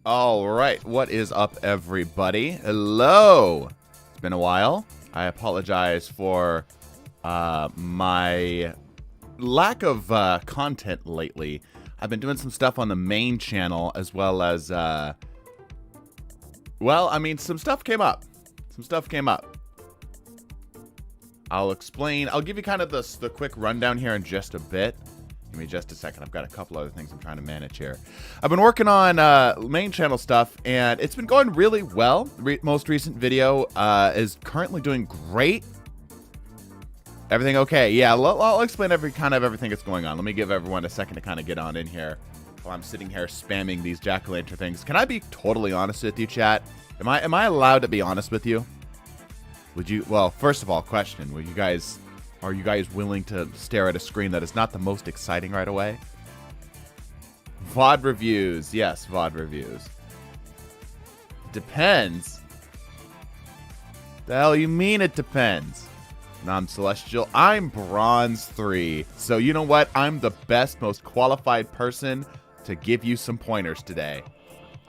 All right, what is up, everybody? Hello. It's been a while. I apologize for my lack of content lately. I've been doing some stuff on the main channel as well as, some stuff came up. I'll explain. I'll give you kind of the quick rundown here in just a bit. Give me just a second. I've got a couple other things I'm trying to manage here. I've been working on main channel stuff, and it's been going really well. Most recent video is currently doing great. Everything okay? Yeah, I'll explain everything that's going on. Let me give everyone a second to kind of get on in here while I'm sitting here spamming these jack-o'-lantern things. Can I be totally honest with you, chat? Am I allowed to be honest with you? Would you? Well, first of all, question: Are you guys willing to stare at a screen that is not the most exciting right away? VOD reviews. Yes, VOD reviews. Depends. The hell you mean it depends? And I'm Celestial. I'm Bronze 3. So you know what? I'm the best, most qualified person to give you some pointers today.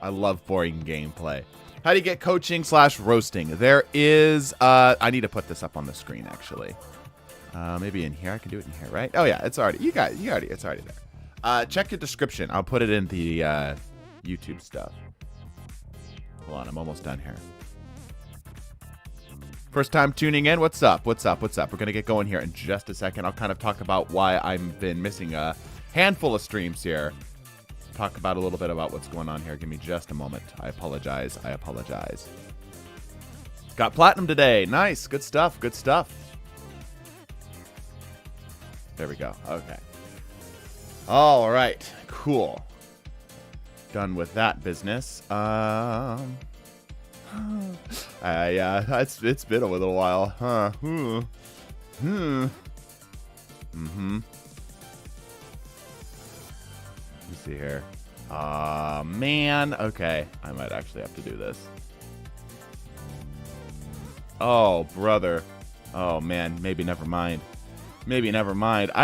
I love boring gameplay. How do you get coaching/roasting? There is... I need to put this up on the screen, actually. Maybe in here. I can do it in here, right? Oh yeah, it's already. It's already there. Check the description. I'll put it in the YouTube stuff. Hold on, I'm almost done here. First time tuning in. What's up? We're gonna get going here in just a second. I'll kind of talk about why I've been missing a handful of streams here. Talk about a little bit about what's going on here. Give me just a moment. I apologize. Got platinum today. Nice. Good stuff. There we go. Okay. All right. Cool. Done with that business. Yeah, it's been a little while, huh? Let me see here. Man. Okay. I might actually have to do this. Oh, brother. Oh, man. Maybe never mind. I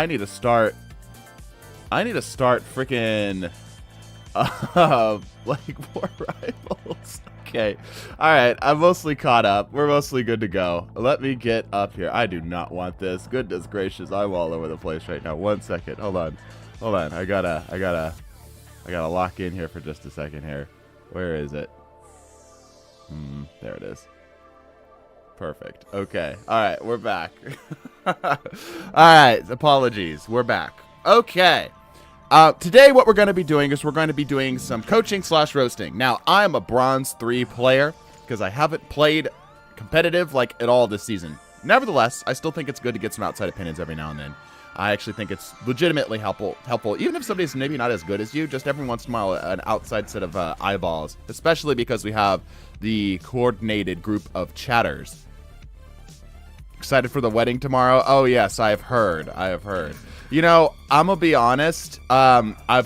need to start freaking like more rivals. Okay. All right. I'm mostly caught up. We're mostly good to go. Let me get up here. I do not want this. Goodness gracious. I'm all over the place right now. 1 second. Hold on. I gotta lock in here for just a second here. Where is it? There it is. Perfect. Okay. All right. We're back. All right. Apologies. We're back. Okay. Today what we're going to be doing is we're going to be doing some coaching/roasting. Now, I'm a Bronze 3 player because I haven't played competitive like at all this season. Nevertheless, I still think it's good to get some outside opinions every now and then. I actually think it's legitimately helpful. Even if somebody's maybe not as good as you, just every once in a while, an outside set of eyeballs, especially because we have the coordinated group of chatters. Excited for the wedding tomorrow? Oh, yes, I have heard. You know, I'm going to be honest. I'm a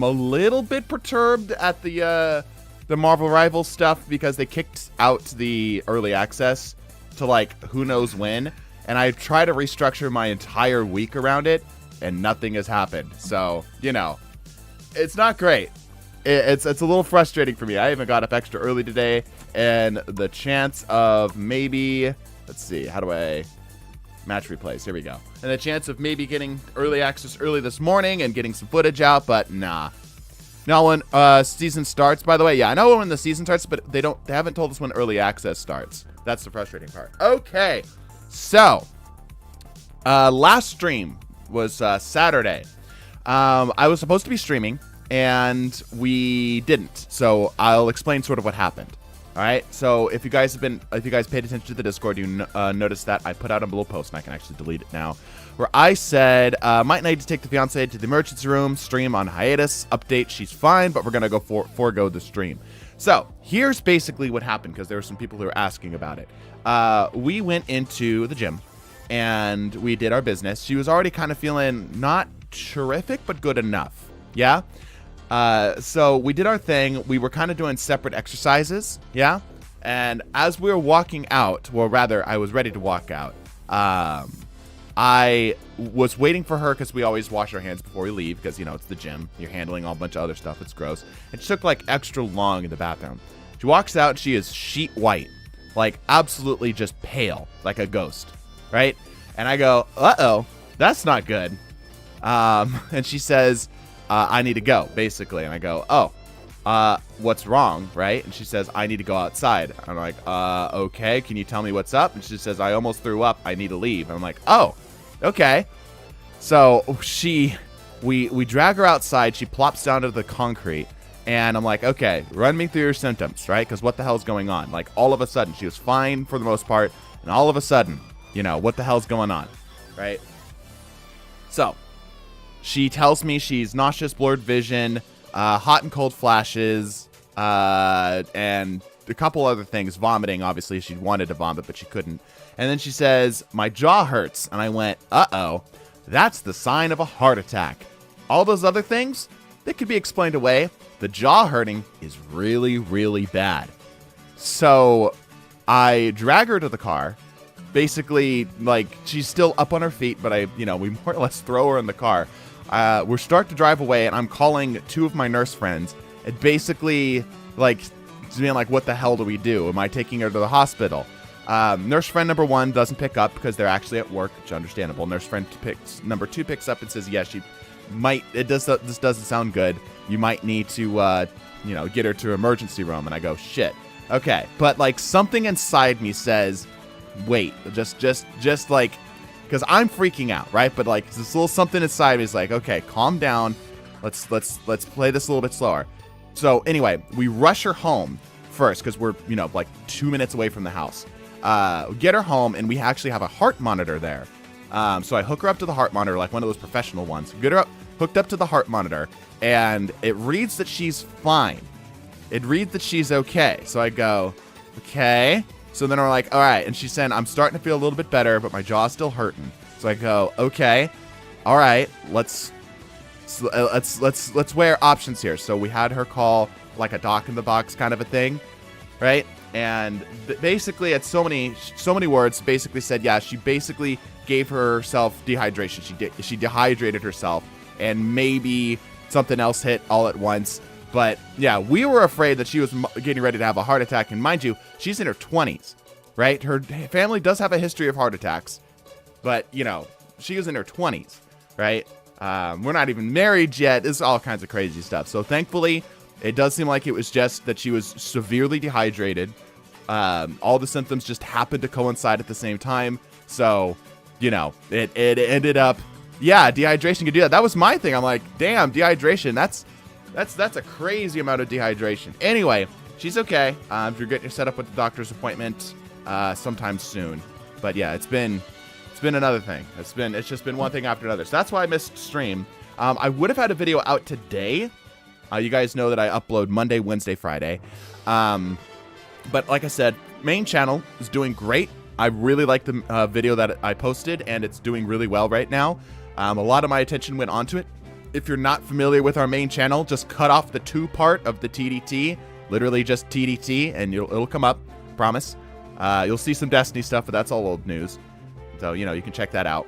little bit perturbed at the Marvel Rivals stuff because they kicked out the early access to, like, who knows when. And I try to restructure my entire week around it, and nothing has happened. So, you know, it's not great. It's a little frustrating for me. I even got up extra early today, and the chance of maybe... Let's see, how do I... Match replays, here we go. And the chance of maybe getting early access early this morning and getting some footage out, but nah. Now when season starts, by the way, yeah, I know when the season starts, but they haven't told us when early access starts. That's the frustrating part. Okay, so last stream was Saturday. I was supposed to be streaming, and we didn't. So I'll explain sort of what happened. All right, so if you guys paid attention to the Discord, you noticed that I put out a little post, and I can actually delete it now, where I said, might need to take the fiance to the emergency room, stream on hiatus, update, she's fine, but we're going to go forego the stream. So here's basically what happened, because there were some people who were asking about it. We went into the gym, and we did our business. She was already kind of feeling not terrific, but good enough, yeah? So we did our thing. We were kind of doing separate exercises. Yeah. And as we were walking out, well, rather I was ready to walk out. I was waiting for her because we always wash our hands before we leave because, you know, it's the gym. You're handling all a bunch of other stuff. It's gross. And she took, like, extra long in the bathroom. She walks out and she is sheet white. Like, absolutely just pale, like a ghost, right? And I go, uh-oh, that's not good. And she says, I need to go, basically. And I go, oh, what's wrong, right? And she says, I need to go outside. I'm like, okay, can you tell me what's up? And she says, I almost threw up. I need to leave. And I'm like, oh, okay. So we drag her outside. She plops down to the concrete. And I'm like, okay, run me through your symptoms, right? Because what the hell's going on? Like, all of a sudden, she was fine for the most part. And all of a sudden, you know, what the hell's going on, right? So she tells me she's nauseous, blurred vision, hot and cold flashes, and a couple other things. Vomiting, obviously. She wanted to vomit, but she couldn't. And then she says, my jaw hurts. And I went, uh-oh, that's the sign of a heart attack. All those other things, they could be explained away. The jaw hurting is really, really bad. So I drag her to the car. Basically, like, she's still up on her feet, but we more or less throw her in the car. We start to drive away, and I'm calling two of my nurse friends. And basically, like, being like, what the hell do we do? Am I taking her to the hospital? Nurse friend number one doesn't pick up because they're actually at work, which is understandable. Nurse friend number two picks up and says, yeah, she might, this doesn't sound good. You might need to, get her to emergency room. And I go, shit. Okay. But, like, something inside me says, wait, just like, because I'm freaking out, right? But, like, this little something inside me is like, okay, calm down. Let's play this a little bit slower. So anyway, we rush her home first because we're, like 2 minutes away from the house. Get her home, and we actually have a heart monitor there. So I hook her up to the heart monitor, like one of those professional ones. Get her hooked up to the heart monitor, and it reads that she's fine. It reads that she's okay. So I go, okay. So then we're like, all right. And she's saying, I'm starting to feel a little bit better, but my jaw's still hurting. So I go, okay, all right. Let's weigh our options here. So we had her call like a doc in the box kind of a thing, right? And basically, it's so many words. Basically said, yeah, she basically gave herself dehydration. She dehydrated herself, and maybe something else hit all at once. But yeah, we were afraid that she was getting ready to have a heart attack. And mind you, she's in her 20s, right? Her family does have a history of heart attacks, but she was in her 20s, right? We're not even married yet. It's all kinds of crazy stuff. So thankfully, it does seem like it was just that she was severely dehydrated. All the symptoms just happened to coincide at the same time. So, it ended up, yeah, dehydration could do that. That was my thing. I'm like, damn, dehydration. That's a crazy amount of dehydration. Anyway, she's okay. You're getting set up with the doctor's appointment sometime soon. But yeah, it's been another thing. It's just been one thing after another. So that's why I missed stream. I would have had a video out today. You guys know that I upload Monday, Wednesday, Friday. But like I said, main channel is doing great. I really like the video that I posted, and it's doing really well right now. A lot of my attention went onto it. If you're not familiar with our main channel, just cut off the 2 part of the TDT, literally just TDT, and it'll come up, promise. You'll see some Destiny stuff, but that's all old news. So, you can check that out.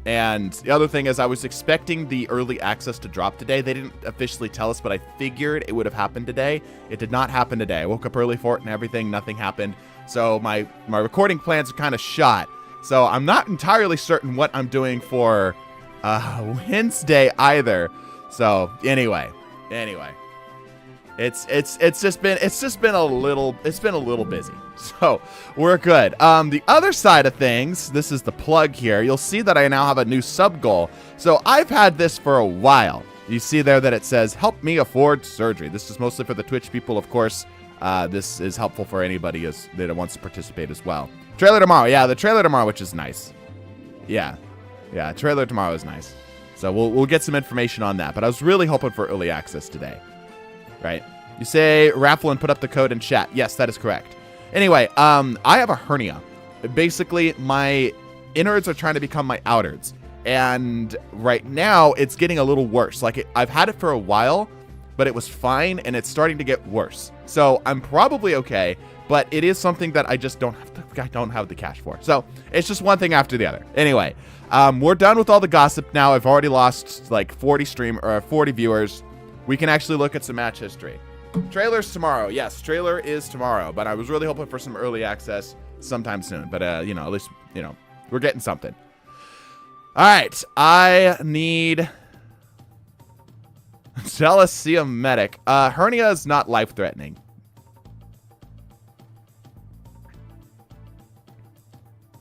And the other thing is I was expecting the early access to drop today. They didn't officially tell us, but I figured it would have happened today. It did not happen today. I woke up early for it and everything. Nothing happened. So my recording plans are kind of shot. So I'm not entirely certain what I'm doing for Wednesday either. So anyway, it's just been a little busy. So we're good. The other side of things, this is the plug here. You'll see that I now have a new sub goal. So I've had this for a while. You see there that it says, help me afford surgery. This is mostly for the Twitch people, of course. This is helpful for anybody that wants to participate as well. Trailer tomorrow. Yeah, the trailer tomorrow, which is nice. Yeah, trailer tomorrow is nice. So we'll get some information on that. But I was really hoping for early access today. Right. You say raffle and put up the code in chat. Yes, that is correct. Anyway, I have a hernia. Basically, my innards are trying to become my outwards. And right now, it's getting a little worse. Like, I've had it for a while, but it was fine, and it's starting to get worse. So I'm probably okay. but it is something that I just don't have the cash for. So it's just one thing after the other. Anyway, we're done with all the gossip now. I've already lost like 40 viewers. We can actually look at some match history. Trailer's tomorrow. Yes, trailer is tomorrow, but I was really hoping for some early access sometime soon. But, you know, at least, you know, we're getting something. All right, I need Celestia Medic. Hernia is not life-threatening.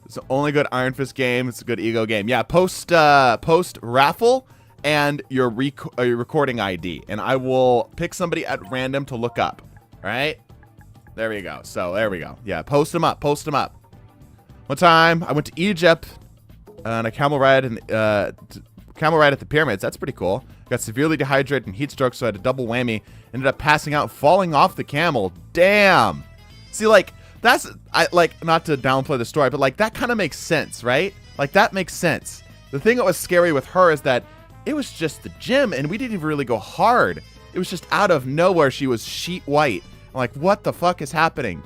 It's the only good Iron Fist game. It's a good ego game. Yeah, post raffle and your recording ID, and I will pick somebody at random to look up. All right, there we go. So there we go. Yeah, post them up. Post them up. One time I went to Egypt on a camel ride at the pyramids. That's pretty cool. Got severely dehydrated and heat stroke, so I had a double whammy. Ended up passing out, falling off the camel. Damn. See, like, that's, not to downplay the story, but like that kind of makes sense, right? Like that makes sense. The thing that was scary with her is that it was just the gym and we didn't even really go hard. It was just out of nowhere. She was sheet white. I'm like, what the fuck is happening?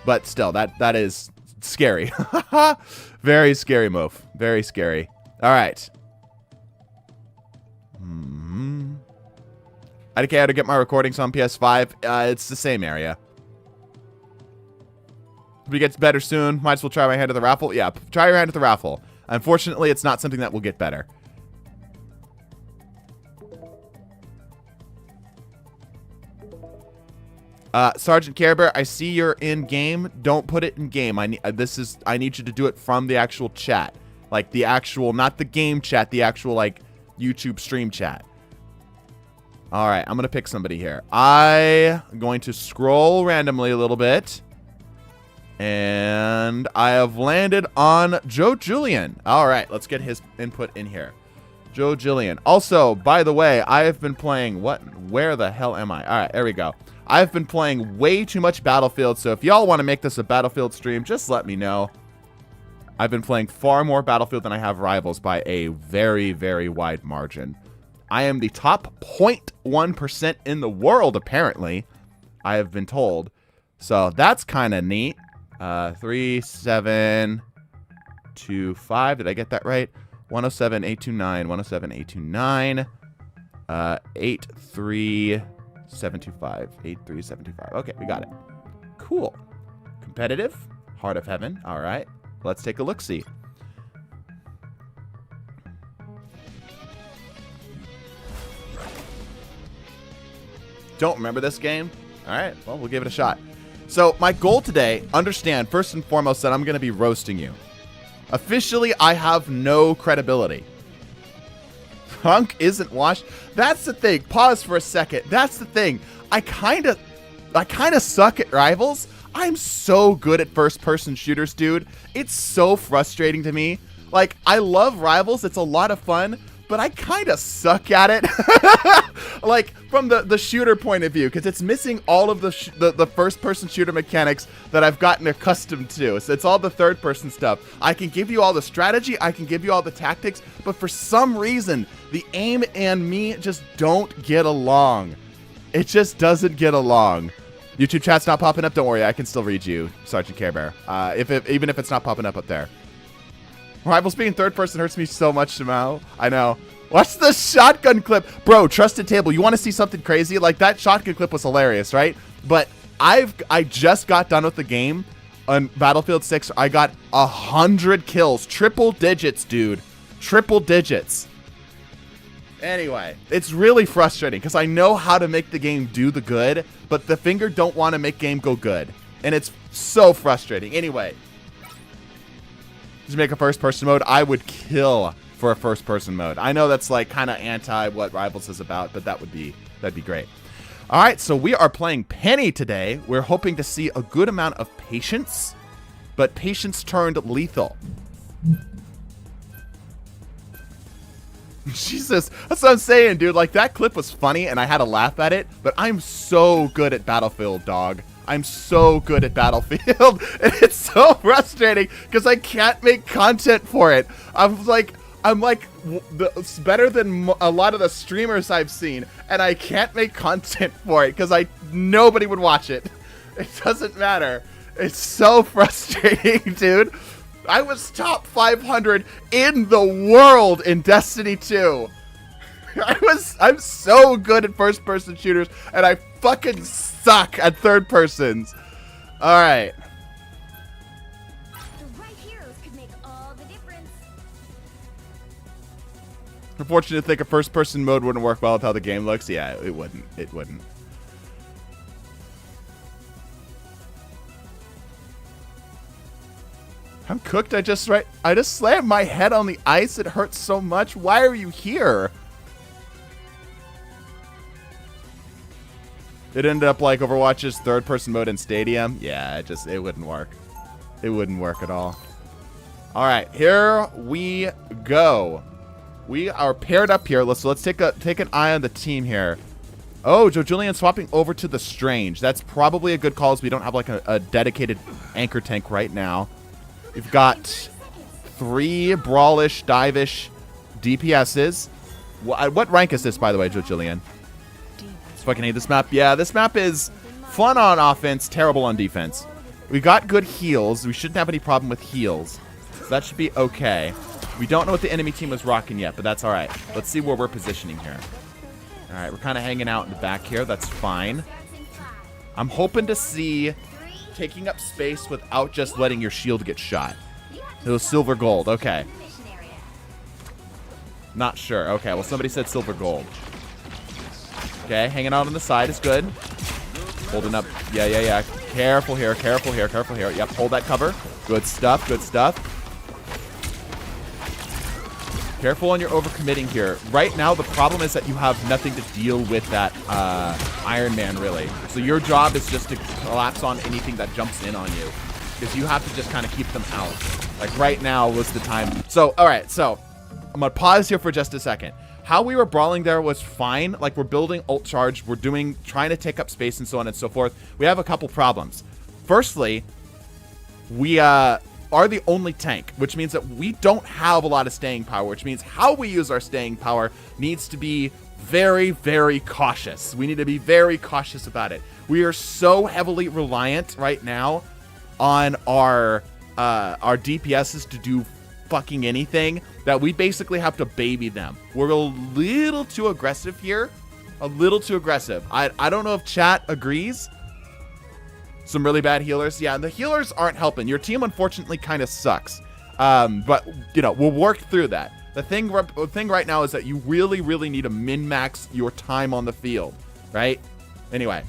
But still, that is scary. Very scary move. Very scary. All right. I how to get my recordings on PS5. It's the same area. If it gets better soon, might as well try my hand at the raffle. Yeah, try your hand at the raffle. Unfortunately, it's not something that will get better. Sergeant Care Bear, I see you're in game. Don't put it in game. I need you to do it from the actual chat. Like the actual, not the game chat, the actual like YouTube stream chat. All right, I'm going to pick somebody here. I'm going to scroll randomly a little bit. And I have landed on Joe Julian. All right, let's get his input in here. Joe Julian. Also, by the way, I have been playing where the hell am I? All right, there we go. I've been playing way too much Battlefield, so if y'all want to make this a Battlefield stream, just let me know. I've been playing far more Battlefield than I have Rivals by a very, very wide margin. I am the top 0.1% in the world, apparently. I have been told. So that's kind of neat. 3725. Did I get that right? 107,829. 107,829. 83725. 83725. Okay, we got it. Cool. Competitive. Heart of Heaven. All right. Let's take a look-see. Don't remember this game? All right. Well, we'll give it a shot. So my goal today, understand first and foremost that I'm going to be roasting you. Officially, I have no credibility. Punk isn't washed. That's the thing. Pause for a second. That's the thing. I kind of suck at Rivals. I'm so good at first-person shooters, dude. It's so frustrating to me. Like, I love Rivals. It's a lot of fun. But I kind of suck at it, like from the shooter point of view, because it's missing all of the first-person shooter mechanics that I've gotten accustomed to. So it's all the third-person stuff. I can give you all the strategy, I can give you all the tactics, but for some reason, the aim and me just don't get along. It just doesn't get along. YouTube chat's not popping up. Don't worry, I can still read you, Sergeant Care Bear. Even if it's not popping up there. Rivals being third person hurts me so much, Shimao. I know. Watch the shotgun clip. Bro, Trusted Table, you want to see something crazy? Like, that shotgun clip was hilarious, right? But I just got done with the game on Battlefield 6. I got 100 kills. Triple digits, dude. Triple digits. Anyway, it's really frustrating because I know how to make the game do the good, but the finger don't want to make game go good. And it's so frustrating. Anyway. To make a first-person mode, I would kill for a first-person mode. I know that's like kind of anti what Rivals is about, but that'd be great. All right, so we are playing Penny today. We're hoping to see a good amount of patience, but patience turned lethal. Jesus, that's what I'm saying, dude. Like, that clip was funny, and I had to laugh at it, but I'm so good at Battlefield, dog. I'm so good at Battlefield, and it's so frustrating because I can't make content for it. I'm like it's better than a lot of the streamers I've seen, and I can't make content for it because nobody would watch it. It doesn't matter. It's so frustrating, dude. I was top 500 in the world in Destiny 2. I'm so good at first-person shooters, and I fucking suck at third-persons. All right. The right heroes could make all the difference. Unfortunate to think a first-person mode wouldn't work well with how the game looks. Yeah, it wouldn't. It wouldn't. I'm cooked. I just slammed my head on the ice. It hurts so much. Why are you here? It ended up like Overwatch's third-person mode in Stadium. Yeah, it wouldn't work. It wouldn't work at all. All right, here we go. We are paired up here. Let's take an eye on the team here. Oh, Joe Julian swapping over to the Strange. That's probably a good call, as we don't have like a dedicated anchor tank right now. We've got 3 brawlish, dive-ish DPSs. What rank is this, by the way, Joe Julian? Fucking hate this map. Yeah, this map is fun on offense, terrible on defense. We got good heals. We shouldn't have any problem with heals. So that should be okay. We don't know what the enemy team was rocking yet, but that's all right. Let's see where we're positioning here. All right, we're kind of hanging out in the back here. That's fine. I'm hoping to see taking up space without just letting your shield get shot. It was silver gold. Okay. Not sure. Okay, well, somebody said silver gold. Okay, hanging out on the side is good. Holding up. Yeah. Careful here, careful here, careful here. Yep, hold that cover. Good stuff, good stuff. Careful on your overcommitting here. Right now, the problem is that you have nothing to deal with that Iron Man, really. So your job is just to collapse on anything that jumps in on you. Because you have to just kind of keep them out. Like, right now was the time. So, all right, so I'm going to pause here for just a second. How we were brawling there was fine. Like, we're building ult charge. We're trying to take up space and so on and so forth. We have a couple problems. Firstly, we are the only tank, which means that we don't have a lot of staying power, which means how we use our staying power needs to be very, very cautious. We need to be very cautious about it. We are so heavily reliant right now on our DPSs to do fucking anything that we basically have to baby them. We're a little too aggressive here. A little too aggressive. I don't know if chat agrees. Some really bad healers. Yeah, and the healers aren't helping. Your team, unfortunately, kind of sucks. But, you know, we'll work through that. The thing right now is that you really, really need to min-max your time on the field, right? Anyway.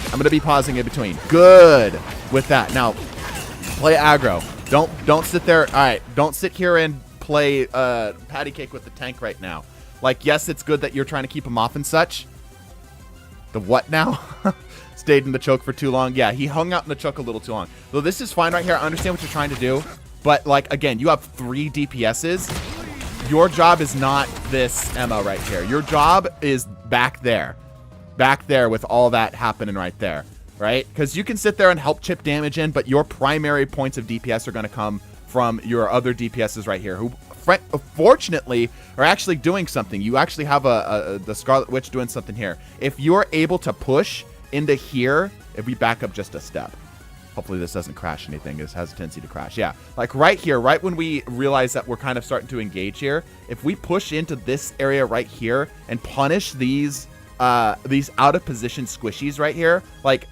I'm going to be pausing in between. Good with that. Now, play aggro. Don't sit there. All right, don't sit here and play patty cake with the tank right now. Like, yes, it's good that you're trying to keep him off and such. The what now? Stayed in the choke for too long. Yeah, he hung out in the choke a little too long. Though this is fine right here. I understand what you're trying to do. But, like, again, you have 3 DPSs. Your job is not this Emma right here. Your job is back there. Back there with all that happening right there. Right? Because you can sit there and help chip damage in, but your primary points of DPS are going to come from your other DPSs right here, who fortunately are actually doing something. You actually have the Scarlet Witch doing something here. If you're able to push into here, if we back up just a step, hopefully this doesn't crash anything. This has a tendency to crash. Yeah, like right here, right when we realize that we're kind of starting to engage here, if we push into this area right here and punish these out of position squishies right here, like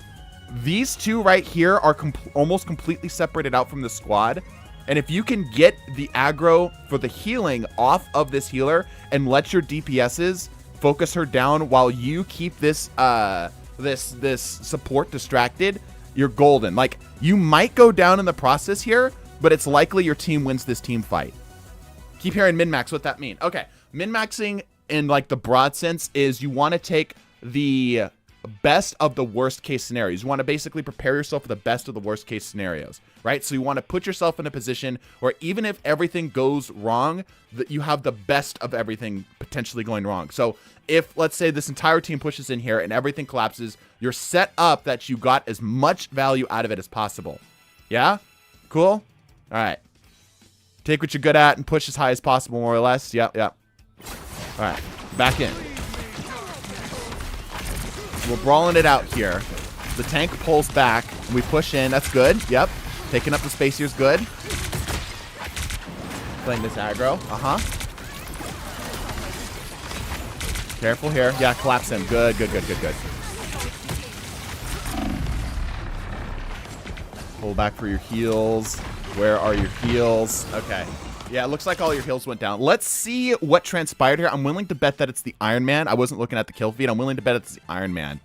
these two right here are almost completely separated out from the squad. And if you can get the aggro for the healing off of this healer and let your DPSs focus her down while you keep this this support distracted, you're golden. Like, you might go down in the process here, but it's likely your team wins this team fight. Keep hearing min-max. What that mean? Okay, min-maxing in like the broad sense is you want to take the best of the worst case scenarios. You want to basically prepare yourself for the best of the worst case scenarios, right? So you want to put yourself in a position where even if everything goes wrong, that you have the best of everything potentially going wrong. So if, let's say, this entire team pushes in here and everything collapses, you're set up that you got as much value out of it as possible. Yeah? Cool? All right. Take what you're good at and push as high as possible, more or less. Yep. All right. Back in. We're brawling it out here. The tank pulls back. We push in. That's good. Yep. Taking up the space here is good. Playing this aggro. Careful here. Yeah, collapse him. Good. Pull back for your heals. Where are your heals? Okay. Yeah, it looks like all your heals went down. Let's see what transpired here. I'm willing to bet that it's the Iron Man. I wasn't looking at the kill feed. I'm willing to bet it's the Iron Man.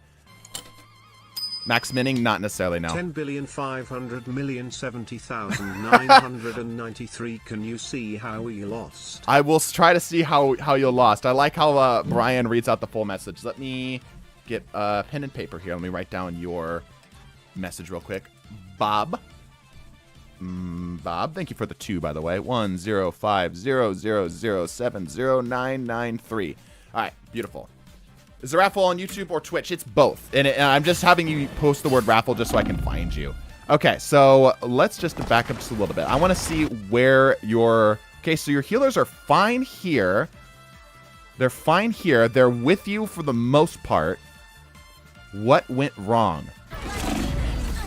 Max minning? Not necessarily, no. 10,500,070,993. Can you see how we lost? I will try to see how you lost. I like how Brian reads out the full message. Let me get pen and paper here. Let me write down your message real quick. Bob. Bob, thank you for the 2, by the way. 10500070993. All right, beautiful. Is the raffle on YouTube or Twitch? It's both. And I'm just having you post the word raffle just so I can find you. Okay, so let's just back up just a little bit. I want to see where your... Okay, so your healers are fine here. They're fine here. They're with you for the most part. What went wrong?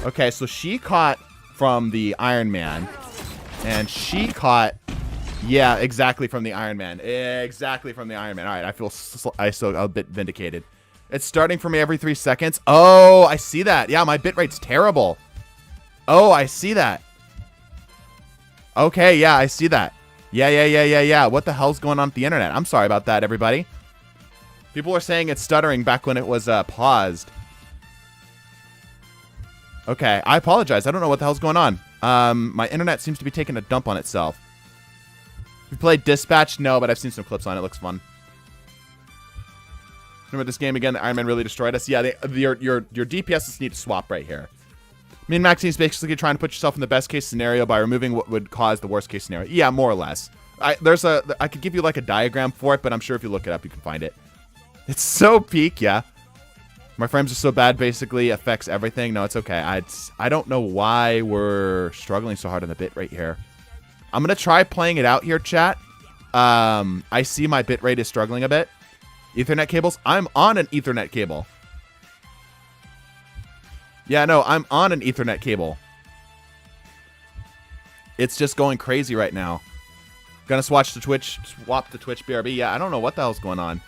Okay, so she caught from the Iron Man. And she caught... Yeah, exactly from the Iron Man. Exactly from the Iron Man. All right, I feel a bit vindicated. It's starting for me every 3 seconds. Oh, I see that. Yeah, my bitrate's terrible. Oh, I see that. Okay, yeah, I see that. Yeah. What the hell's going on with the internet? I'm sorry about that, everybody. People were saying it's stuttering back when it was paused. Okay, I apologize. I don't know what the hell's going on. My internet seems to be taking a dump on itself. You played Dispatch? No, but I've seen some clips on it. It looks fun. Remember this game again? The Iron Man really destroyed us. Yeah, your DPSs need to swap right here. Me and Maxine's basically trying to put yourself in the best case scenario by removing what would cause the worst case scenario. Yeah, more or less. I could give you like a diagram for it, but I'm sure if you look it up, you can find it. It's so peak, yeah. My frames are so bad, basically affects everything. No, it's okay. I don't know why we're struggling so hard on the bit right here. I'm going to try playing it out here, chat. I see my bitrate is struggling a bit. Ethernet cables. I'm on an Ethernet cable. Yeah, no, I'm on an Ethernet cable. It's just going crazy right now. Gonna swap the Twitch BRB. Yeah, I don't know what the hell's going on.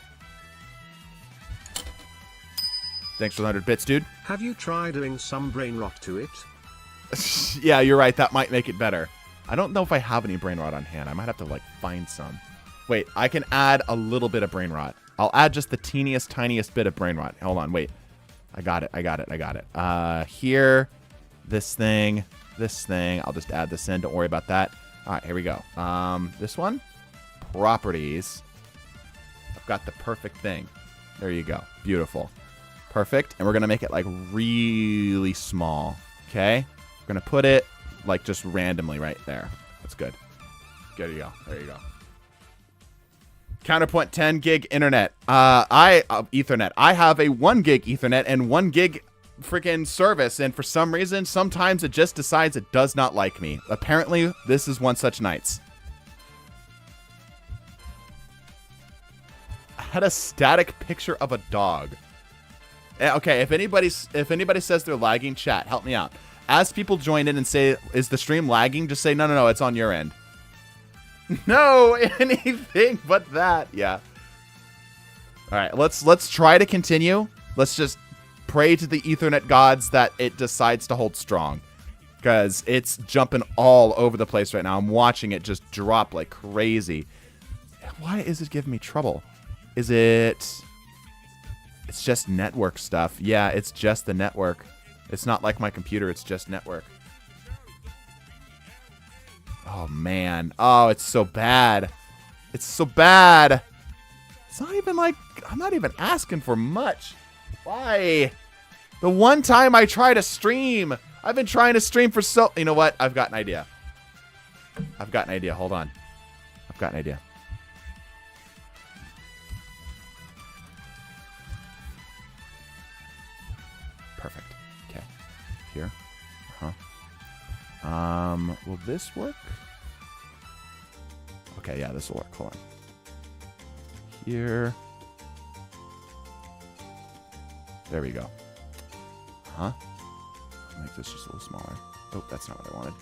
Thanks for the 100 bits, dude. Have you tried doing some brain rot to it? Yeah, you're right. That might make it better. I don't know if I have any brain rot on hand. I might have to, like, find some. Wait, I can add a little bit of brain rot. I'll add just the teeniest, tiniest bit of brain rot. Hold on, wait. I got it. Here, this thing. I'll just add this in. Don't worry about that. All right, here we go. This one. Properties. I've got the perfect thing. There you go. Beautiful. Perfect. And we're going to make it, like, really small. Okay? We're going to put it... like just randomly right there. That's good. There you go. Counterpoint 10 gig internet. Ethernet. I have a 1 gig Ethernet and 1 gig freaking service, and for some reason, sometimes it just decides it does not like me. Apparently, this is one such nights. I had a static picture of a dog. Okay, if anybody says they're lagging, chat, help me out. As people join in and say, is the stream lagging? Just say, no, it's on your end. No, anything but that. Yeah. All right, let's try to continue. Let's just pray to the Ethernet gods that it decides to hold strong. Because it's jumping all over the place right now. I'm watching it just drop like crazy. Why is it giving me trouble? Is it... It's just network stuff. Yeah, it's just the network. It's not like my computer, it's just network. Oh, man. Oh, it's so bad. It's so bad. It's not even like... I'm not even asking for much. Why? The one time I try to stream. I've been trying to stream for so... You know what? I've got an idea. Hold on. I've got an idea. Perfect. Okay. Here. Will this work? Okay, yeah, this will work. Hold on. Here. There we go. Make this just a little smaller. Oh, that's not what I wanted.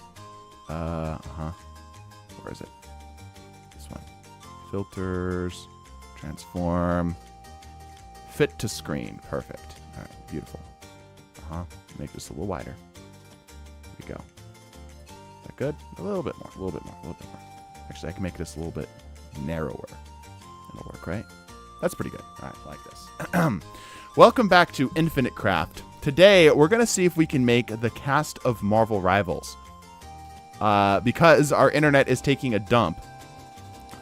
Where is it? This one. Filters. Transform. Fit to screen. Perfect. All right, beautiful. Make this a little wider. There we go. Is that good? A little bit more. A little bit more. A little bit more. Actually, I can make this a little bit narrower. It'll work, right? That's pretty good. All right, I like this. Welcome back to Infinite Craft. Today, we're going to see if we can make the cast of Marvel Rivals. Because our internet is taking a dump.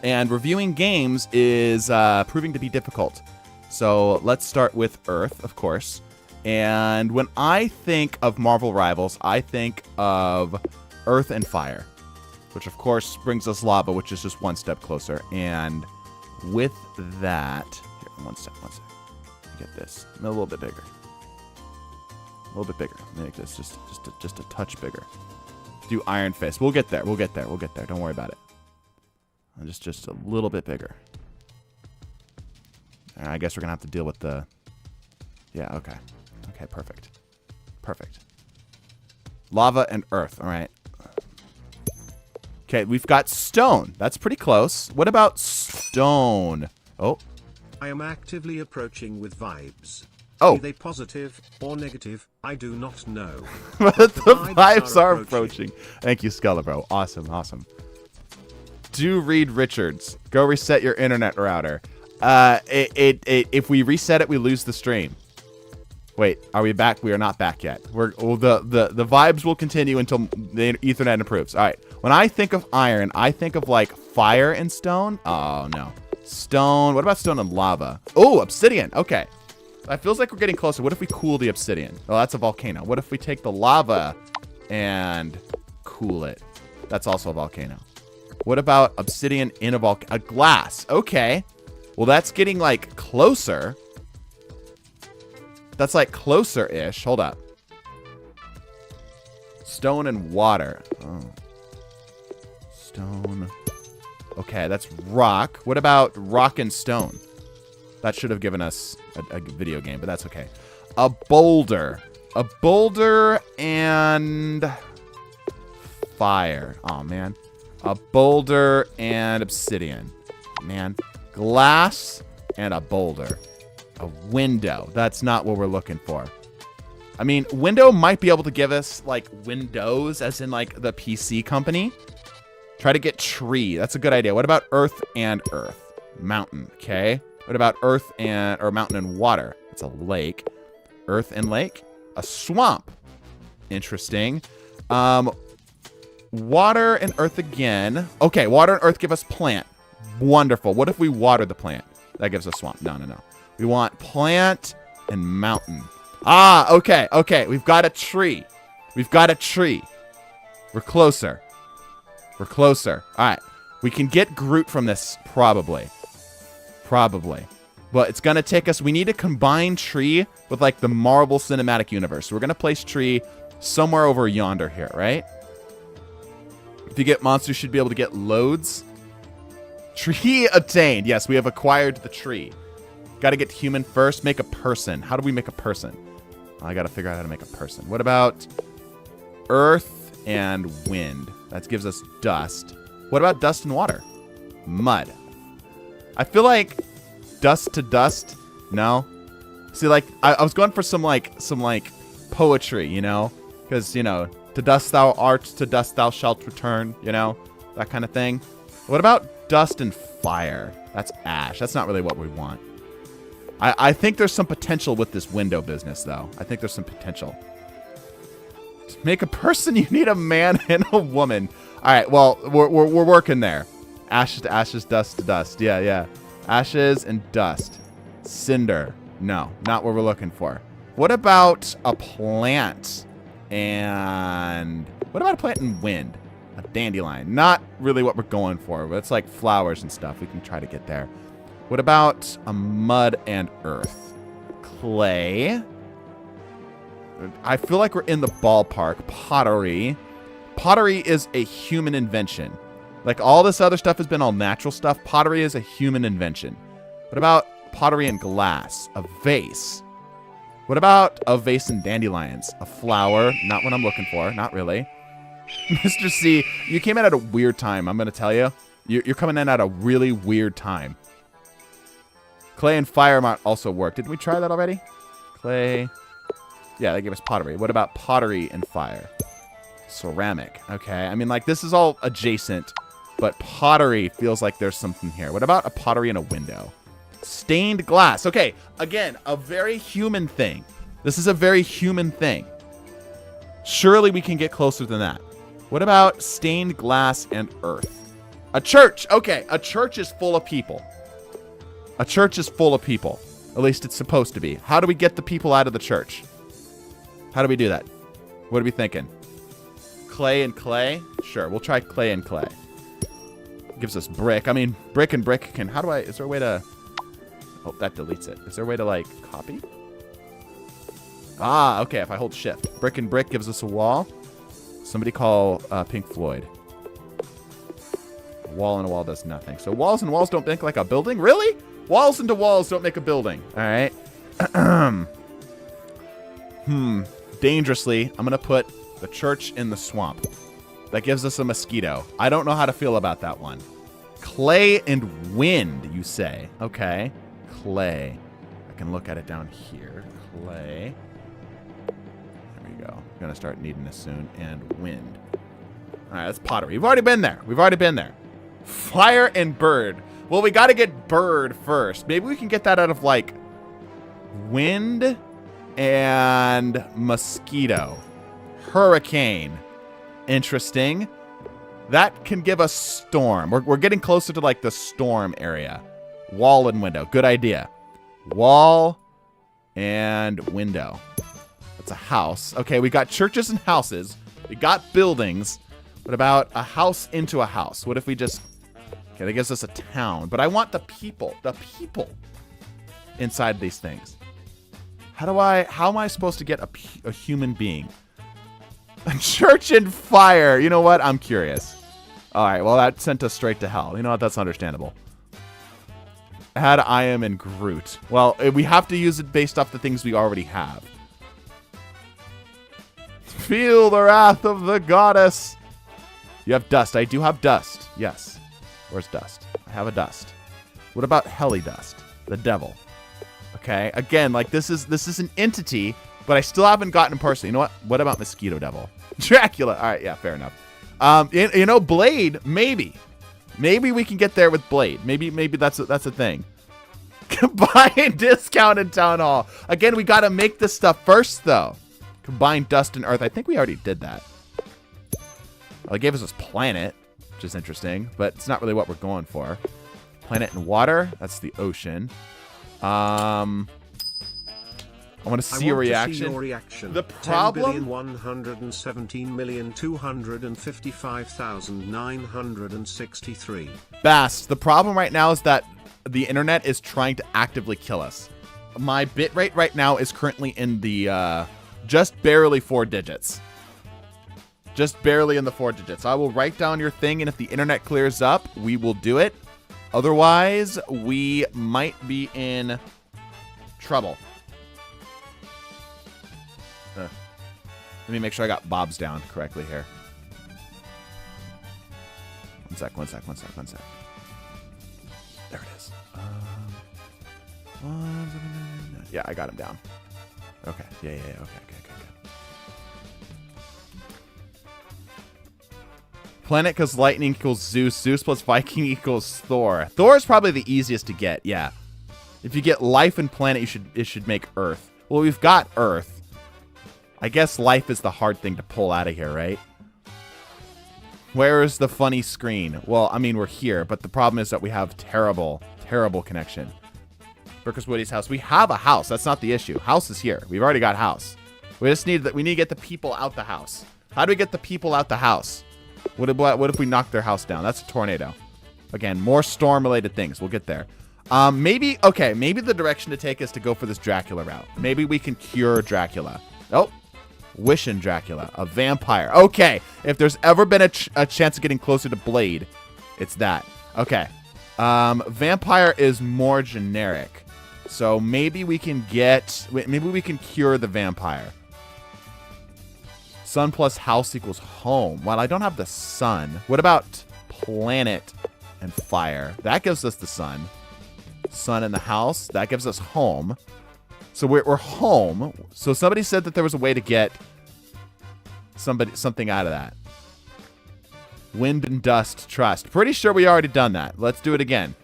And reviewing games is proving to be difficult. So let's start with Earth, of course. And when I think of Marvel Rivals, I think of Earth and Fire. Which, of course, brings us Lava, which is just one step closer. And with that... Here, one step. Get this. A little bit bigger. A little bit bigger. Make this just a touch bigger. Do Iron Fist. We'll get there. We'll get there. Don't worry about it. Just a little bit bigger. All right, I guess we're going to have to deal with the... Yeah, okay. Okay, perfect. Perfect. Lava and Earth. All right. Okay, we've got Stone. That's pretty close. What about Stone? Oh. I am actively approaching with vibes. Oh. Be they positive or negative, I do not know. But the vibes are approaching. Thank you, Skelebro. Awesome, awesome. Do Reed Richards. Go reset your internet router. If we reset it, we lose the stream. Wait, are we back? We are not back yet. The vibes will continue until the Ethernet improves. All right. When I think of iron, I think of like fire and stone. Oh no, stone. What about stone and lava? Oh, obsidian. Okay, that feels like we're getting closer. What if we cool the obsidian? Oh, that's a volcano. What if we take the lava and cool it? That's also a volcano. What about obsidian in a glass? Okay. Well, that's getting like closer. That's like closer-ish. Hold up. Stone and water. Oh. Stone. Okay, that's rock. What about rock and stone? That should have given us a video game, but that's okay. A boulder. A boulder and fire. Oh, man. A boulder and obsidian. Man. Glass and a boulder. A window. That's not what we're looking for. I mean, window might be able to give us, like, Windows, as in, like, the PC company. Try to get tree. That's a good idea. What about earth and earth? Mountain, okay. What about earth and, or mountain and water? It's a lake. Earth and lake. A swamp. Interesting. Water and earth again. Okay, water and earth give us plant. Wonderful. What if we water the plant? That gives us swamp. No. We want plant and mountain. Ah, okay. We've got a tree. We're closer. All right. We can get Groot from this, probably. But it's going to take us... We need to combine tree with, like, the Marvel Cinematic Universe. So we're going to place tree somewhere over yonder here, right? If you get monsters, you should be able to get loads. Tree attained. Yes, we have acquired the tree. Got to get human first. Make a person. How do we make a person? I got to figure out how to make a person. What about earth and wind? That gives us dust. What about dust and water? Mud. I feel like dust to dust. No. See, like, I was going for some poetry, you know? Because, you know, to dust thou art, to dust thou shalt return, you know? That kind of thing. What about dust and fire? That's ash. That's not really what we want. I think there's some potential with this window business, though. I think there's some potential. To make a person, you need a man and a woman. All right, well, we're working there. Ashes to ashes, dust to dust. Yeah. Ashes and dust. Cinder. No, not what we're looking for. What about a plant? And what about a plant and wind? A dandelion. Not really what we're going for, but it's like flowers and stuff. We can try to get there. What about a mud and earth? Clay. I feel like we're in the ballpark. Pottery. Pottery is a human invention. Like, all this other stuff has been all natural stuff. Pottery is a human invention. What about pottery and glass? A vase. What about a vase and dandelions? A flower. Not what I'm looking for. Not really. Mr. C, you came in at a weird time. I'm going to tell you. You're coming in at a really weird time. Clay and fire might also work. Didn't we try that already? Clay. Yeah, they gave us pottery. What about pottery and fire? Ceramic. Okay. I mean, like, this is all adjacent, but pottery feels like there's something here. What about a pottery and a window? Stained glass. Okay. Again, a very human thing. This is a very human thing. Surely we can get closer than that. What about stained glass and earth? A church. Okay. A church is full of people. A church is full of people. At least it's supposed to be. How do we get the people out of the church? How do we do that? What are we thinking? Clay and clay? Sure, we'll try clay and clay. Gives us brick. I mean, brick and brick can... How do I... Is there a way to... Oh, that deletes it. Is there a way to, like, copy? Ah, okay, if I hold shift. Brick and brick gives us a wall. Somebody call Pink Floyd. A wall and a wall does nothing. So walls and walls don't make, like, a building? Really? Walls into walls don't make a building. All right. Dangerously, I'm going to put the church in the swamp. That gives us a mosquito. I don't know how to feel about that one. Clay and wind, you say. Okay. Clay. I can look at it down here. Clay. There we go. I'm going to start needing this soon. And wind. All right, that's pottery. We've already been there. We've already been there. Fire and bird. Well, we got to get bird first. Maybe we can get that out of, like, wind and mosquito. Hurricane. Interesting. That can give us storm. We're getting closer to, like, the storm area. Wall and window. Good idea. Wall and window. That's a house. Okay, we got churches and houses. We got buildings. What about a house into a house? What if we just... Okay, that gives us a town. But I want the people. The people inside these things. How am I supposed to get a human being? A church and fire. You know what? I'm curious. All right, well, that sent us straight to hell. You know what? That's understandable. Add I am and Groot. Well, we have to use it based off the things we already have. Feel the wrath of the goddess. You have dust. I do have dust. Yes. Where's dust? I have a dust. What about heli dust? The devil. Okay. Again, like this is an entity, but I still haven't gotten him personally. You know what? What about mosquito devil? Dracula. All right. Yeah. Fair enough. You know, Blade. Maybe we can get there with Blade. Maybe that's a thing. Combine discount in town hall. Again, we got to make this stuff first, though. Combine dust and earth. I think we already did that. Well, it gave us this planet, which is interesting, but it's not really what we're going for. Planet and water. That's the ocean. I want to see a reaction. The problem. 10,117,255,963. Bast. The problem right now is that the internet is trying to actively kill us. My bitrate right now is currently in the just barely 4 digits. Just barely in the 4 digits. I will write down your thing, and if the internet clears up, we will do it. Otherwise, we might be in trouble. Let me make sure I got Bob's down correctly here. One sec. There it is. Yeah, I got him down. Okay. Yeah. Okay. Planet because lightning equals Zeus. Zeus plus Viking equals Thor. Thor is probably the easiest to get. Yeah. If you get life and planet, it should make Earth. Well, we've got Earth. I guess life is the hard thing to pull out of here, right? Where is the funny screen? Well, I mean, we're here, but the problem is that we have terrible connection. Burkus Woody's house. We have a house. That's not the issue. House is here. We've already got house. We just need that. We need to get the people out the house. How do we get the people out the house? What if we knock their house down? That's a tornado. Again, more storm-related things. We'll get there. Maybe the direction to take is to go for this Dracula route. Maybe we can cure Dracula. Oh, wishing Dracula. A vampire. Okay, if there's ever been a chance of getting closer to Blade, it's that. Okay. Vampire is more generic. So maybe we can cure the vampire. Sun plus house equals home. Well, I don't have the sun. What about planet and fire? That gives us the sun. Sun in the house. That gives us home. So we're home. So somebody said that there was a way to get something out of that. Wind and dust, trust. Pretty sure we already done that. Let's do it again.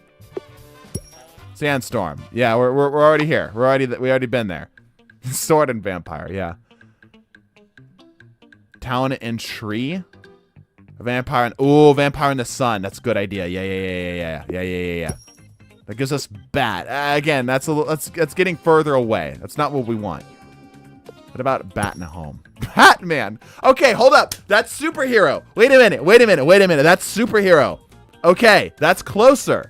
Sandstorm. Yeah, we're already here. We already been there. Sword and vampire. Yeah. Town and tree. A vampire and vampire in the sun. That's a good idea. Yeah. That gives us bat. Again, that's getting further away. That's not what we want. What about bat in a home? Batman. Okay, hold up. That's superhero. Wait a minute. That's superhero. Okay, that's closer.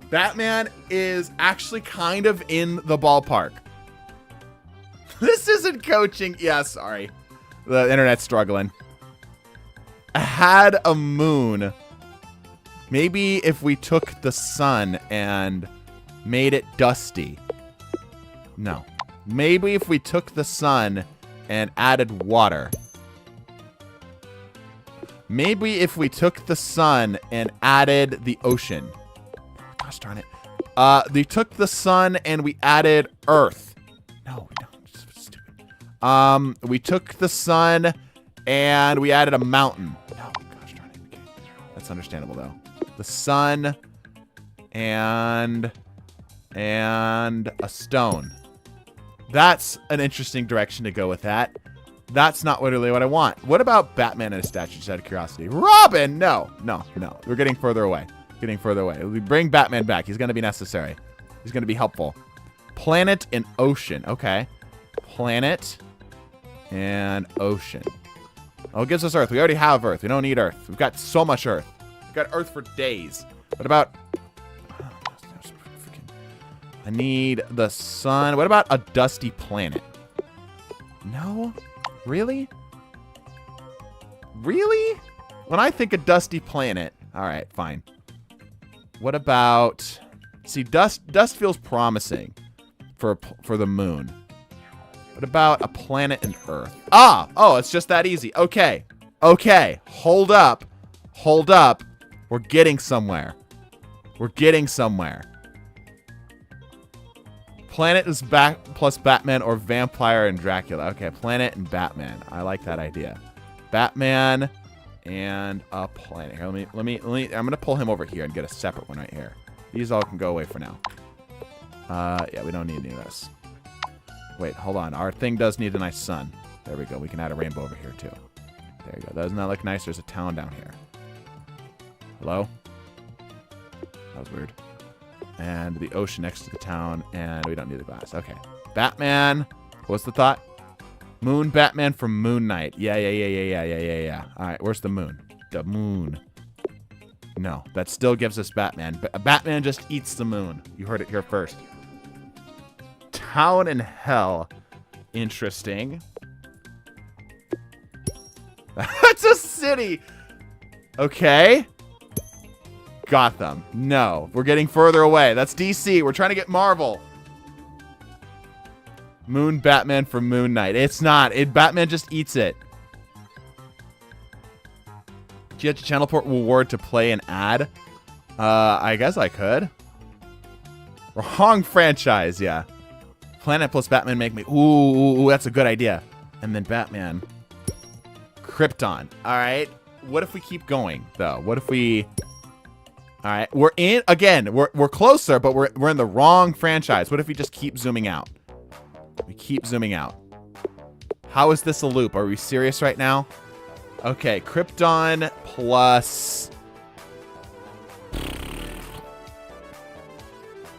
Batman is actually kind of in the ballpark. This isn't coaching. Yeah, sorry. The internet's struggling. I had a moon. Maybe if we took the sun and made it dusty. No. Maybe if we took the sun and added water. Maybe if we took the sun and added the ocean. Gosh darn it. We took the sun and we added earth. No, we don't. Stupid. We took the sun and we added a mountain. No, gosh darn it. Okay. That's understandable though. The sun and a stone. That's an interesting direction to go with that. That's not really what I want. What about Batman and a statue, just out of curiosity? Robin! No. We're getting further away. We bring Batman back. He's going to be necessary. He's going to be helpful. Planet and ocean. Okay. Planet and ocean. Oh, it gives us Earth. We already have Earth. We don't need Earth. We've got so much Earth. We've got Earth for days. What about... I need the sun. What about a dusty planet? No? Really? Really? When I think a dusty planet... Alright, fine. What about... See, dust feels promising for the moon. What about a planet and Earth? Oh, it's just that easy. Okay. Hold up. We're getting somewhere. Planet is back plus Batman or vampire and Dracula. Okay, planet and Batman. I like that idea. Batman and a planet. Here, let me. I'm gonna pull him over here and get a separate one right here. These all can go away for now. Yeah, we don't need any of this. Wait, hold on. Our thing does need a nice sun. There we go. We can add a rainbow over here too. There you go. Doesn't that look nice? There's a town down here. Hello? That was weird. And the ocean next to the town, and we don't need the glass. Okay. Batman. What's the thought? Moon Batman from Moon Knight. Yeah. All right, where's the moon? The moon. No, that still gives us Batman. Batman just eats the moon. You heard it here first. Town in hell. Interesting. That's a city. Okay. Gotham. No. We're getting further away. That's DC. We're trying to get Marvel. Moon Batman from Moon Knight. It's not. Batman just eats it. Do you have to channel port reward to play an ad? I guess I could. Wrong franchise, yeah. Planet plus Batman make me... Ooh, that's a good idea. And then Batman. Krypton. All right. What if we keep going, though? What if we... All right, we're in again. We're closer, but we're in the wrong franchise. What if we just keep zooming out? We keep zooming out. How is this a loop? Are we serious right now? Okay, Krypton plus.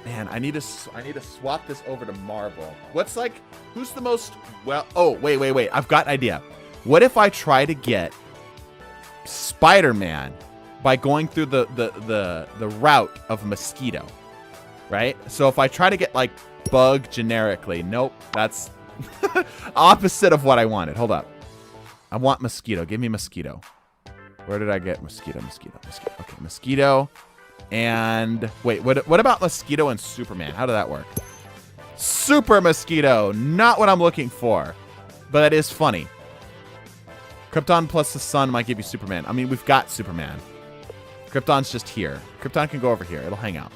Man, I need to swap this over to Marvel. What's like? Who's the most well? Oh, wait. I've got an idea. What if I try to get Spider-Man by going through the route of Mosquito, right? So if I try to get like Bug generically, nope, that's opposite of what I wanted. Hold up, I want Mosquito. Give me Mosquito. Where did I get Mosquito? Okay, Mosquito. And wait, what about Mosquito and Superman? How did that work? Super Mosquito, not what I'm looking for, but that is funny. Krypton plus the sun might give you Superman. I mean, we've got Superman. Krypton's just here. Krypton can go over here. It'll hang out.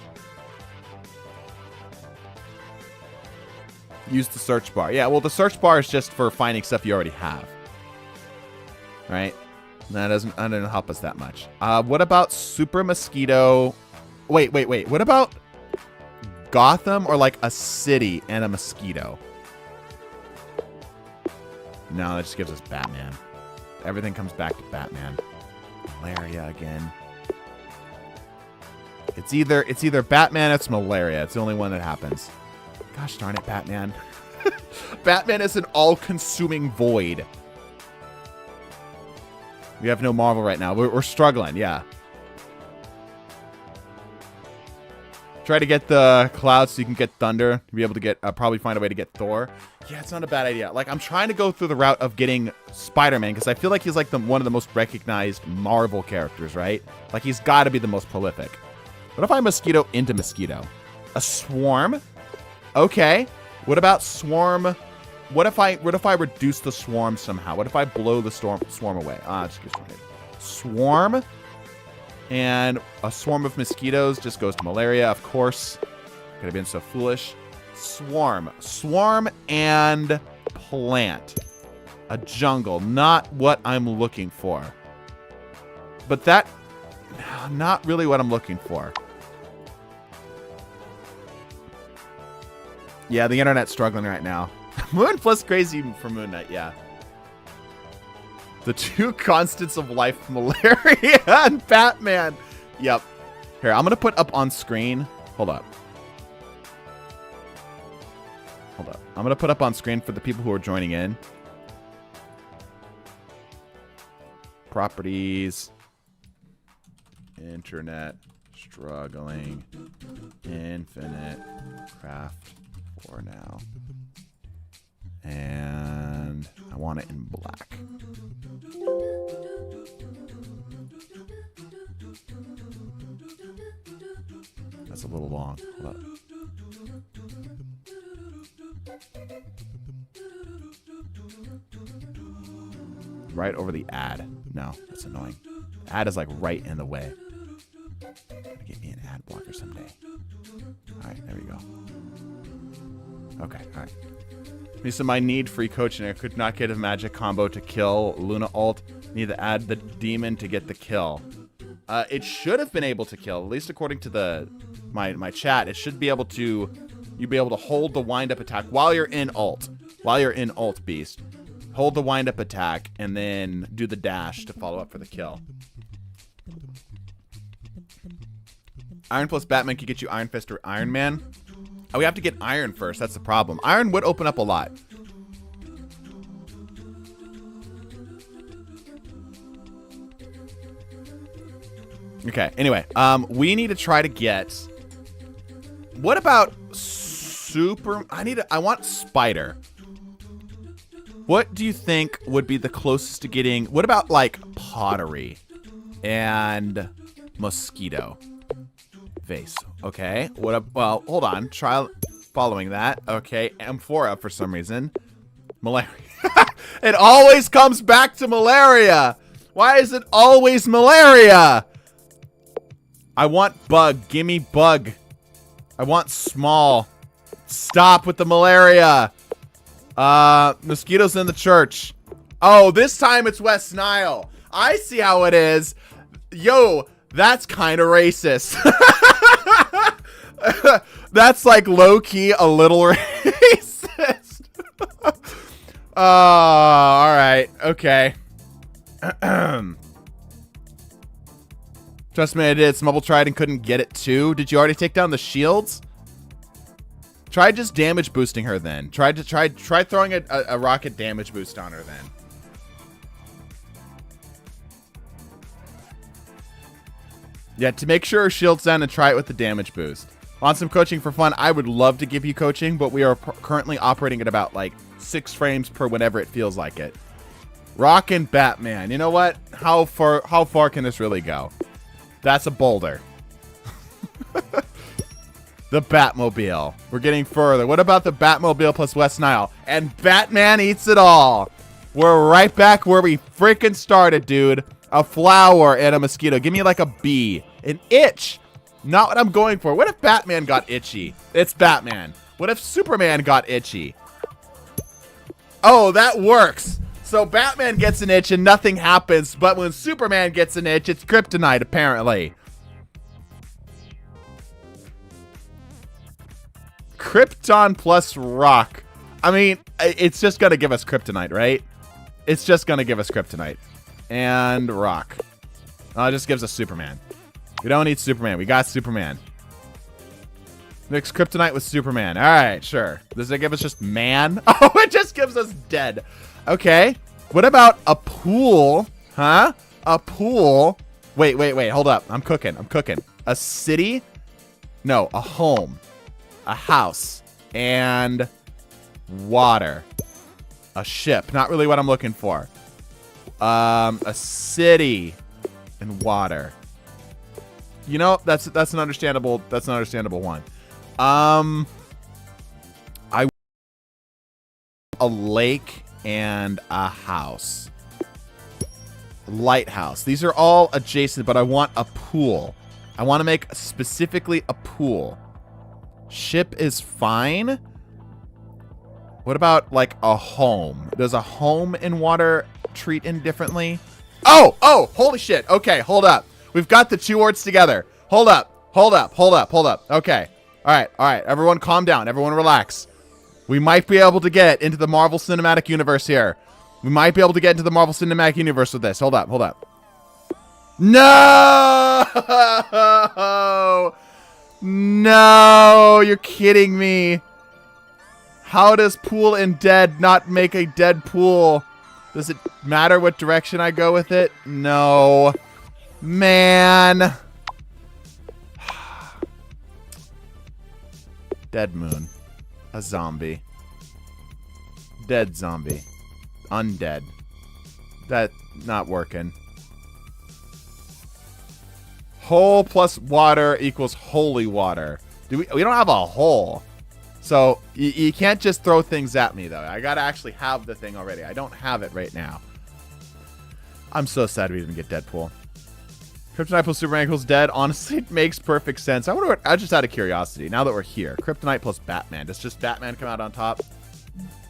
Use the search bar. Yeah, well, the search bar is just for finding stuff you already have. Right? That doesn't help us that much. What about Super Mosquito? Wait. What about Gotham or like a city and a mosquito? No, that just gives us Batman. Everything comes back to Batman. Malaria again. It's either Batman or it's malaria. It's the only one that happens. Gosh darn it, Batman. Batman is an all-consuming void. We have no Marvel right now. We're struggling, yeah. Try to get the clouds so you can get Thunder. Be able to get, probably find a way to get Thor. Yeah, it's not a bad idea. Like, I'm trying to go through the route of getting Spider-Man because I feel like he's like one of the most recognized Marvel characters, right? Like, he's got to be the most prolific. What if I Mosquito into Mosquito? A Swarm? Okay. What about Swarm? What if I reduce the Swarm somehow? What if I blow the Swarm away? Just gives me Swarm. And a swarm of mosquitoes just goes to malaria, of course. Could have been so foolish. Swarm. Swarm and plant. A jungle. Not what I'm looking for. But that... not really what I'm looking for. Yeah, the internet's struggling right now. Moon plus crazy for Moon Knight, yeah. The two constants of life, malaria and Batman. Yep. Here, I'm going to put up on screen. Hold up. I'm going to put up on screen for the people who are joining in. Properties. Internet. Struggling. Infinite. Craft. For now. And I want it in black. That's a little long. Hold up. Right over the ad. No, that's annoying. Ad is like right in the way. Gotta get me an ad blocker someday. Alright, there we go. Okay, alright. Based on my need free coaching, I could not get a magic combo to kill Luna ult. Need to add the demon to get the kill. It should have been able to kill, at least according to my chat. It should be able to, you'd be able to hold the wind up attack while you're in ult. While you're in ult, Beast. Hold the wind up attack and then do the dash to follow up for the kill. Iron plus Batman could get you Iron Fist or Iron Man. Oh, we have to get Iron first. That's the problem. Iron would open up a lot. Okay, anyway. We need to try to get... What about Super... I want Spider. What do you think would be the closest to getting... What about, like, Pottery and Mosquito? Vase. Okay. What up? Well, hold on. Try following that. Okay. Amphora for some reason. Malaria. It always comes back to malaria. Why is it always malaria? I want bug. Gimme bug. I want small. Stop with the malaria. Mosquitoes in the church. Oh, this time it's West Nile. I see how it is. Yo, that's kind of racist. That's like low-key a little racist. Alright. Okay. Trust me, I did. Smubble tried and couldn't get it too. Did you already take down the shields? Try just damage boosting her then. Try throwing a rocket damage boost on her then. Yeah, to make sure her shield's down and try it with the damage boost. Want some coaching for fun? I would love to give you coaching, but we are currently operating at about like 6 frames per whenever it feels like it. Rockin' Batman. You know what? How far can this really go? That's a boulder. The Batmobile. We're getting further. What about the Batmobile plus West Nile? And Batman eats it all. We're right back where we freaking started, dude. A flower and a mosquito. Give me like a bee. An itch. Not what I'm going for. What if Batman got itchy? It's Batman. What if Superman got itchy? Oh, that works. So Batman gets an itch and nothing happens. But when Superman gets an itch, it's kryptonite, apparently. Krypton plus rock. I mean, it's just going to give us kryptonite, right? It's just going to give us kryptonite. And rock. Oh, it just gives us Superman. We don't need Superman. We got Superman. Mix kryptonite with Superman. All right, sure. Does it give us just man? Oh, it just gives us dead. Okay. What about a pool? Huh? A pool. Wait. Hold up. I'm cooking. A city? No, a home. A house. And water. A ship. Not really what I'm looking for. A city and water. You know, that's an understandable one. A lake and a house. Lighthouse. These are all adjacent, but I want a pool. I want to make specifically a pool. Ship is fine. What about like a home? Does a home in water treat indifferently? Oh, holy shit. Okay, hold up. We've got the two words together. Hold up. Okay. All right. Everyone calm down. Everyone relax. We might be able to get into the Marvel Cinematic Universe here. We might be able to get into the Marvel Cinematic Universe with this. Hold up. No! No, you're kidding me. How does pool and dead not make a dead pool? Does it matter what direction I go with it? No. Man. Dead moon. A zombie. Dead zombie. Undead. That not working. Hole plus water equals holy water. We don't have a hole. So you can't just throw things at me, though. I got to actually have the thing already. I don't have it right now. I'm so sad we didn't get Deadpool. Kryptonite plus Superman equals dead. Honestly, it makes perfect sense. I wonder what, I just out of curiosity, now that we're here. Kryptonite plus Batman. Does just Batman come out on top?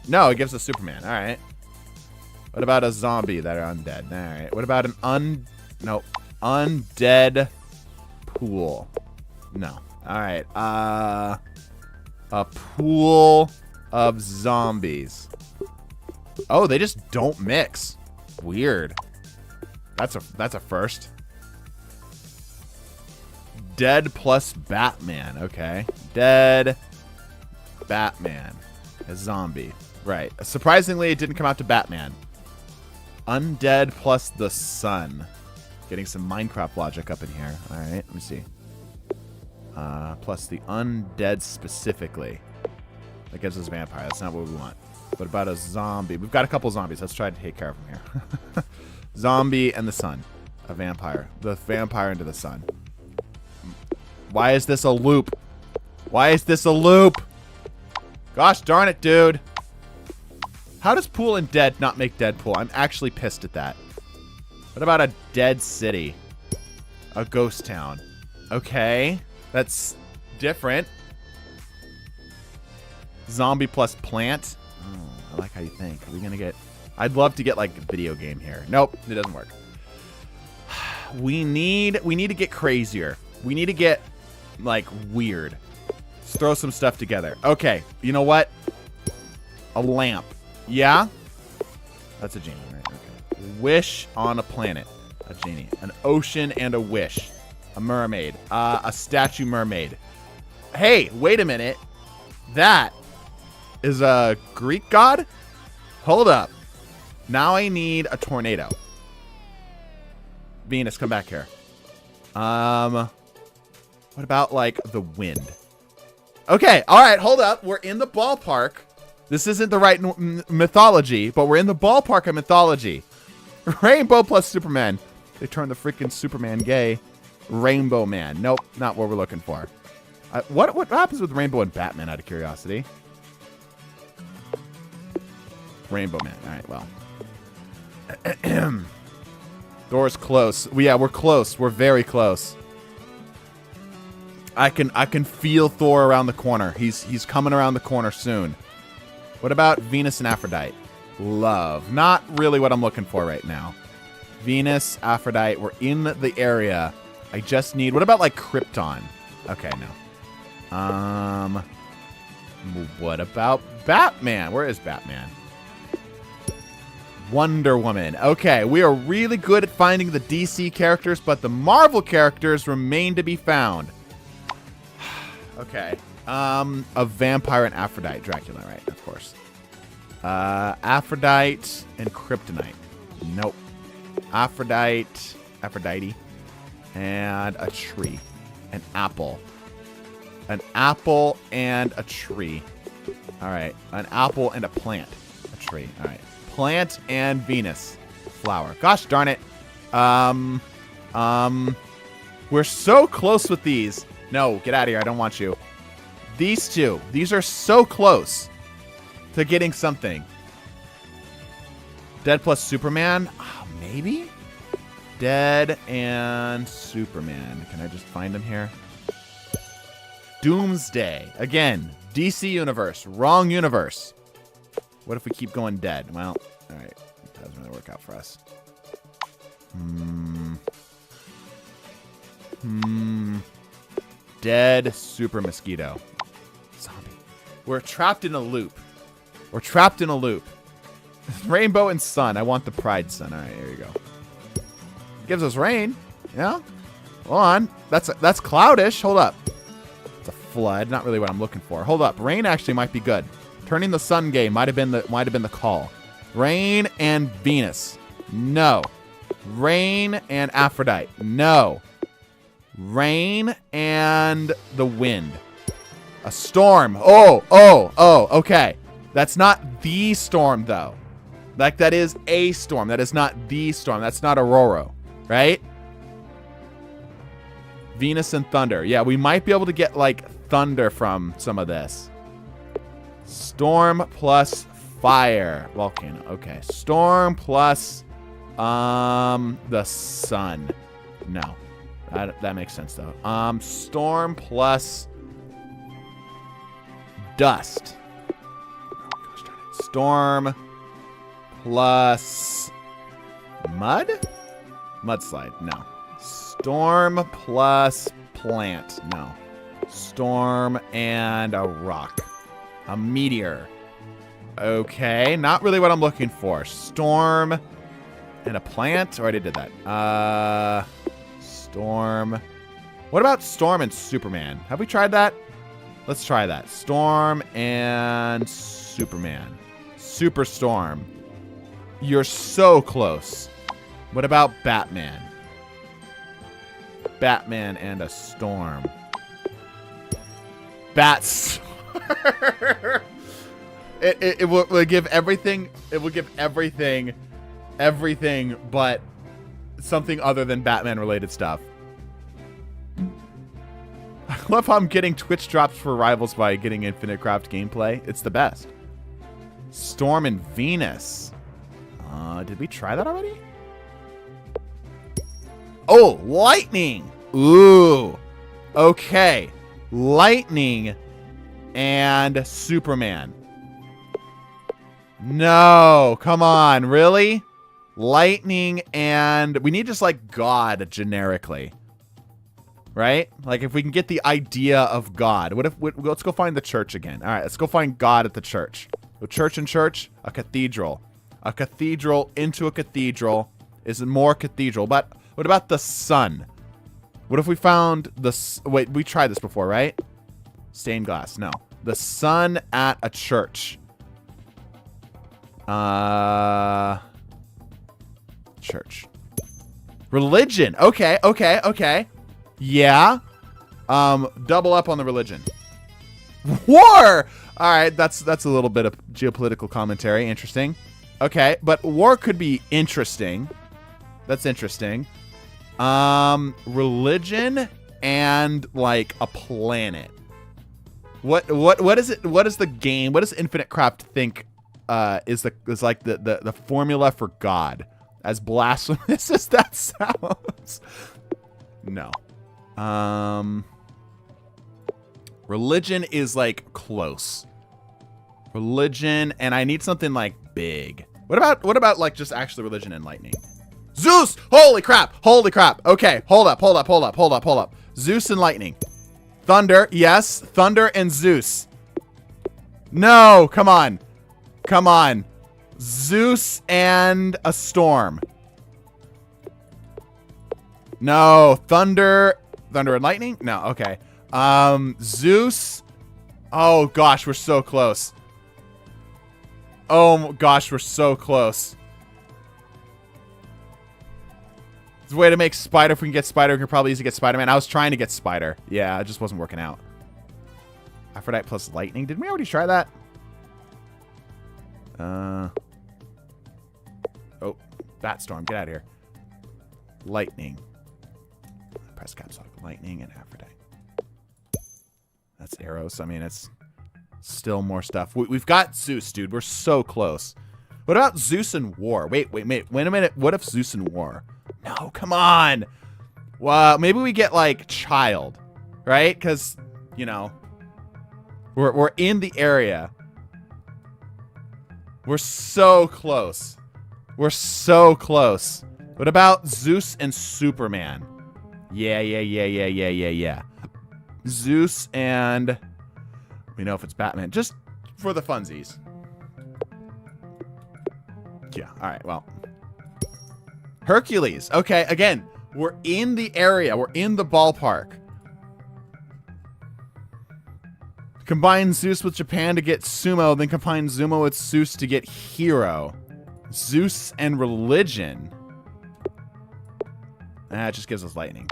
No, it gives us Superman. All right. What about a zombie that are undead? All right. What about an undead pool? No. All right. A pool of zombies. Oh, they just don't mix. Weird. That's a first. Dead plus Batman. Okay. Dead Batman. A zombie. Right. Surprisingly, it didn't come out to Batman. Undead plus the sun. Getting some Minecraft logic up in here. All right. Let me see. Plus the undead specifically. That gives us vampire. That's not what we want. What about a zombie? We've got a couple zombies. Let's try to take care of them here. Zombie and the sun. A vampire. The vampire into the sun. Why is this a loop? Why is this a loop? Gosh darn it, dude. How does pool and dead not make Deadpool? I'm actually pissed at that. What about a dead city? A ghost town. Okay. That's different. Zombie plus plant. Oh, I like how you think. Are we going to get... I'd love to get, like, a video game here. Nope, it doesn't work. We need to get crazier. We need to get, like, weird. Let's throw some stuff together. Okay, you know what? A lamp. Yeah? That's a genie, right? Okay. Wish on a planet. A genie. An ocean and a wish. A mermaid. A statue mermaid. Hey, wait a minute. That is a Greek god? Hold up. Now I need a tornado. Venus, come back here. What about, like, the wind? Okay, all right, hold up. We're in the ballpark. This isn't the right mythology, but we're in the ballpark of mythology. Rainbow plus Superman. They turned the freaking Superman gay. Rainbow Man. Nope, not what we're looking for. What happens with Rainbow and Batman, out of curiosity? Rainbow Man. All right, well. Door's close. Yeah, we're close. We're very close. I can feel Thor around the corner. He's coming around the corner soon. What about Venus and Aphrodite? Love. Not really what I'm looking for right now. Venus, Aphrodite, we're in the area. I just need... What about, like, Krypton? Okay, no. What about Batman? Where is Batman? Wonder Woman. Okay, we are really good at finding the DC characters, but the Marvel characters remain to be found. Okay. A vampire and Aphrodite. Dracula, right? Of course. Aphrodite and Kryptonite. Nope. Aphrodite, and a tree. An apple. An apple and a tree. All right. An apple and a plant. A tree. All right. Plant and Venus. Flower. Gosh darn it. We're so close with these. No, get out of here. I don't want you. These two. These are so close to getting something. Dead plus Superman? Oh, maybe? Dead and Superman. Can I just find them here? Doomsday. Again, DC universe. Wrong universe. What if we keep going dead? Well, all right. It doesn't really work out for us. Dead super mosquito. Zombie. We're trapped in a loop. We're trapped in a loop. Rainbow and sun. I want the pride sun. All right, here you go. Gives us rain. Yeah. Hold on. That's cloudish. Hold up. It's a flood. Not really what I'm looking for. Hold up. Rain actually might be good. Turning the sun gay might have been the call. Rain and Venus. No. Rain and Aphrodite. No. Rain and the wind. A storm. Oh, okay. That's not the storm, though. Like, that is a storm. That is not the storm. That's not Aurora, right? Venus and thunder. Yeah, we might be able to get, like, thunder from some of this. Storm plus fire. Volcano. Okay. Storm plus the sun. No. That makes sense, though. Storm plus dust. Oh, gosh darn it. Storm plus mud? Mudslide. No. Storm plus plant. No. Storm and a rock. A meteor. Okay. Not really what I'm looking for. Storm and a plant? Already did that. Storm. What about Storm and Superman? Have we tried that? Let's try that. Storm and Superman. Superstorm. You're so close. What about Batman? Batman and a storm. Bats. It will give everything. It will give everything but something other than Batman related stuff. I love how I'm getting Twitch drops for rivals by getting Infinite Craft gameplay. It's the best. Storm and Venus. Did we try that already? Oh, lightning. Ooh. Okay. Lightning and Superman. No, come on, really? Lightning and we need just like God generically. Right? Like if we can get the idea of God. Let's go find the church again. All right, let's go find God at the church. So church and church, a cathedral. A cathedral into a cathedral is more cathedral. But what about the sun? What if we found the... Wait, we tried this before, right? Stained glass. No. The sun at a church. Church. Religion. Okay. Yeah. Double up on the religion. War! Alright, that's a little bit of geopolitical commentary. Interesting. Okay, but war could be interesting. That's interesting. Religion and like a planet. What is it? What is the game? What does Infinite Craft think is like the formula for God? As blasphemous as that sounds. No. Religion is like close. Religion, and I need something like big. What about like just actually religion and lightning? Zeus! Holy crap! Holy crap! Okay, hold up. Zeus and lightning. Thunder, yes. Thunder and Zeus. No, come on. Come on. Zeus and a storm. No, thunder and lightning? No, okay. Zeus. Oh gosh, we're so close. Oh gosh, we're so close. There's a way to make Spider. If we can get Spider, we can probably easily get Spider-Man. I was trying to get Spider. Yeah, it just wasn't working out. Aphrodite plus lightning. Didn't we already try that? Oh, Bat Storm. Get out of here. Lightning. Press caps lock. Lightning and Aphrodite. That's arrows. I mean, it's still more stuff. We've got Zeus, dude. We're so close. What about Zeus and War? Wait a minute. What if Zeus and War? No, come on. Well, maybe we get like Child, right? Because, you know, we're in the area. We're so close. We're so close. What about Zeus and Superman? Yeah. Zeus and... we know if it's Batman. Just for the funsies. Yeah, alright, well. Hercules. Okay, again, we're in the area. We're in the ballpark. Combine Zeus with Japan to get Sumo, then combine Sumo with Zeus to get Hero. Zeus and religion. It just gives us lightning.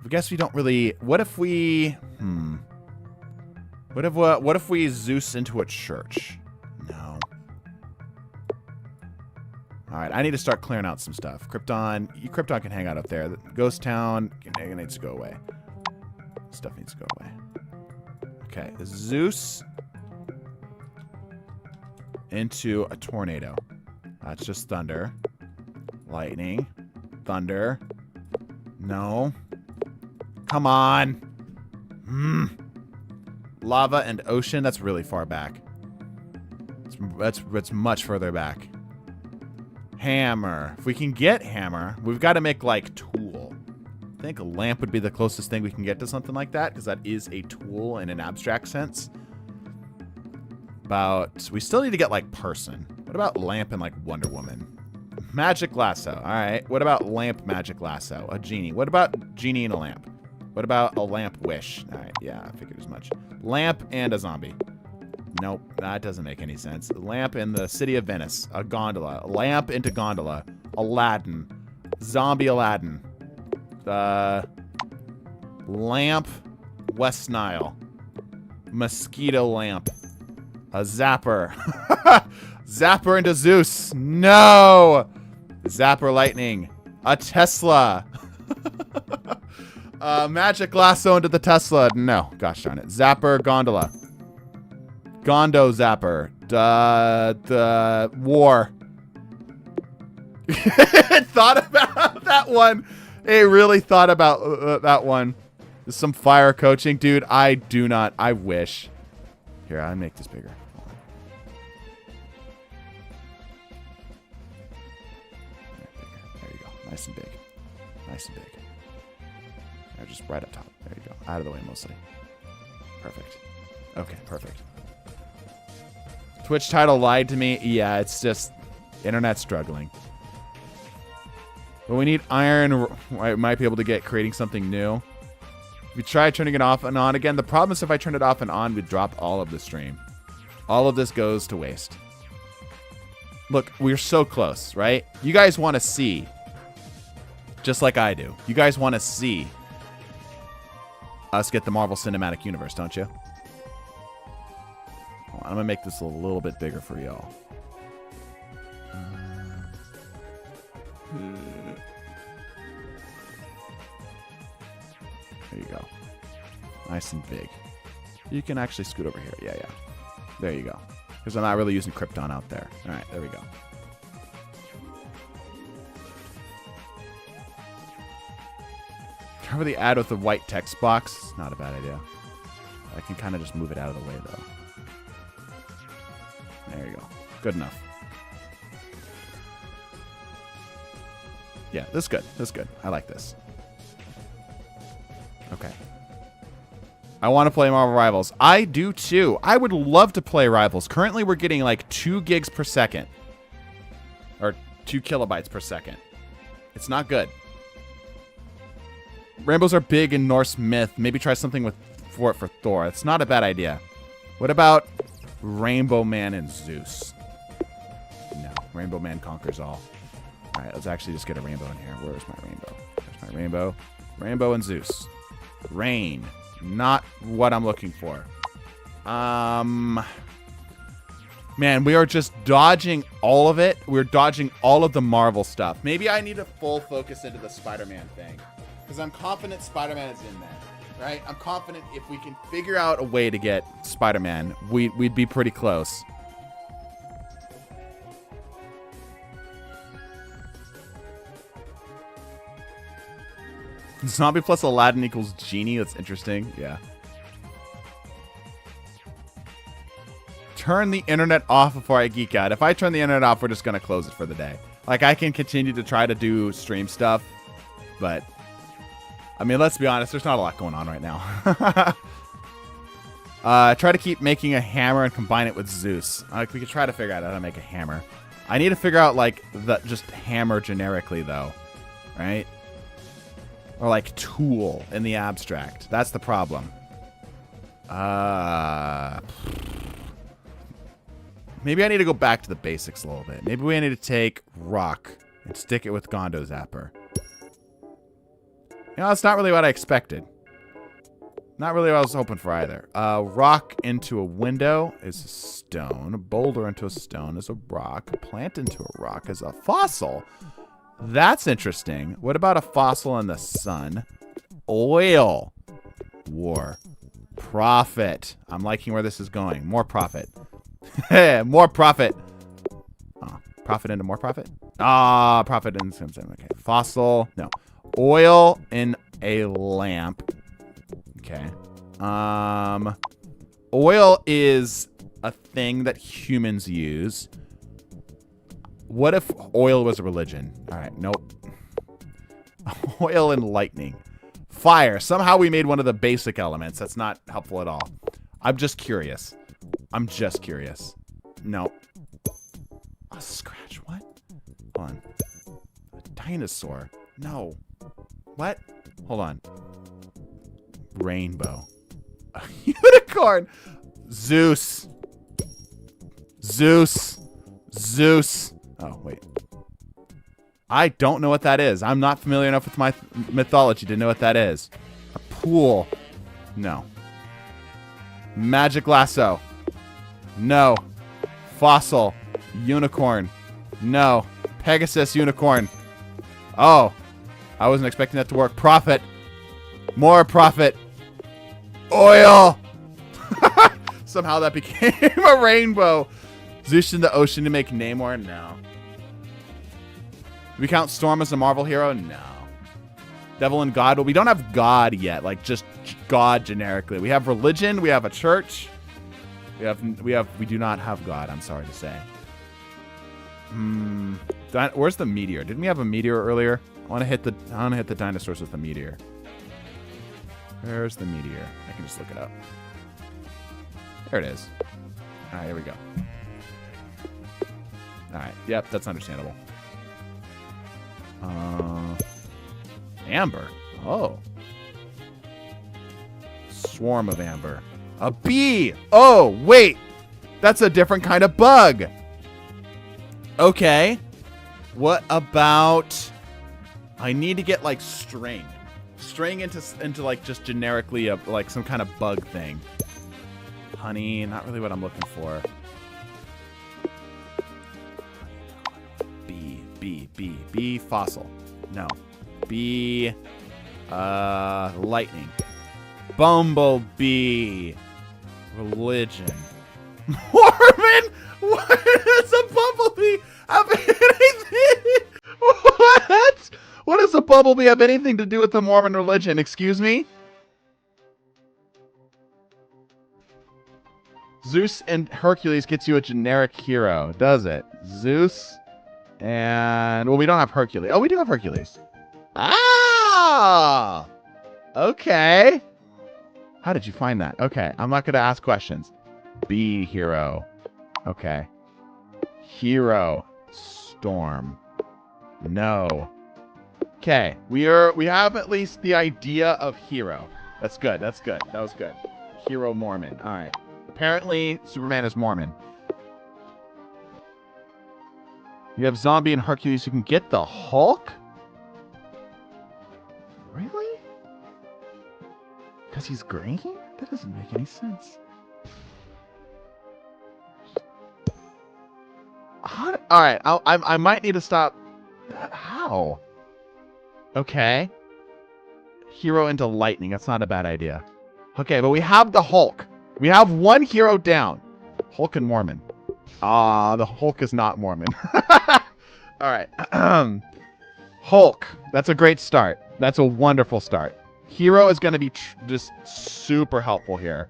I guess we don't really... what if we... What if we Zeus into a church? No. Alright, I need to start clearing out some stuff. Krypton can hang out up there. The Ghost Town needs to go away. Stuff needs to go away. Okay, Zeus into a tornado. That's just thunder. Lightning. Thunder. No. Come on. Lava and ocean. That's really far back. That's much further back. Hammer. If we can get hammer, we've got to make like tool. I think a lamp would be the closest thing we can get to something like that, because that is a tool in an abstract sense. But we still need to get like person. What about lamp and like Wonder Woman? Magic lasso. All right. What about lamp magic lasso? A genie. What about genie and a lamp? What about a lamp wish? All right. Yeah, I figured as much. Lamp and a zombie. Nope, that doesn't make any sense. A lamp in the city of Venice. A gondola. A lamp into gondola. Aladdin. Zombie Aladdin. Lamp West Nile. Mosquito lamp. A zapper. Zapper into Zeus. No! Zapper lightning. A Tesla. Magic lasso into the Tesla. No. Gosh darn it. Zapper gondola. Gondo zapper. The war. Thought about that one. Hey, really thought about that one. There's some fire coaching. Dude, I do not. I wish. Here, I'll make this bigger. There you go. Nice and big. Nice and big. Just right up top. There you go. Out of the way mostly. Perfect. Okay, perfect. Twitch title lied to me. Yeah, it's just internet struggling. But we need iron. I might be able to get creating something new. If we try turning it off and on again, the problem is if I turn it off and on, we drop all of the stream. All of this goes to waste. Look, we're so close, right? You guys want to see. Just like I do. You guys want to see us get the Marvel Cinematic Universe, don't you? Well, I'm going to make this a little bit bigger for y'all. There you go. Nice and big. You can actually scoot over here. Yeah, yeah. There you go. Because I'm not really using Krypton out there. All right, there we go. Cover the ad with the white text box. Not a bad idea. I can kind of just move it out of the way, though. There you go. Good enough. Yeah, this is good. This is good. I like this. Okay. I want to play Marvel Rivals. I do, too. I would love to play Rivals. Currently, we're getting like 2 gigs per second. Or 2 kilobytes per second. It's not good. Rainbows are big in Norse myth. Maybe try something for Thor. It's not a bad idea. What about Rainbow Man and Zeus? No. Rainbow Man conquers all. All right, let's actually just get a rainbow in here. Where's my rainbow? There's my rainbow. Rainbow and Zeus. Rain. Not what I'm looking for. Man, we are just dodging all of it. We're dodging all of the Marvel stuff. Maybe I need to full focus into the Spider-Man thing. Because I'm confident Spider-Man is in there. Right? I'm confident if we can figure out a way to get Spider-Man, we'd be pretty close. Zombie plus Aladdin equals Genie. That's interesting. Yeah. Turn the internet off before I geek out. If I turn the internet off, we're just going to close it for the day. Like, I can continue to try to do stream stuff, but I mean, let's be honest, there's not a lot going on right now. Try to keep making a hammer and combine it with Zeus. Like, we could try to figure out how to make a hammer. I need to figure out, like, just hammer generically, though. Right? Or, like, tool in the abstract. That's the problem. Maybe I need to go back to the basics a little bit. Maybe we need to take rock and stick it with Gondo Zapper. You know, that's not really what I expected. Not really what I was hoping for either. Rock into a window is a stone. A boulder into a stone is a rock. A plant into a rock is a fossil. That's interesting. What about a fossil in the sun? Oil. War. Profit. I'm liking where this is going. More profit. More profit. Oh, profit into more profit? Ah, profit into something. Okay. Fossil. No. Oil in a lamp. Okay. Oil is a thing that humans use. What if oil was a religion? All right. Nope. Oil and lightning. Fire. Somehow we made one of the basic elements. That's not helpful at all. I'm just curious. I'm just curious. No. A scratch. What? Hold on. A dinosaur. No. What? Hold on. Rainbow. A unicorn. Zeus. Zeus. Zeus. Oh, wait. I don't know what that is. I'm not familiar enough with my mythology to know what that is. A pool. No. Magic lasso. No. Fossil. Unicorn. No. Pegasus unicorn. Oh. I wasn't expecting that to work. Profit. More profit. Oil. Somehow that became a rainbow. Zeus in the ocean to make Namor? No. Do we count Storm as a Marvel hero? No. Devil and God? Well, we don't have God yet. Like, just God generically. We have religion. We have a church. We do not have God, I'm sorry to say. Where's the meteor? Didn't we have a meteor earlier? I want to hit the dinosaurs with the meteor. Where's the meteor? I can just look it up. There it is. All right, here we go. All right. Yep, that's understandable. Amber. Oh. Swarm of amber. A bee. Oh, wait. That's a different kind of bug. Okay. What about... I need to get, like, string. String into like, just generically, like, some kind of bug thing. Honey. Not really what I'm looking for. Bee. Fossil. No. Bee. Lightning. Bumblebee. Religion. Mormon? What does a bumblebee have anything? What? What does a bumblebee have anything to do with the Mormon religion? Excuse me? Zeus and Hercules gets you a generic hero, does it? Zeus and... Well, we don't have Hercules. Oh, we do have Hercules. Ah! Okay. How did you find that? Okay, I'm not going to ask questions. B hero. Okay. Hero. Storm. No. Okay, we have at least the idea of hero. That's good. That's good. That was good. Hero Mormon. All right. Apparently, Superman is Mormon. You have Zombie and Hercules. You can get the Hulk? Really? Because he's green? That doesn't make any sense. All right, I might need to stop. How? Okay. Hero into lightning. That's not a bad idea. Okay, but we have the Hulk. We have one hero down. Hulk and Mormon. The Hulk is not Mormon. All right. Hulk. That's a great start. That's a wonderful start. Hero is going to be just super helpful here.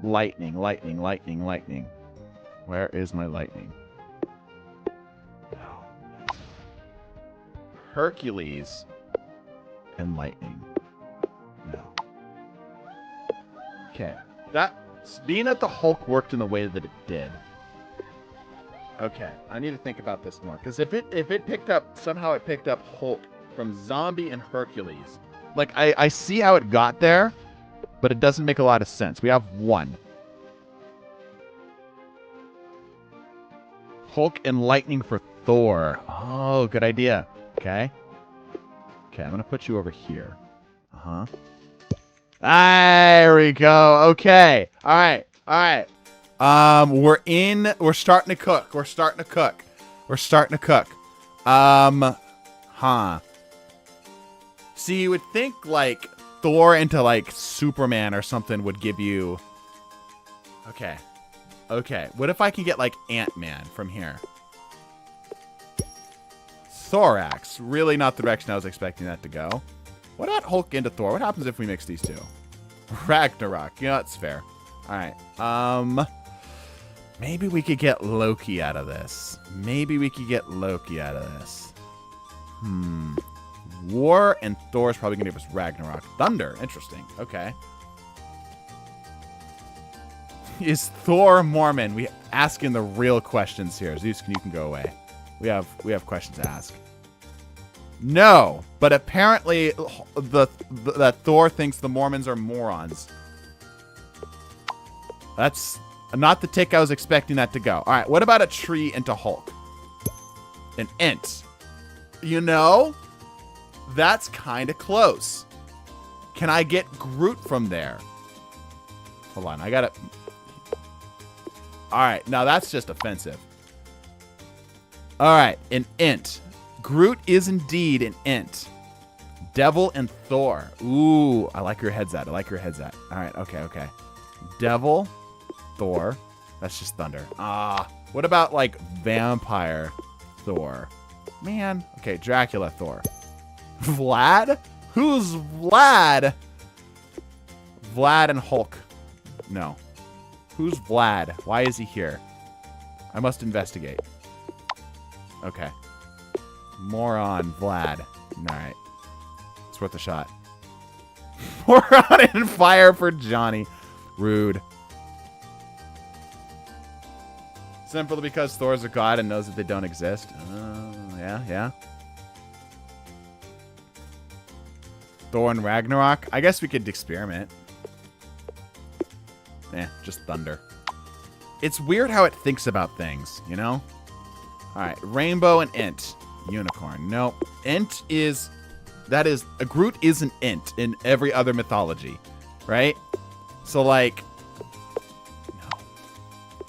Lightning, lightning, lightning, lightning. Where is my lightning? Hercules and lightning. No. Okay. Being that the Hulk worked in the way that it did. Okay, I need to think about this more. Because if it picked up, somehow it picked up Hulk from Zombie and Hercules. Like, I see how it got there, but it doesn't make a lot of sense. We have one. Hulk and lightning for Thor. Oh, good idea. Okay. Okay, I'm going to put you over here. Uh-huh. There we go. Okay. All right. All right. We're starting to cook. We're starting to cook. We're starting to cook. See, you would think like Thor into like Superman or something would give you. Okay. Okay. What if I can get like Ant-Man from here? Thorax. Really not the direction I was expecting that to go. What about Hulk into Thor? What happens if we mix these two? Ragnarok. You know, that's fair. All right. Maybe we could get Loki out of this. Maybe we could get Loki out of this. War and Thor is probably going to give us Ragnarok. Thunder. Interesting. Okay. Is Thor Mormon? We asking the real questions here. Zeus, you can go away. We have questions to ask. No, but apparently that Thor thinks the Mormons are morons. That's not the tick I was expecting that to go. All right, what about a tree into Hulk? An int. You know, that's kind of close. Can I get Groot from there? Hold on, I got it. All right, now that's just offensive. All right, an int. Groot is indeed an int. Devil and Thor. Ooh, I like your heads at. I like your heads at. All right, okay, okay. Devil, Thor. That's just thunder. What about like vampire Thor? Man. Okay, Dracula Thor. Vlad? Who's Vlad? Vlad and Hulk. No. Who's Vlad? Why is he here? I must investigate. Okay. Moron Vlad. Alright. It's worth a shot. Moron and fire for Johnny. Rude. Simply because Thor's a god and knows that they don't exist. Yeah. Thor and Ragnarok. I guess we could experiment. Just thunder. It's weird how it thinks about things, you know? Alright, rainbow and int. Unicorn. Nope. Int is... That is... A Groot is an int in every other mythology. Right? So, like... No.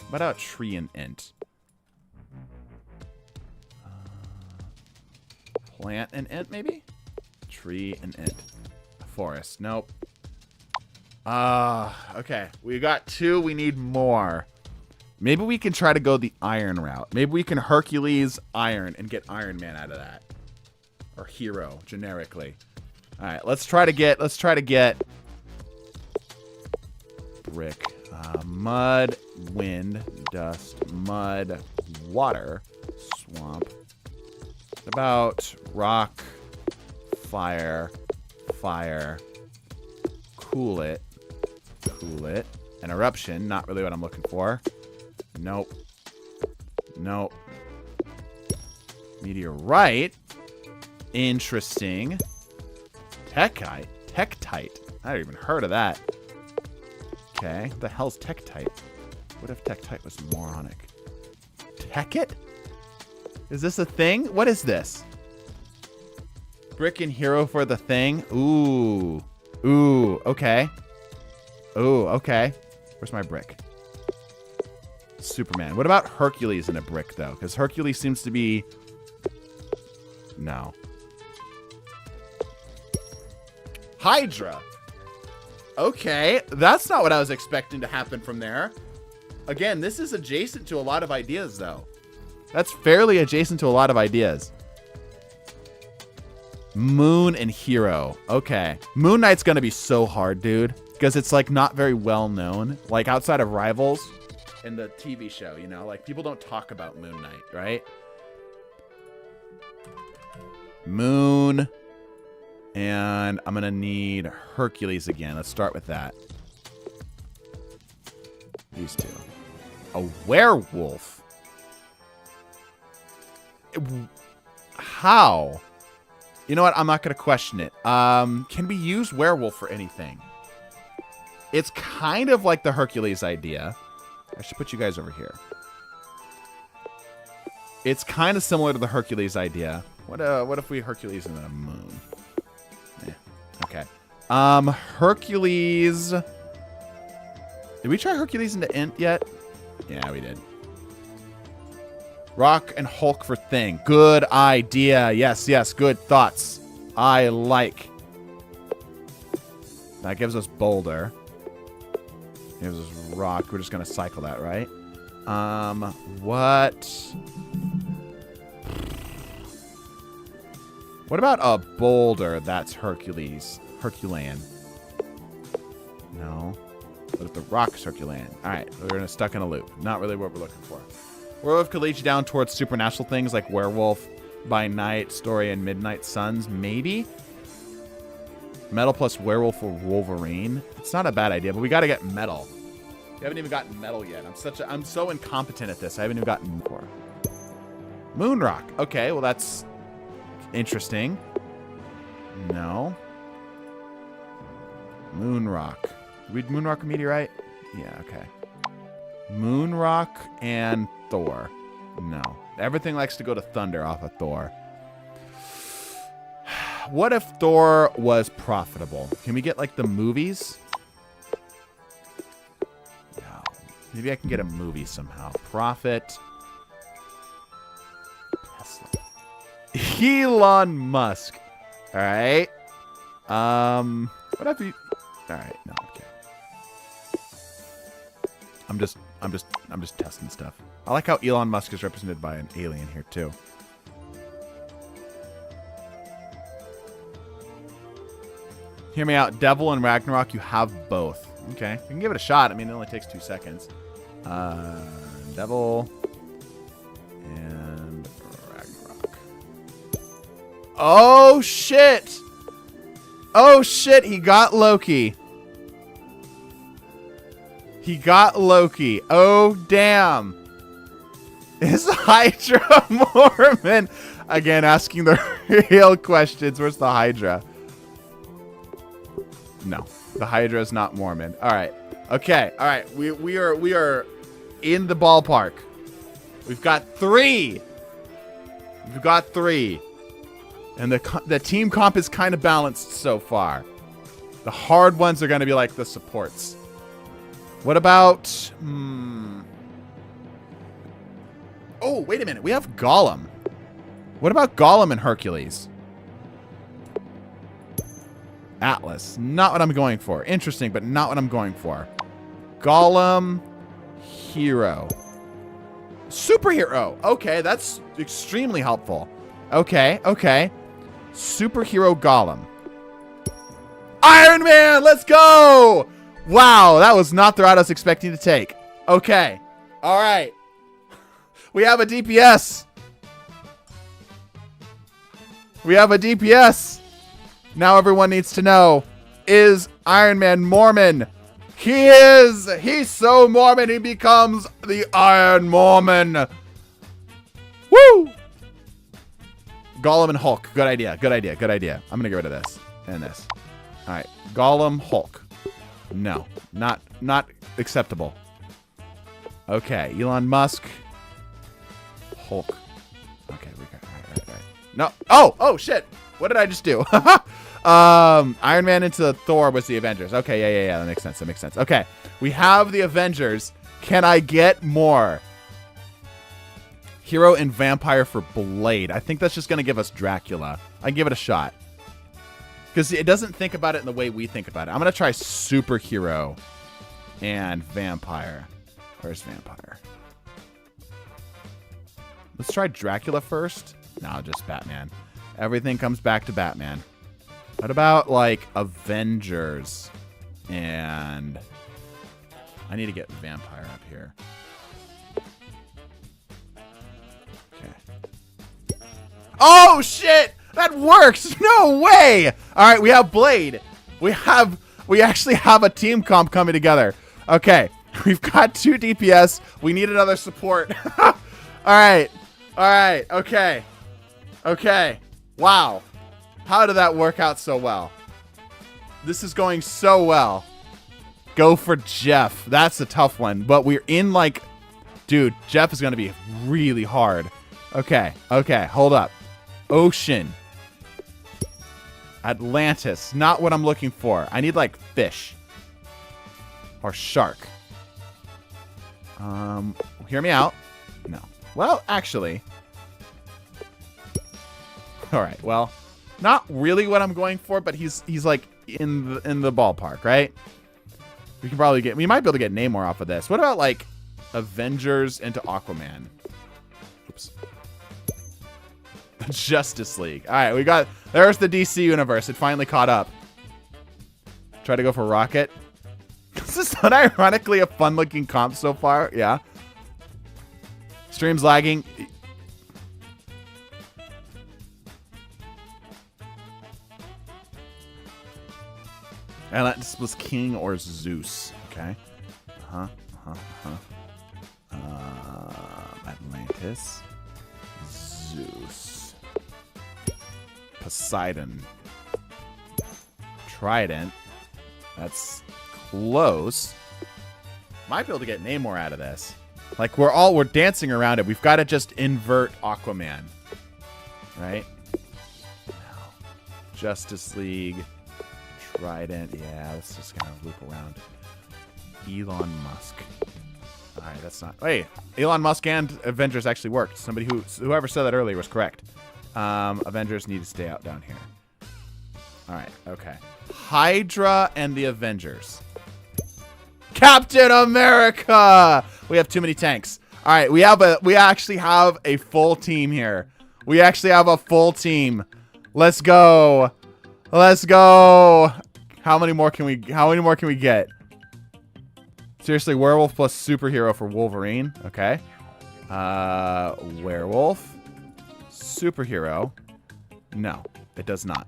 What about tree and int? Plant and int, maybe? Tree and int. forest. Nope. Okay. We got 2. We need more. Maybe we can try to go the iron route. Maybe we can Hercules iron and get Iron Man out of that. Or hero, generically. All right, let's try to get brick. Mud, wind, dust, mud, water, swamp. What about rock, fire, cool it, an eruption, not really what I'm looking for. Nope. Meteorite. Interesting. Tektite. I haven't even heard of that. Okay. What the hell's Tektite? What if Tektite was moronic? Tekit? Is this a thing? What is this? Brick and hero for the thing? Ooh. Okay. Where's my brick? Superman. What about Hercules in a brick, though? Because Hercules seems to be... No. Hydra. Okay. That's not what I was expecting to happen from there. Again, this is adjacent to a lot of ideas, though. That's fairly adjacent to a lot of ideas. Moon and hero. Okay. Moon Knight's going to be so hard, dude. Because it's, like, not very well known. Like, outside of Rivals in the TV show, you know? Like, people don't talk about Moon Knight, right? Moon. And I'm going to need Hercules again. Let's start with that. These 2. A werewolf. How? You know what? I'm not going to question it. Can we use werewolf for anything? It's kind of like the Hercules idea. I should put you guys over here. It's kind of similar to the Hercules idea. What if we Hercules and then a moon? Okay. Hercules. Did we try Hercules into int yet? Yeah, we did. Rock and Hulk for thing. Good idea. Yes, good thoughts. I like. That gives us boulder. Gives us rock. We're just going to cycle that, right? What about a boulder that's Hercules? Herculean. No. What if the rock's Herculean? Alright, we're stuck in a loop. Not really what we're looking for. Werewolf could lead you down towards supernatural things like Werewolf by Night, Story, and Midnight Suns. Maybe? Metal plus Werewolf or Wolverine. It's not a bad idea, but we got to get metal. We haven't even gotten metal yet. I'm so incompetent at this. I haven't even gotten more. Moonrock. Okay, well that's interesting. No. Moonrock. Read Moonrock a meteorite? Yeah, okay. Moonrock and Thor. No. Everything likes to go to Thunder off of Thor. What if Thor was profitable? Can we get, like, the movies? No. Maybe I can get a movie somehow. Profit. Tesla. Elon Musk. All right. What if you... All right. No, okay. I'm just testing stuff. I like how Elon Musk is represented by an alien here too. Hear me out. Devil and Ragnarok, you have both. Okay. You can give it a shot. I mean, it only takes 2 seconds. Devil and Ragnarok. Oh, shit. Oh, shit. He got Loki. He got Loki. Oh, damn. Is Hydra Mormon? Again, asking the real questions. Where's the Hydra? No. The Hydra is not Mormon. All right. Okay. All right. We are in the ballpark. We've got 3. We've got 3. And the team comp is kind of balanced so far. The hard ones are going to be like the supports. What about... Oh, wait a minute. We have Gollum. What about Gollum and Hercules? Atlas. Not what I'm going for. Interesting, but not what I'm going for. Golem. Hero. Superhero. Okay, that's extremely helpful. Okay, okay. Superhero Golem. Iron Man, let's go! Wow, that was not the route I was expecting to take. Okay. All right. We have a DPS. We have a DPS. Now everyone needs to know, is Iron Man Mormon? He is. He's so Mormon, he becomes the Iron Mormon. Woo! Golem and Hulk. Good idea. Good idea. Good idea. I'm going to get rid of this and this. All right. Golem, Hulk. No. Not acceptable. Okay. Elon Musk. Hulk. Okay. We got right. No. Oh, shit. What did I just do? Iron Man into Thor was the Avengers. Okay. Yeah. That makes sense. That makes sense. Okay. We have the Avengers. Can I get more? Hero and Vampire for Blade. I think that's just going to give us Dracula. I give it a shot. Because it doesn't think about it in the way we think about it. I'm going to try Superhero and Vampire. Where's Vampire? Let's try Dracula first. No, just Batman. Everything comes back to Batman. What about, like, Avengers? And I need to get Vampire up here. Oh, shit! That works! No way! All right, we have Blade. We actually have a team comp coming together. Okay, we've got 2 DPS. We need another support. All right. Okay. Wow. How did that work out so well? This is going so well. Go for Jeff. That's a tough one, but we're in, like... Dude, Jeff is going to be really hard. Okay, hold up. Ocean. Atlantis. Not what I'm looking for. I need, like, fish. Or shark. Hear me out. No. Well, actually. Alright, well. Not really what I'm going for, but he's like, in the ballpark, right? We can probably we might be able to get Namor off of this. What about, like, Avengers into Aquaman? Oops. Justice League. All right, there's the DC universe. It finally caught up. Try to go for Rocket. This is unironically a fun-looking comp so far. Yeah. Stream's lagging. Atlantis was King or Zeus. Okay. Atlantis. Zeus. Poseidon. Trident. That's close. Might be able to get Namor out of this. Like, we're dancing around it. We've got to just invert Aquaman. Right? No. Justice League. Trident. Yeah, let's just kind of loop around. Elon Musk. Alright, that's not... Hey, Elon Musk and Avengers actually worked. Whoever said that earlier was correct. Avengers need to stay out down here. Alright, okay. Hydra and the Avengers. Captain America! We have too many tanks. Alright, we actually have a full team here. We actually have a full team. Let's go. Let's go. How many more can we get? Seriously, werewolf plus superhero for Wolverine. Okay. Werewolf. Superhero. No, it does not.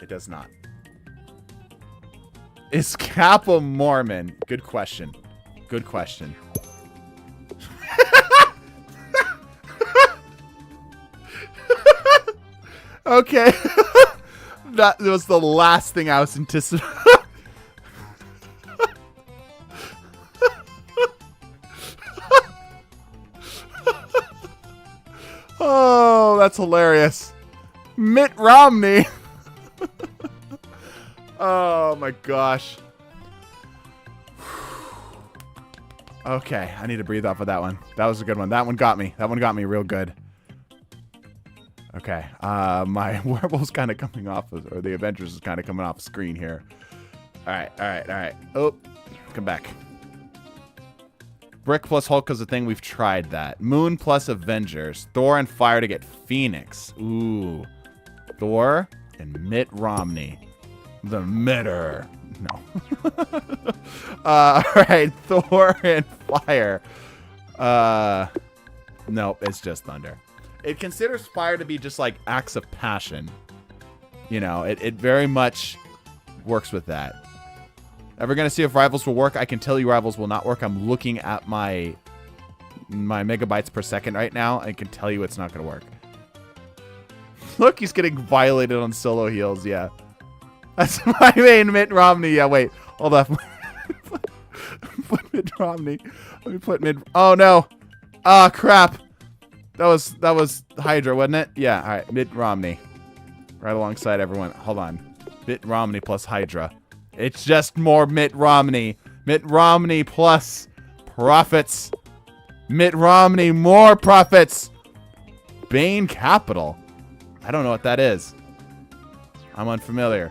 It does not. Is Cap a Mormon? Good question. Good question. Okay. That was the last thing I was anticipating. Oh, that's hilarious. Mitt Romney. Oh my gosh. Okay, I need to breathe off of that one. That was a good one. That one got me. That one got me real good. Okay. My werewolf's kind of coming off, or the Avengers is kind of coming off screen here. All right. Oh, come back. Brick plus Hulk is a thing. We've tried that. Moon plus Avengers. Thor and Fire to get Phoenix. Ooh. Thor and Mitt Romney. The Mitter. No. All right. Thor and Fire. Nope. It's just Thunder. It considers Fire to be just like acts of passion. You know, it very much works with that. Ever gonna see if Rivals will work? I can tell you Rivals will not work. I'm looking at my megabytes per second right now. I can tell you it's not gonna work. Look, he's getting violated on solo heals. Yeah, that's my main Mitt Romney. Yeah, wait, hold up. Put Mitt Romney. Let me put Mitt. Oh no! Ah, crap. That was Hydra, wasn't it? Yeah. All right, Mitt Romney, right alongside everyone. Hold on, Mitt Romney plus Hydra. It's just more Mitt Romney. Mitt Romney plus profits. Mitt Romney more profits. Bain Capital. I don't know what that is. I'm unfamiliar.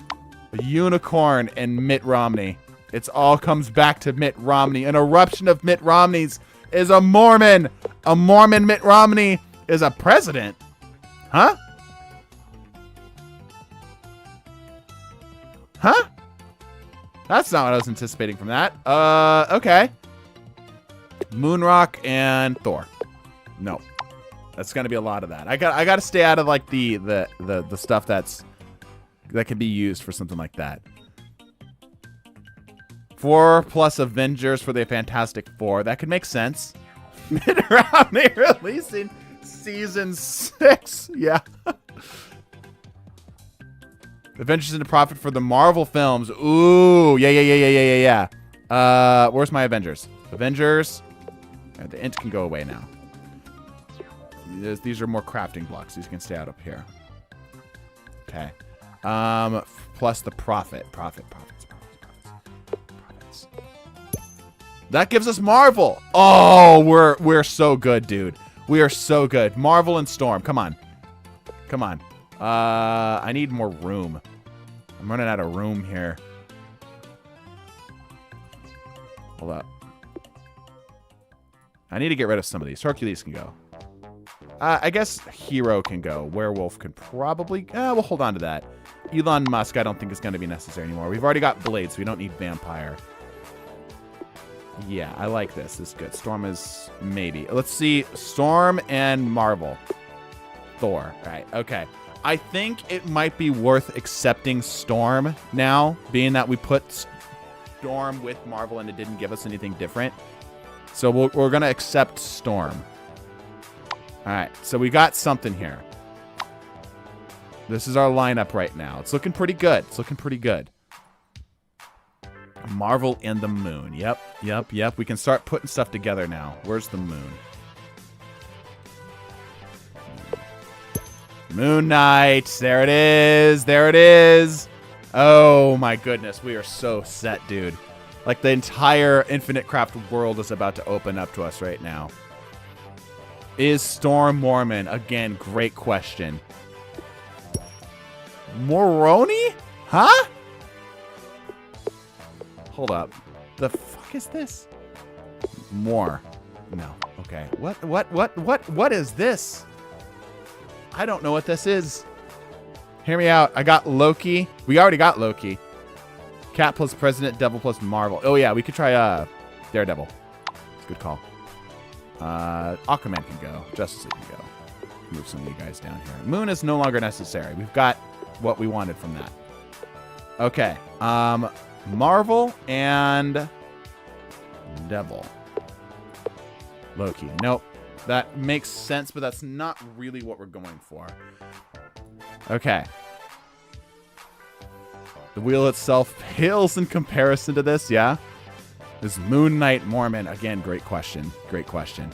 A unicorn and Mitt Romney. It all comes back to Mitt Romney. An eruption of Mitt Romneys is a Mormon. A Mormon Mitt Romney is a president. Huh? Huh? That's not what I was anticipating from that. Okay. Moonrock and Thor. No. That's gonna be a lot of that. I gotta stay out of like the stuff that can be used for something like that. 4 plus Avengers for the Fantastic Four. That could make sense. Mitt Romney releasing season 6. Yeah. Avengers into profit for the Marvel films. Ooh, yeah. Where's my Avengers? Avengers. Right, the int can go away now. These are more crafting blocks. These can stay out up here. Okay. Plus the profits. That gives us Marvel. Oh, we're so good, dude. We are so good. Marvel and Storm. Come on. I need more room. I'm running out of room here. Hold up. I need to get rid of some of these. Hercules can go. I guess Hero can go. Werewolf can probably... we'll hold on to that. Elon Musk I don't think is going to be necessary anymore. We've already got Blade, so we don't need Vampire. Yeah, I like this. This is good. Storm is maybe. Let's see. Storm and Marvel. Thor. All right. Okay. I think it might be worth accepting Storm now, being that we put Storm with Marvel and it didn't give us anything different. So we're going to accept Storm. All right. So we got something here. This is our lineup right now. It's looking pretty good. Marvel and the Moon. Yep. We can start putting stuff together now. Where's the Moon? Moon Knight. There it is. Oh my goodness. We are so set, dude. Like the entire Infinite Craft world is about to open up to us right now. Is Storm Mormon? Again, great question. Moroni? Huh? Hold up. The fuck is this? More. No. Okay. What is this? I don't know what this is. Hear me out. I got Loki. We already got Loki. Cat plus President, Devil plus Marvel. Oh yeah, we could try Daredevil. It's a good call. Aquaman can go. Justice League can go. Move some of you guys down here. Moon is no longer necessary. We've got what we wanted from that. Okay. Marvel and Devil. Loki. Nope. That makes sense, but that's not really what we're going for. Okay. The wheel itself pales in comparison to this, yeah? This Moon Knight Mormon. Again, great question. Can't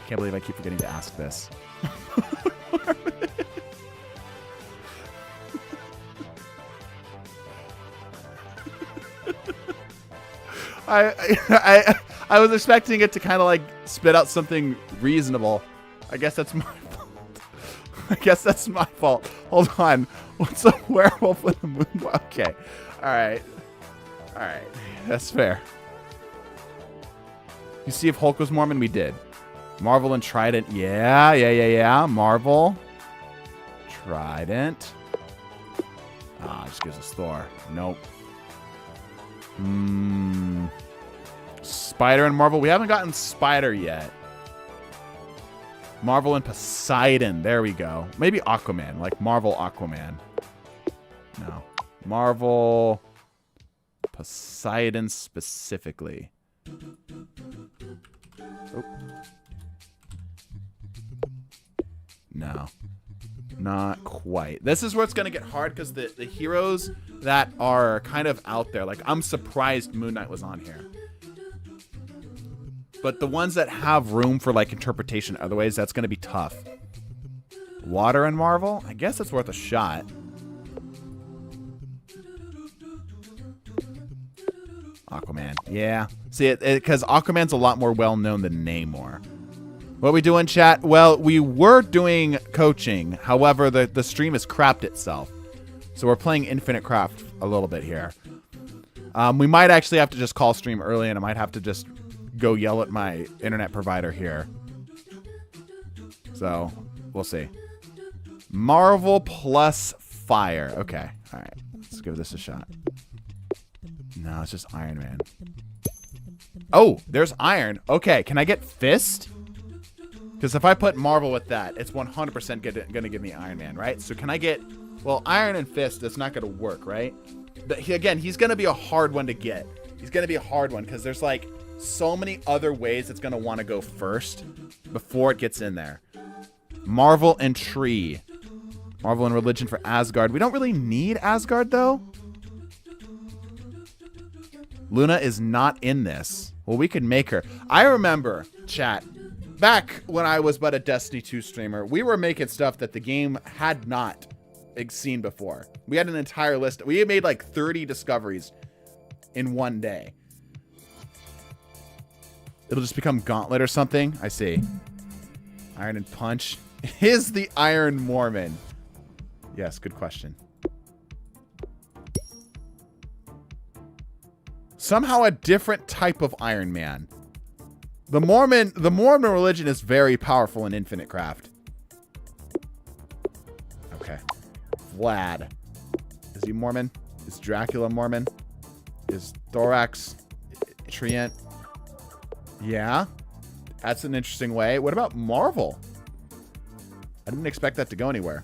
believe I keep forgetting to ask this. I was expecting it to kind of like spit out something reasonable. I guess that's my fault. I guess that's my fault. Hold on. What's a werewolf with a moon? Okay. All right. All right. That's fair. You see if Hulk was Mormon? We did. Marvel and Trident. Yeah. Marvel. Trident. Ah, just gives us Thor. Nope. Spider and Marvel. We haven't gotten Spider yet. Marvel and Poseidon. There we go. Maybe Aquaman. Like Marvel Aquaman. No. Marvel Poseidon specifically. Oh. No. Not quite. This is where it's going to get hard because the heroes that are kind of out there, like I'm surprised Moon Knight was on here. But the ones that have room for like interpretation other ways, that's going to be tough. Water and Marvel? I guess it's worth a shot. Aquaman. Yeah. See, because Aquaman's a lot more well-known than Namor. What we doing, chat? Well, we were doing coaching. However, the stream has crapped itself. So we're playing Infinite Craft a little bit here. We might actually have to just call stream early, and I might have to just go yell at my internet provider here. So, we'll see. Marvel plus fire. Okay. All right. Let's give this a shot. No, it's just Iron Man. Oh, there's Iron. Okay, can I get Fist? Because if I put Marvel with that, it's 100% going to give me Iron Man, right? So can I get... Well, Iron and Fist, that's not going to work, right? But again, he's going to be a hard one to get. He's going to be a hard one because there's like so many other ways it's going to want to go first before it gets in there. Marvel and Tree. Marvel and Religion for Asgard. We don't really need Asgard, though. Luna is not in this. Well, we could make her. I remember, chat, back when I was but a Destiny 2 streamer, we were making stuff that the game had not seen before. We had an entire list. We had made like 30 discoveries in one day. It'll just become Gauntlet or something. I see. Iron and Punch. Is the Iron Mormon? Yes, good question. Somehow a different type of Iron Man. The Mormon religion is very powerful in Infinite Craft. Okay. Vlad. Is he Mormon? Is Dracula Mormon? Is Thorax Treant? Yeah. That's an interesting way. What about Marvel? I didn't expect that to go anywhere.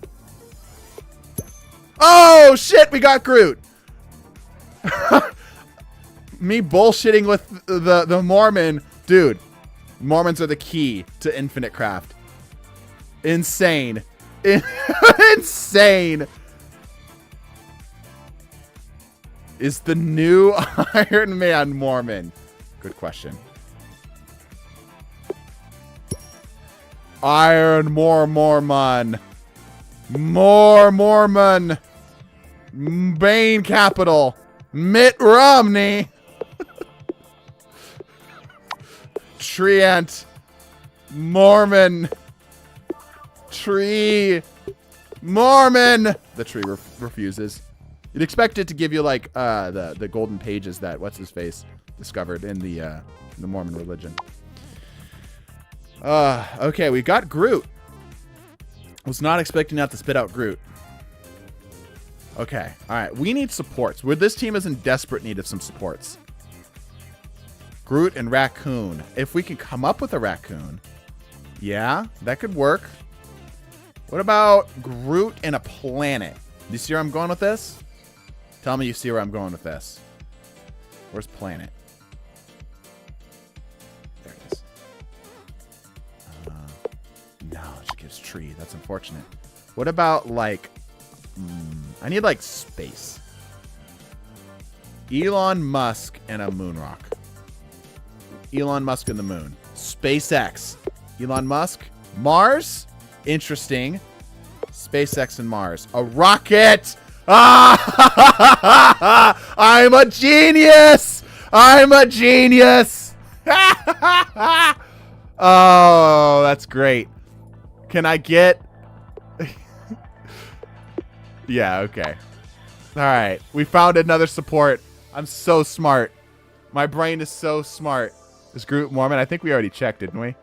Oh, shit! We got Groot! Me bullshitting with the Mormon. Dude, Mormons are the key to Infinite Craft. Insane. Insane. Is the new Iron Man Mormon? Good question. Iron Mormon. More Mormon. Bane Capital. Mitt Romney. Treant. Mormon. Tree. Mormon. The tree refuses. You'd expect it to give you like the golden pages that what's his face discovered in the Mormon religion. Okay, we got Groot. Was not expecting that to spit out Groot. Okay, all right. We need supports. This team is in desperate need of some supports. Groot and Raccoon. If we can come up with a Raccoon, yeah, that could work. What about Groot and a planet? Do you see where I'm going with this? Tell me you see where I'm going with this. Where's planet? There it is. No, she gives tree. That's unfortunate. What about like... I need like space. Elon Musk and a moon rock. Elon Musk and the moon. SpaceX. Elon Musk. Mars. Interesting. SpaceX and Mars. A rocket. Ah! I'm a genius. I'm a genius. Oh, that's great. Can I get... Yeah, okay. All right. We found another support. I'm so smart. My brain is so smart. Is Groot Mormon? I think we already checked, didn't we?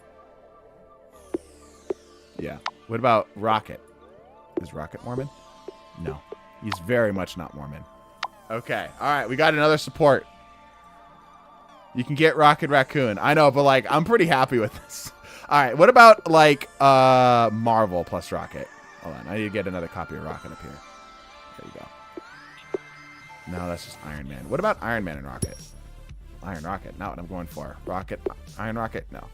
Yeah. What about Rocket? Is Rocket Mormon? No. He's very much not Mormon. Okay. All right. We got another support. You can get Rocket Raccoon. I know, but like, I'm pretty happy with this. All right. What about like Marvel plus Rocket? Hold on. I need to get another copy of Rocket up here. There you go. No, that's just Iron Man. What about Iron Man and Rocket? Iron Rocket. Not what I'm going for. Rocket. Iron Rocket. No.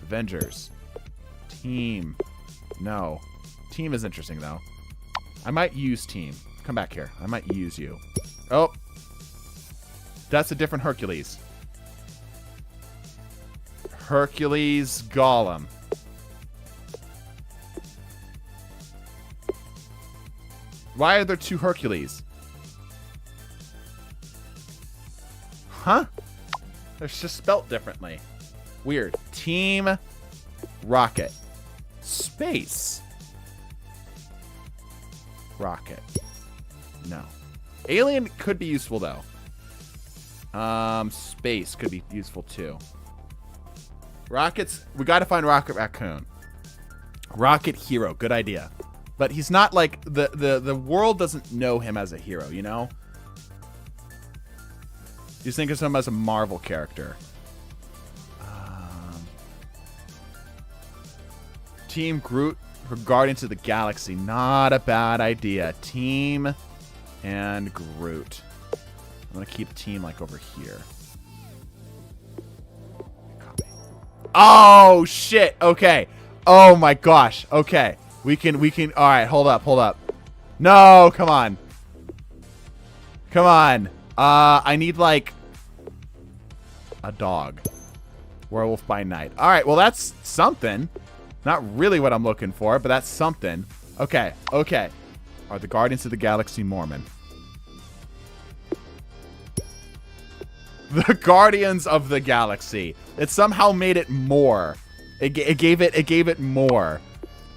Avengers. Team. No. Team is interesting, though. I might use Team. Come back here. I might use you. Oh. That's a different Hercules. Hercules Golem. Why are there two Hercules? Huh? They're just spelt differently. Weird. Team Rocket. Space. Rocket. No. Alien could be useful, though. Space could be useful, too. Rockets. We got to find Rocket Raccoon. Rocket Hero. Good idea. But he's not like... The world doesn't know him as a hero, you know? You think of him as a Marvel character. Team Groot for Guardians of the Galaxy. Not a bad idea. Team and Groot. I'm going to keep Team like over here. Copy. Oh, shit. Okay. Oh, my gosh. Okay. We can. All right. Hold up. No, come on. Come on. I need, like, a dog. Werewolf by night. All right, well, that's something. Not really what I'm looking for, but that's something. Okay. Are the Guardians of the Galaxy Mormon? The Guardians of the Galaxy. It somehow made it more. It gave it more.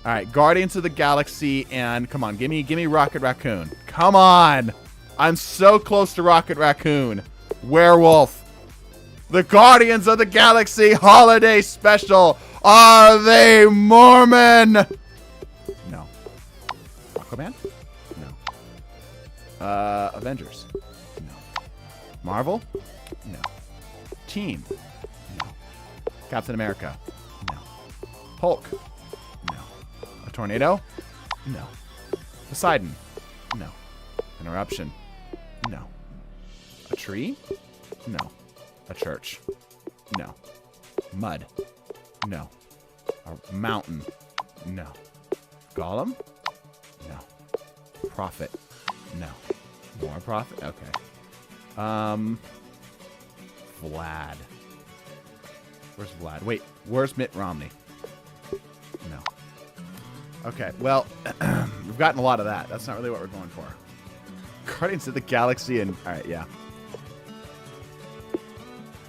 All right, Guardians of the Galaxy, and come on, give me Rocket Raccoon. Come on. I'm so close to Rocket Raccoon. Werewolf. The Guardians of the Galaxy Holiday Special. Are they Mormon? No. Aquaman? No. Avengers? No. Marvel? No. Team? No. Captain America? No. Hulk? No. A tornado? No. Poseidon? No. Interruption? No. A tree? No. A church? No. Mud? No. A mountain? No. Golem? No. Prophet? No. More prophet? Okay. Vlad. Where's Vlad? Wait, where's Mitt Romney? No. Okay, well, we've gotten a lot of that. That's not really what we're going for. Guardians of the Galaxy and... Alright, yeah.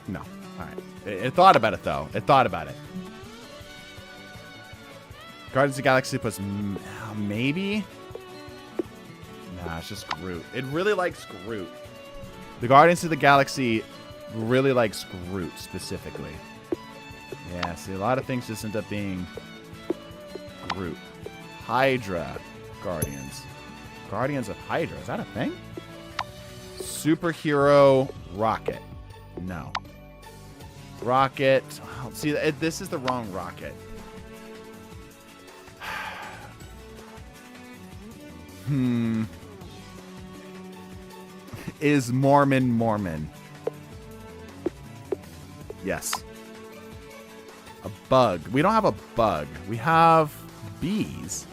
No. Alright. It thought about it, though. It thought about it. Guardians of the Galaxy plus... maybe? Nah, it's just Groot. It really likes Groot. The Guardians of the Galaxy really likes Groot, specifically. Yeah, see, a lot of things just end up being Groot. Hydra Guardians. Guardians of Hydra. Is that a thing? Superhero Rocket. No. Rocket. Oh, see, this is the wrong Rocket. Is Mormon? Yes. A bug. We don't have a bug. We have bees.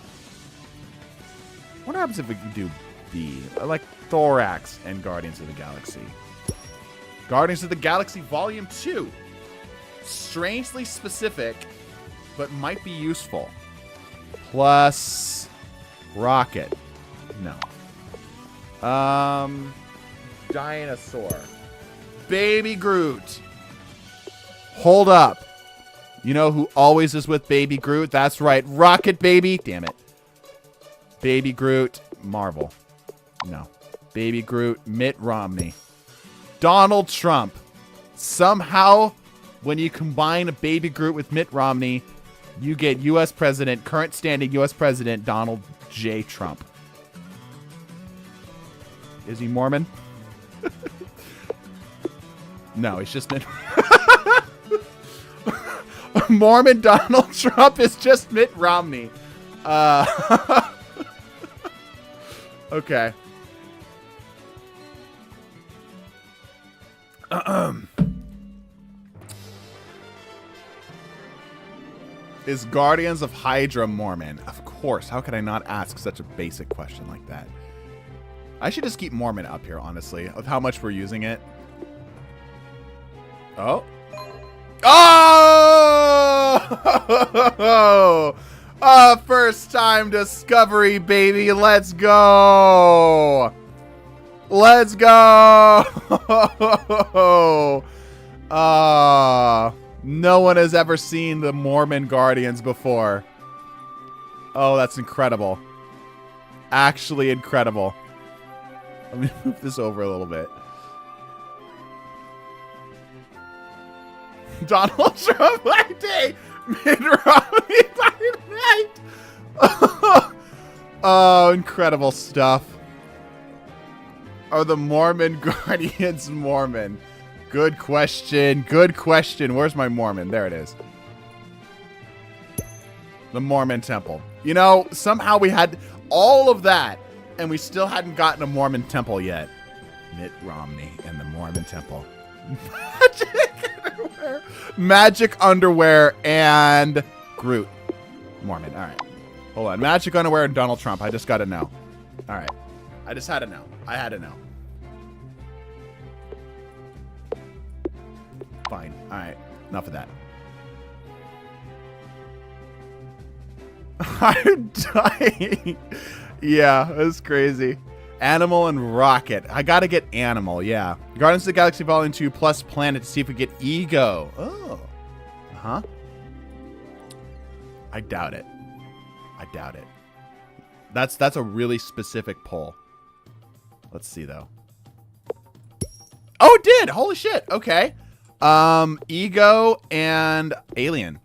What happens if we can do bee? I like Thorax and Guardians of the Galaxy. Guardians of the Galaxy Volume 2. Strangely specific, but might be useful. Plus Rocket. No. Dinosaur. Baby Groot. Hold up. You know who always is with Baby Groot? That's right. Rocket Baby. Damn it. Baby Groot. Marvel. No. Baby Groot, Mitt Romney. Donald Trump. Somehow, when you combine Baby Groot with Mitt Romney, you get U.S. President, current standing U.S. President Donald J. Trump. Is he Mormon? No, he's just Mitt. Mormon Donald Trump is just Mitt Romney. Okay. Is Guardians of Hydra Mormon? Of course. How could I not ask such a basic question like that? I should just keep Mormon up here, honestly, of how much we're using it. Oh. Oh! First time discovery, baby. Let's go. Let's go. No one has ever seen the Mormon Guardians before. Oh, that's incredible. Actually incredible. Let me move this over a little bit. Donald Trump by day, Mitt Romney by night. Oh, incredible stuff. Are the Mormon Guardians Mormon? Good question. Good question. Where's my Mormon? There it is. The Mormon Temple. You know, somehow we had all of that, and we still hadn't gotten a Mormon Temple yet. Mitt Romney and the Mormon Temple. Magic underwear and Groot. Mormon. All right. Hold on. Magic underwear and Donald Trump. I just got to know. All right. I just had to know. I had to know. Fine. All right. Enough of that. I'm dying. Yeah, that's crazy. Animal and Rocket. I gotta get Animal, yeah. Guardians of the Galaxy Volume 2 plus Planet to see if we get Ego. Oh. Huh? I doubt it. I doubt it. That's a really specific poll. Let's see, though. Oh, it did! Holy shit! Okay. Ego and Alien.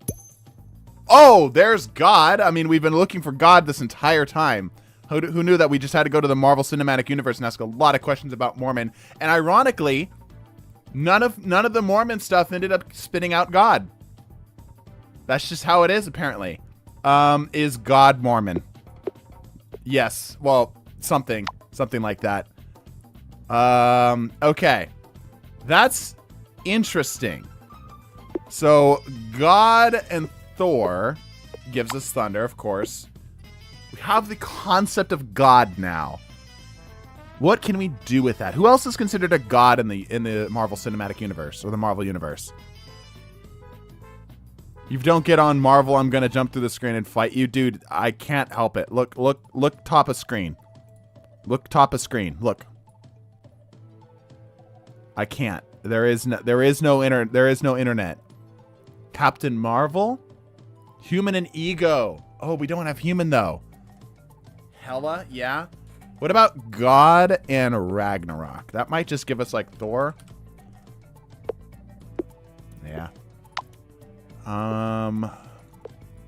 Oh, there's God. I mean, we've been looking for God this entire time. Who knew that we just had to go to the Marvel Cinematic Universe and ask a lot of questions about Mormon? And ironically, none of the Mormon stuff ended up spitting out God. That's just how it is, apparently. Is God Mormon? Yes. Well, something like that. Okay. That's interesting. So God and Thor gives us thunder, of course. We have the concept of God now. What can we do with that? Who else is considered a god in the Marvel Cinematic Universe or the Marvel Universe? You don't get on Marvel, I'm gonna jump through the screen and fight you, dude. I can't help it. Look top of screen. Look top of screen. Look. I can't. There is no internet. Captain Marvel, Human and Ego. Oh, we don't have Human though. Hela, yeah. What about God and Ragnarok? That might just give us like Thor. Yeah.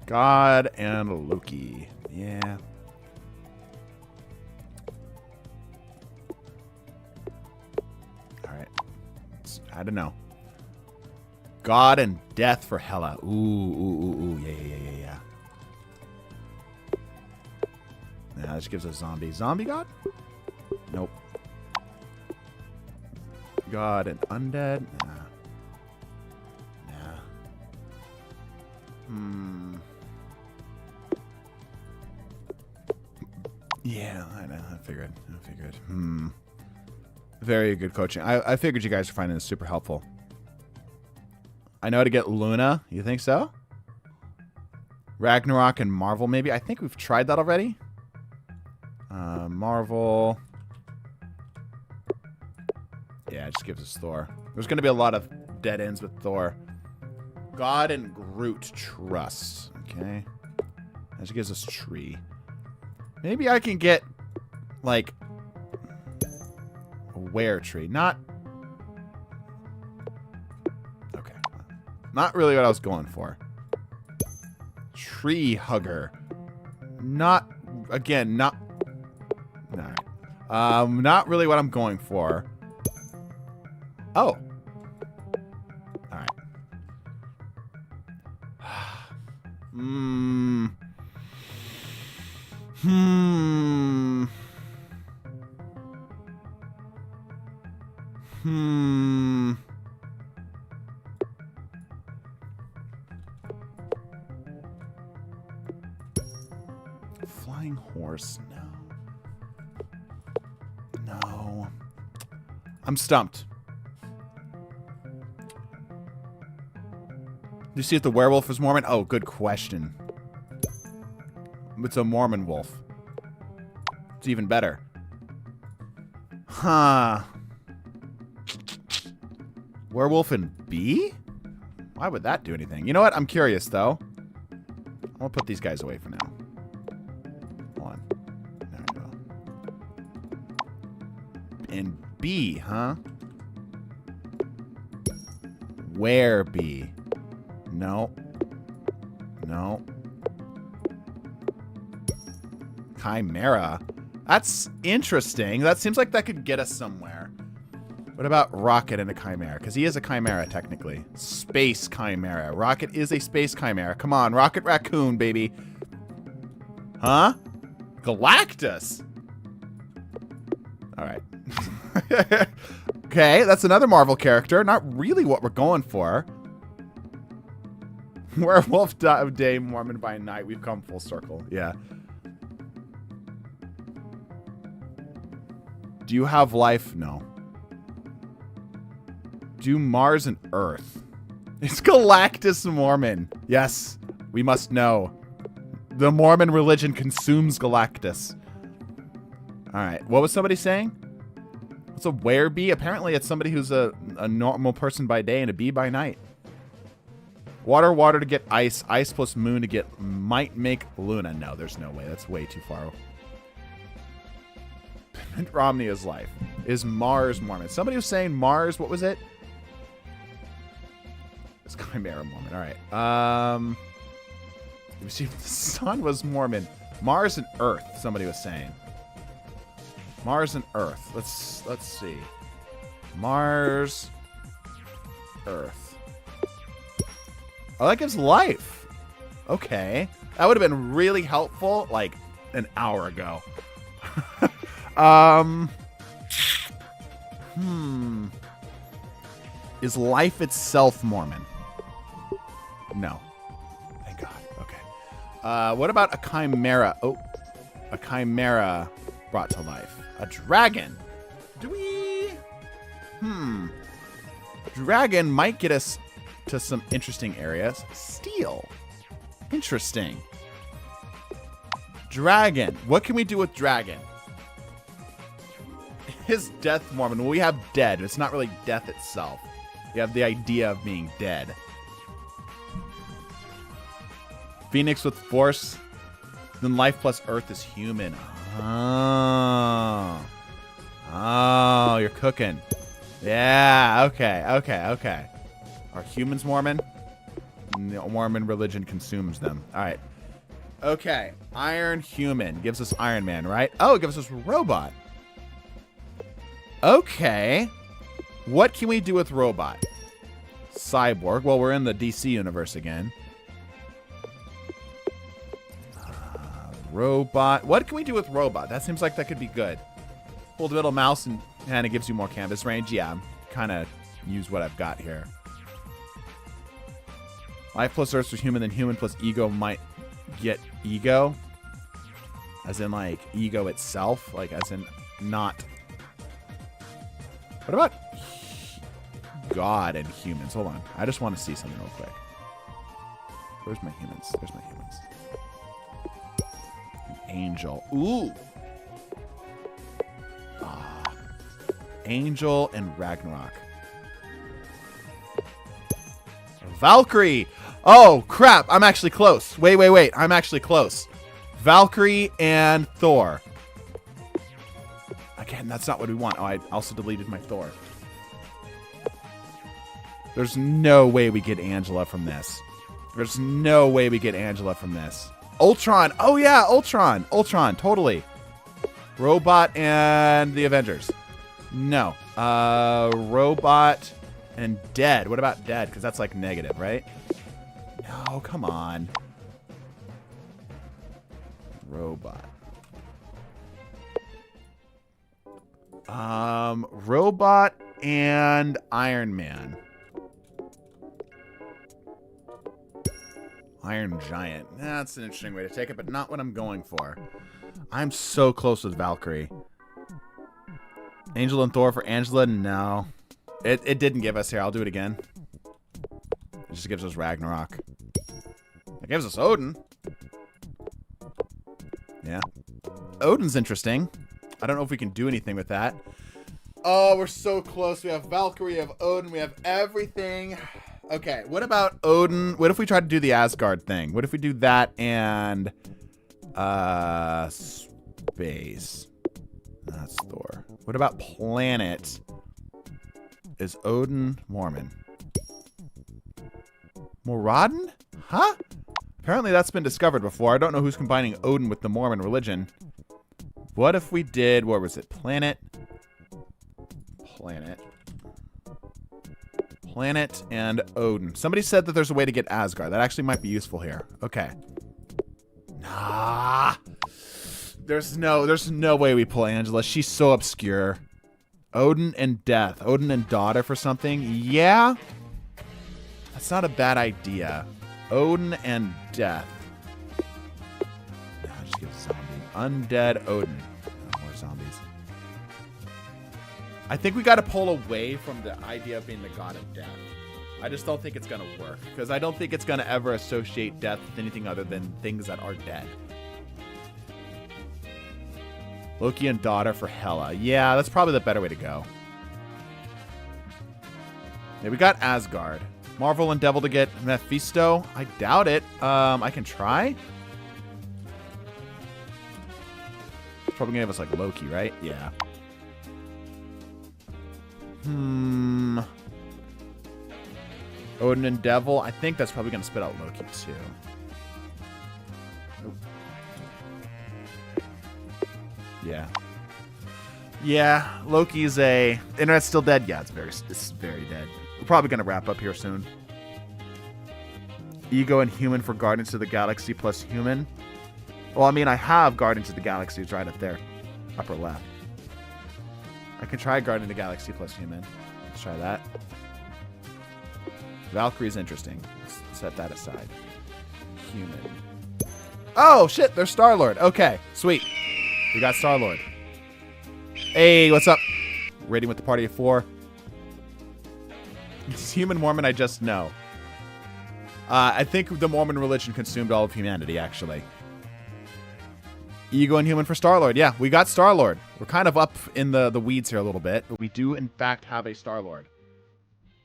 God and Loki. Yeah. All right. I don't know. God and Death for Hela. Ooh. Yeah. Nah, this gives us zombie. Zombie God? Nope. God and undead? Nah. Yeah, I know. I figured. Very good coaching. I figured you guys are finding this super helpful. I know how to get Luna. You think so? Ragnarok and Marvel, maybe? I think we've tried that already. Marvel. Yeah, it just gives us Thor. There's going to be a lot of dead ends with Thor. God and Groot trust. Okay. That just gives us tree. Maybe I can get, like, Were tree. Not... Okay. Not really what I was going for. Tree hugger. Not... Again, not... Alright. Not really what I'm going for. Oh. Alright. Flying horse, no. No. I'm stumped. Do you see if the werewolf is Mormon? Oh, good question. It's a Mormon wolf. It's even better. Huh. Werewolf and bee? Why would that do anything? You know what? I'm curious, though. I'm going to put these guys away for now. Hold on. There we go. And bee, huh? Where bee? No. No. Chimera. That's interesting. That seems like that could get us somewhere. What about Rocket and a Chimera? Because he is a Chimera, technically. Space Chimera. Rocket is a space Chimera. Come on, Rocket Raccoon, baby. Huh? Galactus. All right. Okay, that's another Marvel character. Not really what we're going for. Werewolf day, Mormon by night. We've come full circle. Yeah. Do you have life? No. Do Mars and Earth? It's Galactus Mormon. Yes, we must know. The Mormon religion consumes Galactus. All right. What was somebody saying? What's a werebee? Apparently it's somebody who's a normal person by day and a bee by night. Water, water to get ice. Ice plus moon to get might make Luna. No, there's no way. That's way too far. Mitt Romney is life. Is Mars Mormon? Somebody was saying Mars. What was it? It's Chimera Mormon. All right. Let me see if the sun was Mormon. Mars and Earth. Somebody was saying. Mars and Earth. Let's see. Mars, Earth. Oh, that gives life. Okay. That would have been really helpful like an hour ago. Is life itself Mormon? No. Thank God. Okay. What about a chimera? Oh, a chimera brought to life. A dragon. Do we? Dragon might get us to some interesting areas. Steel. Interesting. Dragon. What can we do with dragon? Is death Mormon? Well, we have dead. It's not really death itself. You have the idea of being dead. Phoenix with force. Then life plus earth is human. Oh. Oh, you're cooking. Yeah, okay, okay, okay. Are humans Mormon? No, Mormon religion consumes them. All right. Okay, Iron Human gives us Iron Man, right? Oh, it gives us Robot. Okay. What can we do with Robot? Cyborg. Well, we're in the DC universe again. Robot. What can we do with Robot? That seems like that could be good. Hold the middle mouse and it gives you more canvas range. Yeah, I'm kind of use what I've got here. Life plus Earth for human, then human plus ego might get ego. As in, like, ego itself. Like, as in, not... What about God and humans? Hold on. I just want to see something real quick. Where's my humans? Where's my humans? Angel. Ooh. Ah. Angel and Ragnarok. Valkyrie. Oh, crap. I'm actually close. Wait. I'm actually close. Valkyrie and Thor. Again, and that's not what we want. Oh, I also deleted my Thor. There's no way we get Angela from this. There's no way we get Angela from this. Ultron. Oh, yeah, Ultron. Ultron, totally. Robot and the Avengers. No. Robot and Dead. What about Dead? Because that's like negative, right? No, come on. Robot. Robot and Iron Man. Iron Giant. That's an interesting way to take it, but not what I'm going for. I'm so close with Valkyrie. Angel and Thor for Angela? No. It didn't give us here. I'll do it again. It just gives us Ragnarok. It gives us Odin. Yeah. Odin's interesting. I don't know if we can do anything with that. Oh, we're so close. We have Valkyrie, we have Odin, we have everything. Okay, what about Odin? What if we try to do the Asgard thing? What if we do that and space? That's Thor. What about planet? Is Odin Mormon? Moradin? Huh? Apparently that's been discovered before. I don't know who's combining Odin with the Mormon religion. What if we did, what was it? Planet. Planet and Odin. Somebody said that there's a way to get Asgard. That actually might be useful here. Okay. Nah. There's no way we pull Angela. She's so obscure. Odin and Death. Odin and Daughter for something. Yeah. That's not a bad idea. Odin and Death. Nah, just give zombie. Undead Odin. No more zombies. I think we got to pull away from the idea of being the god of death. I just don't think it's going to work. Because I don't think it's going to ever associate death with anything other than things that are dead. Loki and Daughter for Hela. Yeah, that's probably the better way to go. Yeah, we got Asgard. Marvel and Devil to get Mephisto. I doubt it. I can try. It's probably going to give us like Loki, right? Yeah. Odin and Devil. I think that's probably going to spit out Loki too. Nope. Yeah. Yeah, Loki's a... Internet's still dead? Yeah, it's very dead. We're probably going to wrap up here soon. Ego and Human for Guardians of the Galaxy plus Human. Well, I mean, I have Guardians of the Galaxy. It's right up there. Upper left. I can try Guardian of the Galaxy plus Human. Let's try that. Valkyrie's interesting. Let's set that aside. Human. Oh, shit. There's Star-Lord. Okay. Sweet. We got Star-Lord. Hey, what's up? Raiding with the party of 4. It's Human Mormon, I just know. I think the Mormon religion consumed all of humanity, actually. Ego and Human for Star-Lord. Yeah, we got Star-Lord. We're kind of up in the weeds here a little bit, but we do, in fact, have a Star-Lord.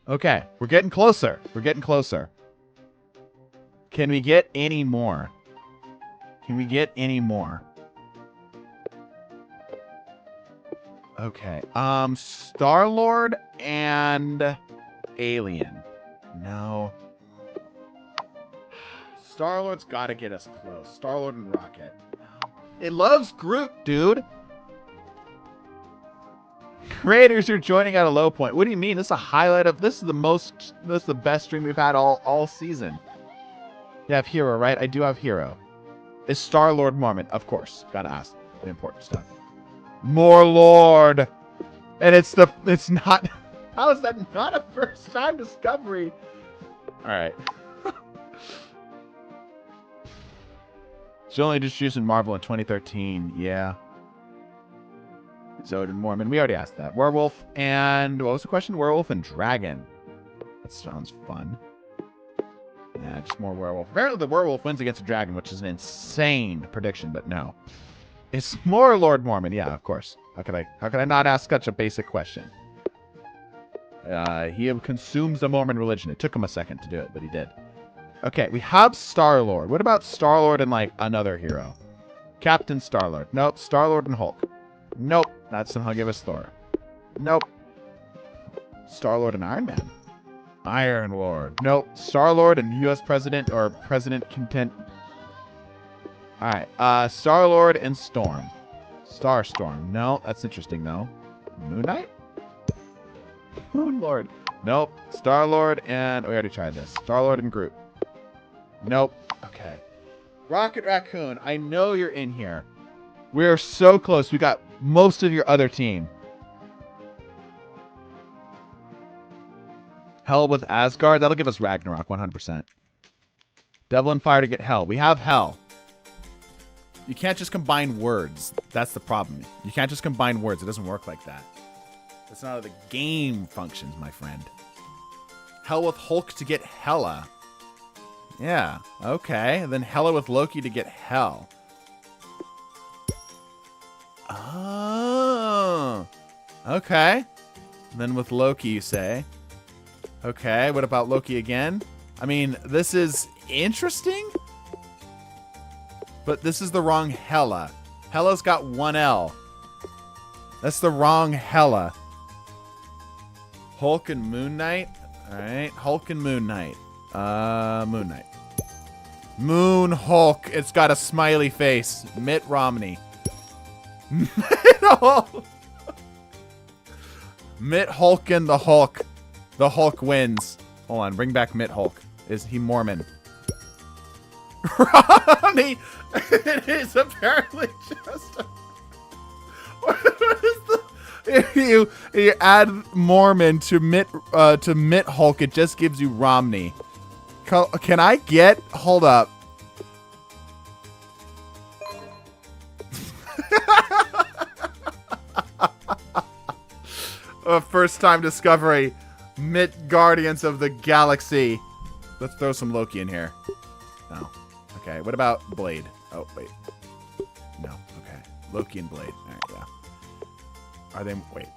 Okay, we're getting closer. We're getting closer. Can we get any more? Can we get any more? Okay, Star-Lord and Alien. No. Star-Lord's got to get us close. Star-Lord and Rocket. It loves Groot, dude. Creators, you're joining at a low point. What do you mean? This is a highlight of... This is the best stream we've had all season. You have Hero, right? I do have Hero. Is Star-Lord Mormon? Of course. Gotta ask the important stuff. More Lord. And it's not... How is that not a first-time discovery? Alright. It's only just using Marvel in 2013. Yeah. Zod and Mormon. We already asked that. Werewolf and... What was the question? Werewolf and Dragon. That sounds fun. Yeah, just more werewolf. Apparently the werewolf wins against the dragon, which is an insane prediction, but no. It's more Lord Mormon. Yeah, of course. How could I not ask such a basic question? He consumes the Mormon religion. It took him a second to do it, but he did. Okay, we have Star-Lord. What about Star-Lord and, like, another hero? Captain Star-Lord. Nope. Star-Lord and Hulk. Nope. Not somehow give us Thor. Nope. Star-Lord and Iron Man. Iron Lord. Nope. Star-Lord and U.S. President or President Content. Alright. Star-Lord and Storm. Starstorm. No, that's interesting though. Moon Knight? Moon Lord. Nope. Star-Lord and... we already tried this. Star-Lord and Groot. Nope. Okay. Rocket Raccoon, I know you're in here. We're so close. We got most of your other team. Hell with Asgard. That'll give us Ragnarok 100%. Devil and Fire to get Hell. We have Hell. You can't just combine words. That's the problem. You can't just combine words. It doesn't work like that. That's not how the game functions, my friend. Hell with Hulk to get Hela. Yeah, okay. And then Hela with Loki to get Hell. Oh. Okay. And then with Loki, you say. Okay, what about Loki again? I mean, this is interesting. But this is the wrong Hela. Hela's got one L. That's the wrong Hela. Hulk and Moon Knight. Alright, Hulk and Moon Knight. Moon Knight. Moon Hulk. It's got a smiley face. Mitt Romney. Mitt Hulk. Mitt Hulk and the Hulk. The Hulk wins. Hold on, bring back Mitt Hulk. Is he Mormon? Romney! It is apparently just a... What is the... If you add Mormon to Mitt Hulk, it just gives you Romney. Can I get... Hold up. First time discovery. Mitt Guardians of the Galaxy. Let's throw some Loki in here. No. Okay, what about Blade? Oh, wait. No, okay. Loki and Blade. All right, yeah. Are they... Wait.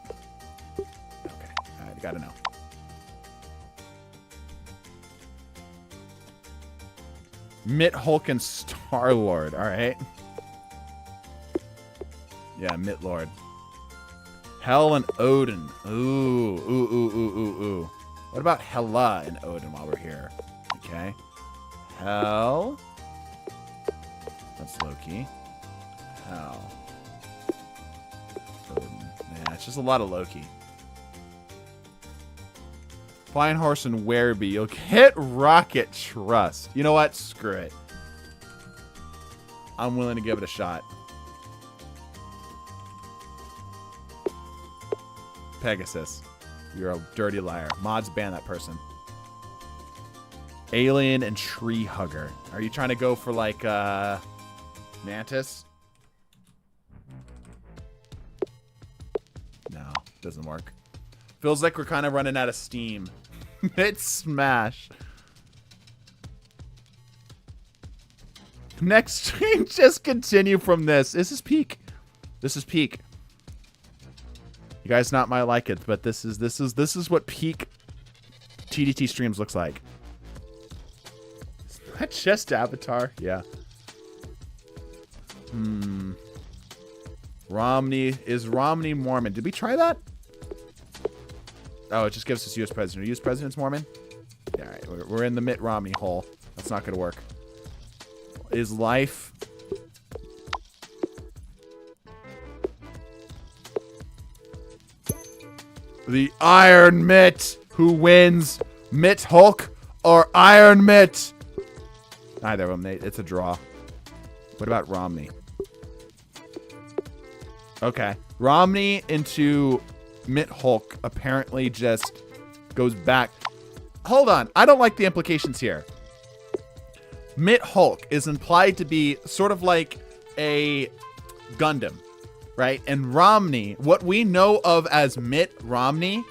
Okay, I gotta know. Mitt Hulk and Star-Lord, all right. Yeah, Mitt Lord. Hel and Odin. Ooh, ooh, ooh, ooh, ooh, ooh. What about Hela and Odin while we're here? Okay. Hel. That's Loki. Hel. Odin. Yeah, it's just a lot of Loki. Flying Horse and Wereby. You'll get Rocket Trust. You know what? Screw it. I'm willing to give it a shot. Pegasus. You're a dirty liar. Mods ban that person. Alien and Tree Hugger. Are you trying to go for like Mantis? No, doesn't work. Feels like we're kind of running out of steam. It's Smash. Next stream, just continue from this. This is peak. This is peak. You guys not might like it, but this is what peak TDT streams looks like. Is that just Avatar? Yeah. Romney. Is Romney Mormon? Did we try that? Oh, it just gives us U.S. President. U.S. President's Mormon? Yeah, all right. We're in the Mitt Romney hole. That's not going to work. Is life... The Iron Mitt. Who wins? Mitt Hulk or Iron Mitt? Neither of them. It's a draw. What about Romney? Okay. Romney into Mitt Hulk apparently just goes back. Hold on. I don't like the implications here. Mitt Hulk is implied to be sort of like a Gundam. Right? And Romney, what we know of as Mitt Romney,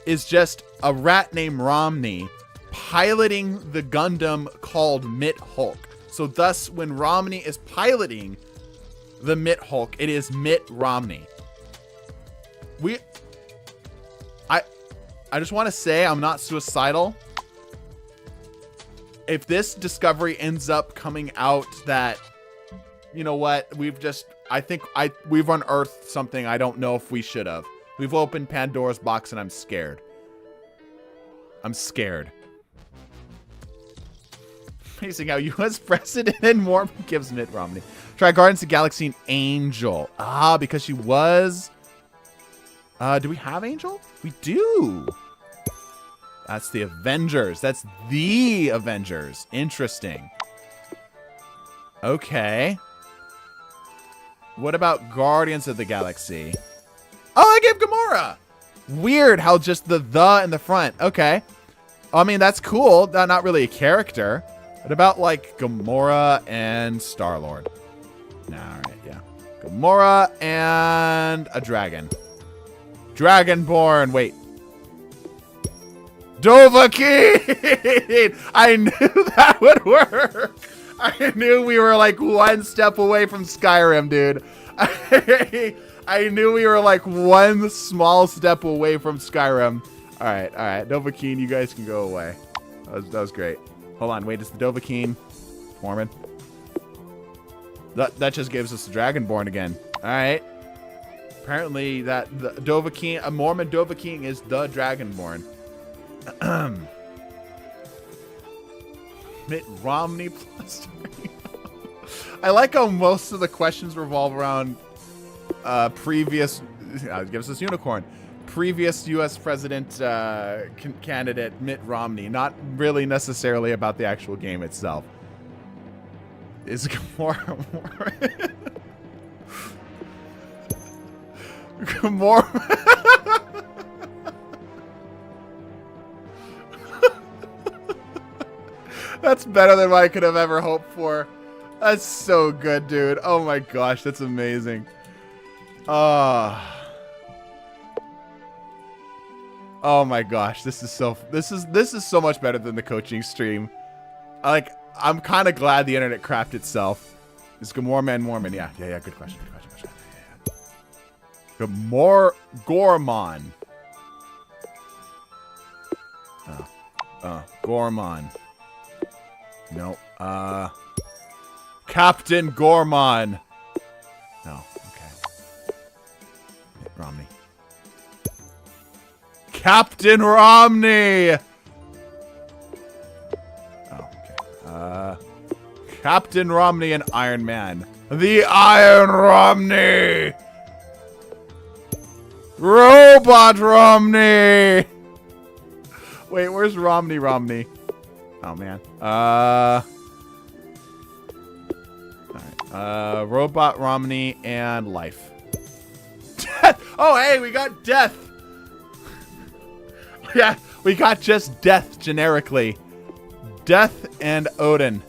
is just a rat named Romney piloting the Gundam called Mitt Hulk. So thus, when Romney is piloting the Mitt Hulk, it is Mitt Romney. I just want to say I'm not suicidal. If this discovery ends up coming out that, you know what, we've just I think we've unearthed something I don't know if we should have. We've opened Pandora's box and I'm scared. I'm scared. Amazing how U.S. President and Mormon gives Mitt Romney. Try Guardians of the Galaxy and Angel. Ah, because she was... do we have Angel? We do. That's the Avengers. That's the Avengers. Interesting. Okay. What about Guardians of the Galaxy? Oh, I gave Gamora. Weird how just the in the front. Okay. I mean, that's cool. Not really a character. What about, like, Gamora and Star-Lord? Nah, all right, yeah. Gamora and a dragon. Dragonborn. Wait. Dovahkiin! I knew that would work. I knew we were, like, one step away from Skyrim, dude. I knew we were, like, one small step away from Skyrim. All right. Dovahkiin, you guys can go away. That was great. Hold on, wait, is the Dovahkiin Mormon? That just gives us the Dragonborn again. All right. Apparently, the Dovahkiin, a Mormon Dovahkiin is the Dragonborn. Mitt Romney plus. I like how most of the questions revolve around previous. It gives us unicorn. Previous U.S. president candidate Mitt Romney, not really necessarily about the actual game itself. Is Gamora That's better than what I could have ever hoped for. That's so good, dude. Oh my gosh, that's amazing. Oh my gosh, this is so much better than the coaching stream. I'm kind of glad the internet crapped itself. Is Gamora Man Mormon? Yeah, good question. Gorman. Gorman. No. Captain Gorman. No, okay. Mitt Romney. Captain Romney! Oh, okay. Captain Romney and Iron Man. The Iron Romney! Robot Romney! Wait, where's Romney? Oh, man. Alright. Robot Romney and Life. Death! Oh, hey, we got Death! Yeah, we got just Death generically. Death and Odin.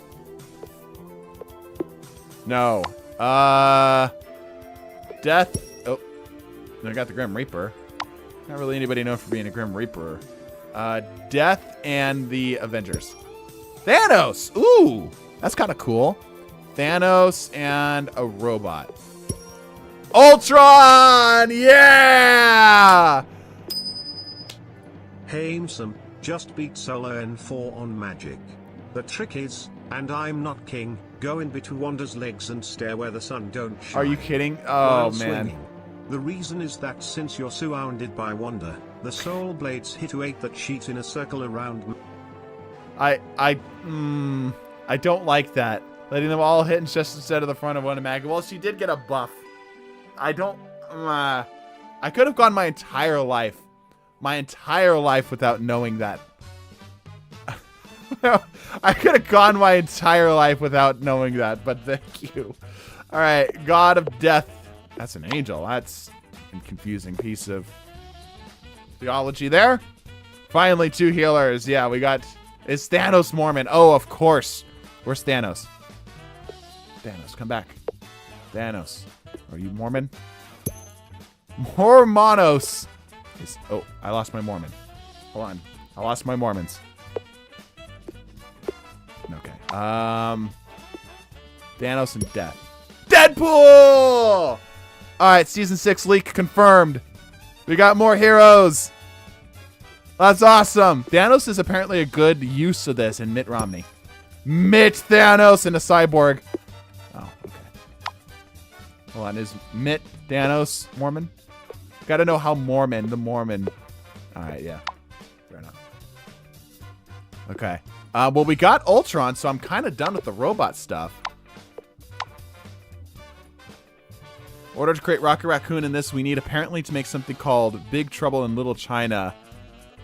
No. Death. Oh, I got the Grim Reaper. Not really anybody known for being a Grim Reaper. Death and the Avengers. Thanos. Ooh, that's kind of cool. Thanos and a robot. Ultron. Yeah. Hamesome, just beat Solo N4 on Magic. The trick is, and I'm not king, go in between Wanda's legs and stare where the sun don't shine. Are you kidding? Oh, while man. swinging. The reason is that since you're surrounded by Wanda, the soul blades hit to 8 that sheet in a circle around. I don't like that. Letting them all hit just instead of the front of Wanda Mag. Well, she did get a buff. I don't... I could have gone my entire life without knowing that. I could have gone my entire life without knowing that, but thank you. All right, God of Death. That's an angel. That's a confusing piece of theology there. Finally, 2 healers. Yeah, we got... Is Thanos Mormon? Oh, of course. Where's Thanos? Thanos, come back. Thanos. Are you Mormon? Mormonos. Oh, I lost my Mormon. Hold on. I lost my Mormons. Okay. Thanos and Death. Deadpool! Alright, Season 6 leak confirmed. We got more heroes. That's awesome. Thanos is apparently a good use of this in Mitt Romney. Mitt Thanos and a cyborg. Oh, okay. Hold on, is Mitt Thanos Mormon? Gotta know how Mormon, the Mormon. Alright, yeah. Fair enough. Okay. Well, we got Ultron, so I'm kind of done with the robot stuff. In order to create Rocket Raccoon in this, we need apparently to make something called Big Trouble in Little China.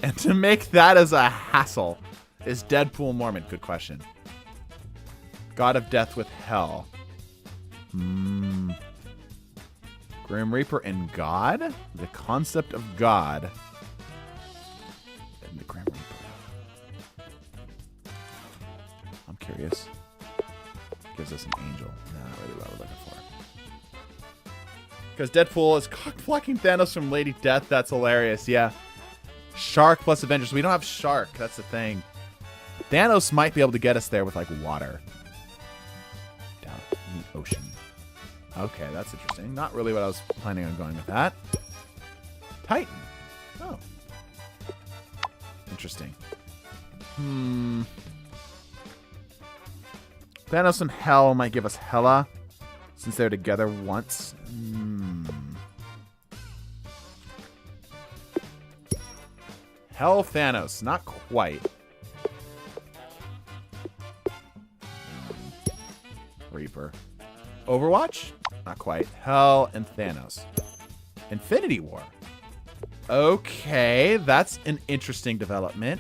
And to make that as a hassle. Is Deadpool Mormon? Good question. God of Death with Hell. Grim Reaper and God? The concept of God. And the Grim Reaper. I'm curious. Gives us an angel. Not really what we're looking for. Because Deadpool is cock-blocking Thanos from Lady Death. That's hilarious. Yeah. Shark plus Avengers. We don't have Shark. That's the thing. Thanos might be able to get us there with, like, water. Down in the ocean. Okay, that's interesting. Not really what I was planning on going with that. Titan. Oh. Interesting. Thanos and Hell might give us Hela. Since they're together once. Hell Thanos. Not quite. Reaper. Overwatch? Not quite. Hell and Thanos. Infinity War. Okay, that's an interesting development.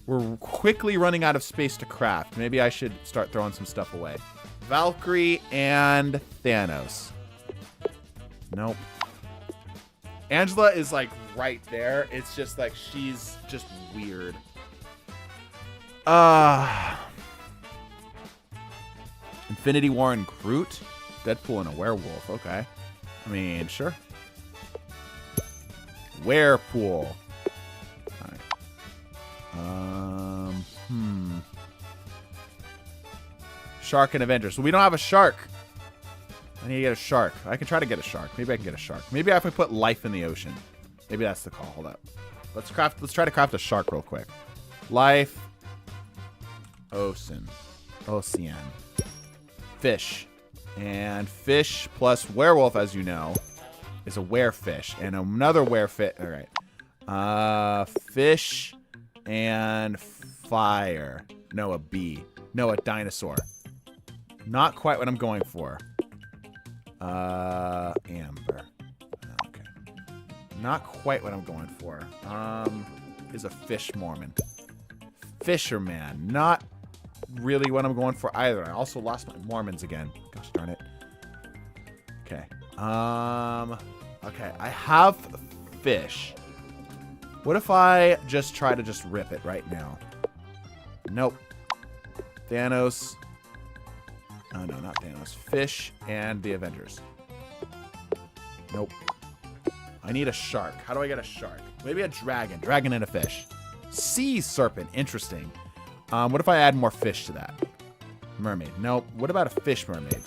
We're quickly running out of space to craft. Maybe I should start throwing some stuff away. Valkyrie and Thanos. Nope. Angela is like right there. It's just like she's just weird. Infinity War and Groot. Deadpool and a werewolf. Okay. I mean, sure. Werepool. All right. Shark and Avengers. So we don't have a shark. I need to get a shark. I can try to get a shark. Maybe I can get a shark. Maybe if I put life in the ocean. Maybe that's the call. Hold up. Let's try to craft a shark real quick. Life. Ocean. Fish. And fish plus werewolf, as you know, is a werefish. And another werefish. All right. Fish and fire. No, a bee. No, a dinosaur. Not quite what I'm going for. Amber. Okay. Not quite what I'm going for. Is a fish Mormon. Fisherman. Not really what I'm going for either. I also lost my Mormons again. Gosh darn it. Okay. Okay. I have fish. What if I just try to just rip it right now? Nope. Thanos. Oh, no, not Thanos. Fish and the Avengers. Nope. I need a shark. How do I get a shark? Maybe a dragon. Dragon and a fish. Sea serpent. Interesting. What if I add more fish to that? Mermaid. Nope. What about a fish mermaid?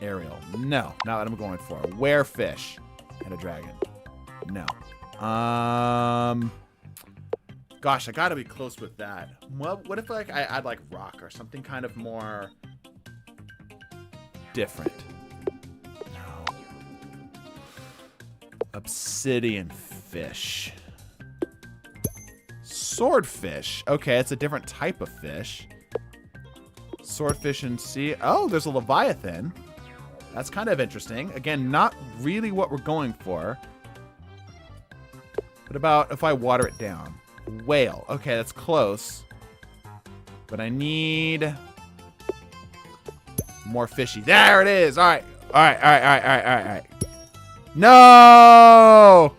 Ariel. No. Not what I'm going for. Werefish. And a dragon. No. Gosh, I gotta be close with that. What if like I add like rock or something kind of more different? No. Obsidian fish. Swordfish. Okay, it's a different type of fish. Swordfish and sea. Oh, there's a Leviathan. That's kind of interesting. Again, not really what we're going for. What about if I water it down? Whale. Okay, that's close. But I need more fishy. There it is. All right. All right. All right. All right. All right. All right. All right. No.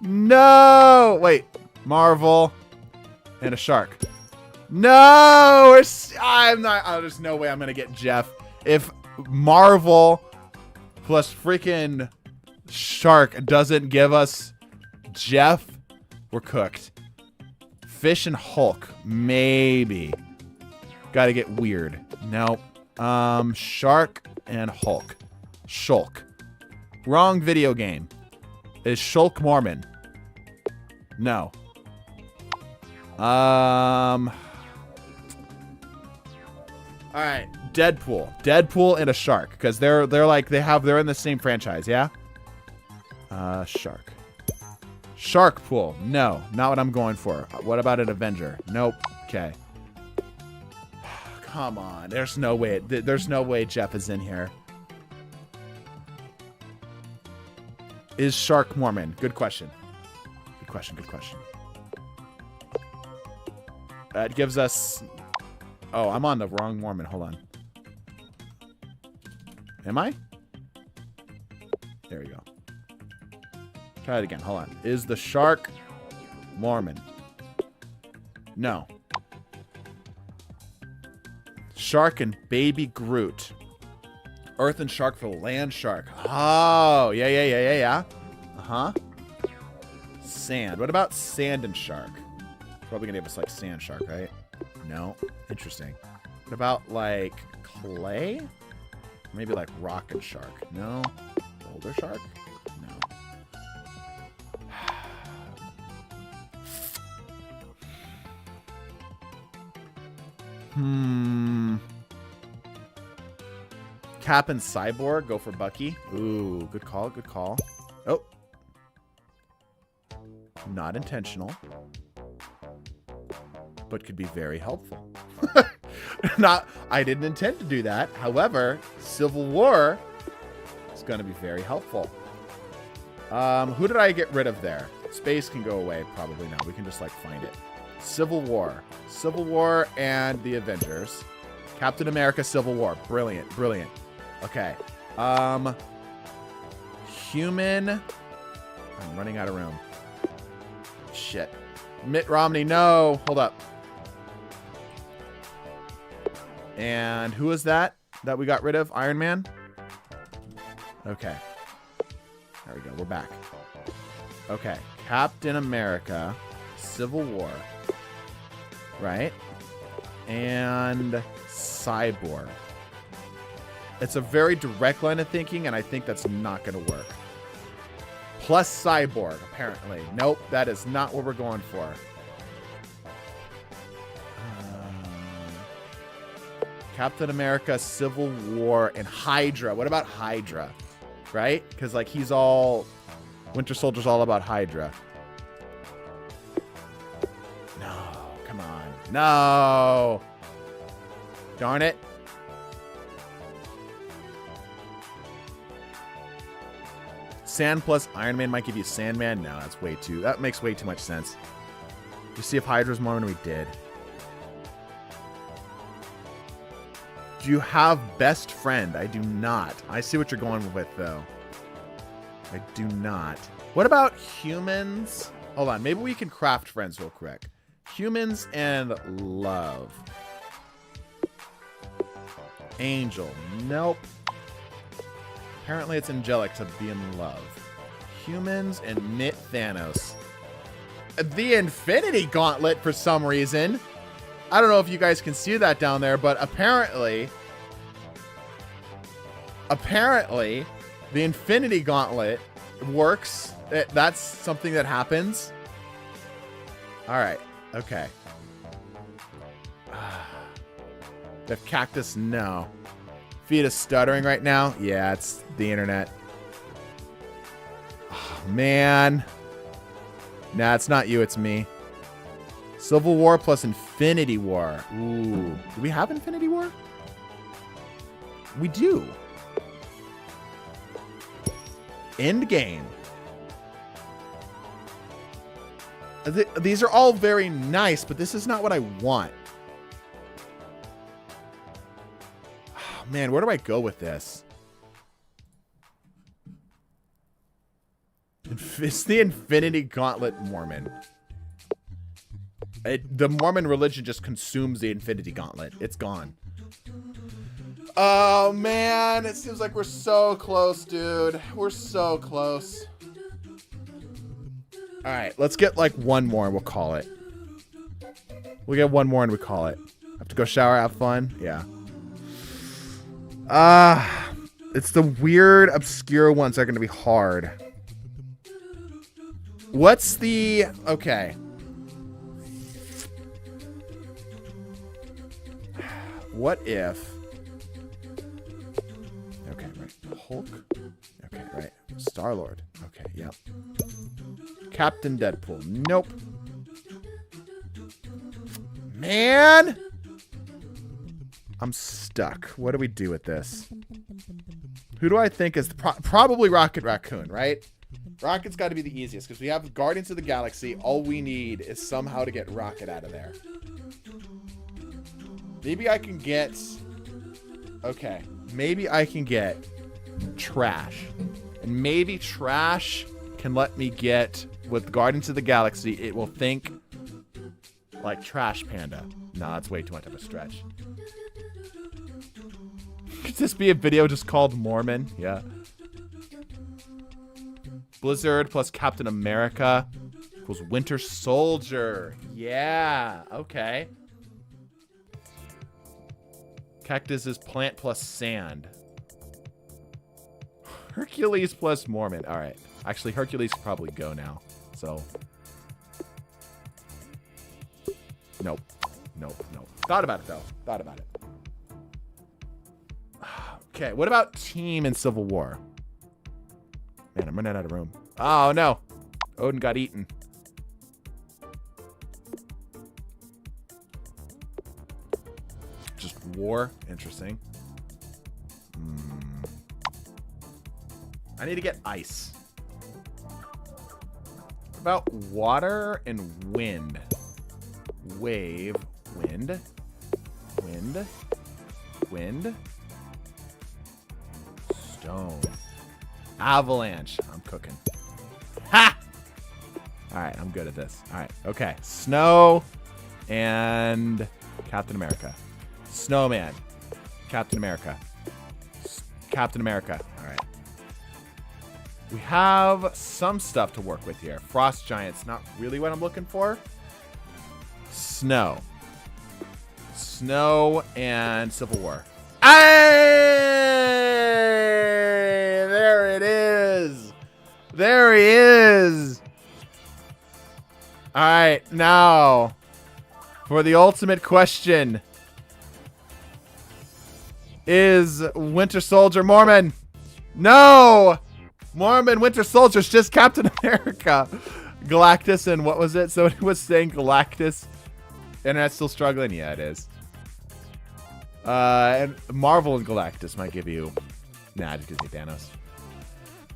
No. Wait. Marvel and a shark. No. I'm not. Oh, there's no way I'm going to get Jeff. If Marvel plus freaking shark doesn't give us Jeff, we're cooked. Fish and Hulk, maybe. Gotta get weird. Nope. Shark and Hulk. Shulk. Wrong video game. Is Shulk Mormon? No. All right, Deadpool and a shark, because they're in the same franchise, yeah. Shark pool. No, not what I'm going for. What about an Avenger? Nope. Okay. Come on. There's no way. There's no way Jeff is in here. Is Shark Mormon? Good question. Good question. Good question. That gives us... Oh, I'm on the wrong Mormon. Hold on. Am I? There we go. Try it again. Hold on. Is the Shark Mormon? No. Shark and Baby Groot. Earth and Shark for Land Shark. Oh, yeah. Uh-huh. Sand. What about Sand and Shark? Probably gonna give us like Sand Shark, right? No. Interesting. What about like Clay? Maybe like Rock and Shark. No. Boulder Shark? No. Cap and Cyborg, go for Bucky. Ooh, good call, good call. Oh. Not intentional. But could be very helpful. I didn't intend to do that. However, Civil War is going to be very helpful. Who did I get rid of there? Space can go away probably now. We can just like find it. Civil War. Civil War and the Avengers. Captain America, Civil War. Brilliant, brilliant. Okay. Human. I'm running out of room. Shit. Mitt Romney, no. Hold up. And who is that we got rid of? Iron Man? Okay. There we go. We're back. Okay. Captain America, Civil War. Right? And Cyborg. It's a very direct line of thinking, and I think that's not going to work. Plus Cyborg, apparently. Nope, that is not what we're going for. Captain America, Civil War, and Hydra. What about Hydra? Right? Because, like, he's all... Winter Soldier's all about Hydra. No, come on. No! Darn it. Sand plus Iron Man might give you Sandman. No, that's way too... That makes way too much sense. You see if Hydra's more than we did. Do you have best friend? I do not. I see what you're going with, though. I do not. What about humans? Hold on. Maybe we can craft friends real quick. Humans and love. Angel. Nope. Apparently it's angelic to be in love. Humans and knit Thanos. The Infinity Gauntlet for some reason. I don't know if you guys can see that down there, but apparently the Infinity Gauntlet works. That's something that happens. All right. Okay. The cactus, no. Fetus stuttering right now. Yeah, it's the internet. Oh, man. Nah, it's not you. It's me. Civil War plus Infinity War. Ooh. Do we have Infinity War? We do. Endgame. These are all very nice, but this is not what I want. Oh, man, where do I go with this? It's the Infinity Gauntlet Mormon. The Mormon religion just consumes the Infinity Gauntlet. It's gone. Oh, man. It seems like we're so close, dude. We're so close. All right. Let's get, like, one more and we'll call it. We'll get one more and we call it. Have to go shower, have fun? Yeah. It's the weird, obscure ones that are going to be hard. What's the... Okay. What if... Okay, right. Hulk. Okay, right. Star-Lord. Okay, yep. Captain Deadpool. Nope. Man! I'm stuck. What do we do with this? Who do I think is... probably Rocket Raccoon, right? Rocket's got to be the easiest because we have Guardians of the Galaxy. All we need is somehow to get Rocket out of there. Maybe I can get... Okay. Maybe I can get Trash. And maybe Trash can let me get... With Guardians of the Galaxy, it will think like Trash Panda. Nah, that's way too much of a stretch. Could this be a video just called Mormon? Yeah. Blizzard plus Captain America equals Winter Soldier. Yeah. Okay. Cactus is plant plus sand. Hercules plus Mormon. All right. Actually, Hercules can probably go now. So. Nope. Nope. Nope. Thought about it, though. Thought about it. Okay. What about Team in Civil War? Man, I'm running out of room. Oh, no. Odin got eaten. Just war. Interesting. I need to get ice. What about water and wind? Wave. Wind. Wind. Wind. Stone. Avalanche. I'm cooking. Ha! Alright, I'm good at this. Alright, okay. Snow and Captain America. Snowman. Captain America. Captain America. Alright. We have some stuff to work with here. Frost Giants, not really what I'm looking for. Snow. Snow and Civil War. Hey! There it is. There he is. All right, now for the ultimate question. Is Winter Soldier Mormon? No! Mormon Winter Soldier's just Captain America. Galactus and what was it? So it was saying Galactus. Internet's still struggling? Yeah, it is. And Marvel and Galactus might give you... Nah, just gives me Thanos.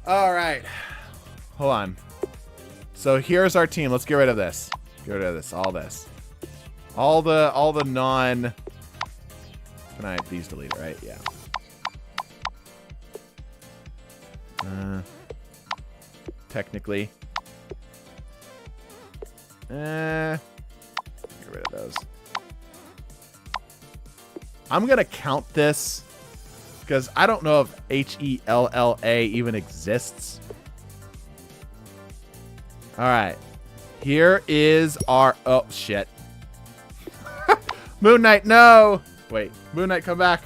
Alright. Hold on. So here's our team. Let's get rid of this. Get rid of this. All this. All the non... Can I please delete it, right? Yeah. Technically. Get rid of those. I'm going to count this because I don't know if H-E-L-L-A even exists. All right. Here is our... Oh, shit. Moon Knight, no! Wait, Moon Knight, come back.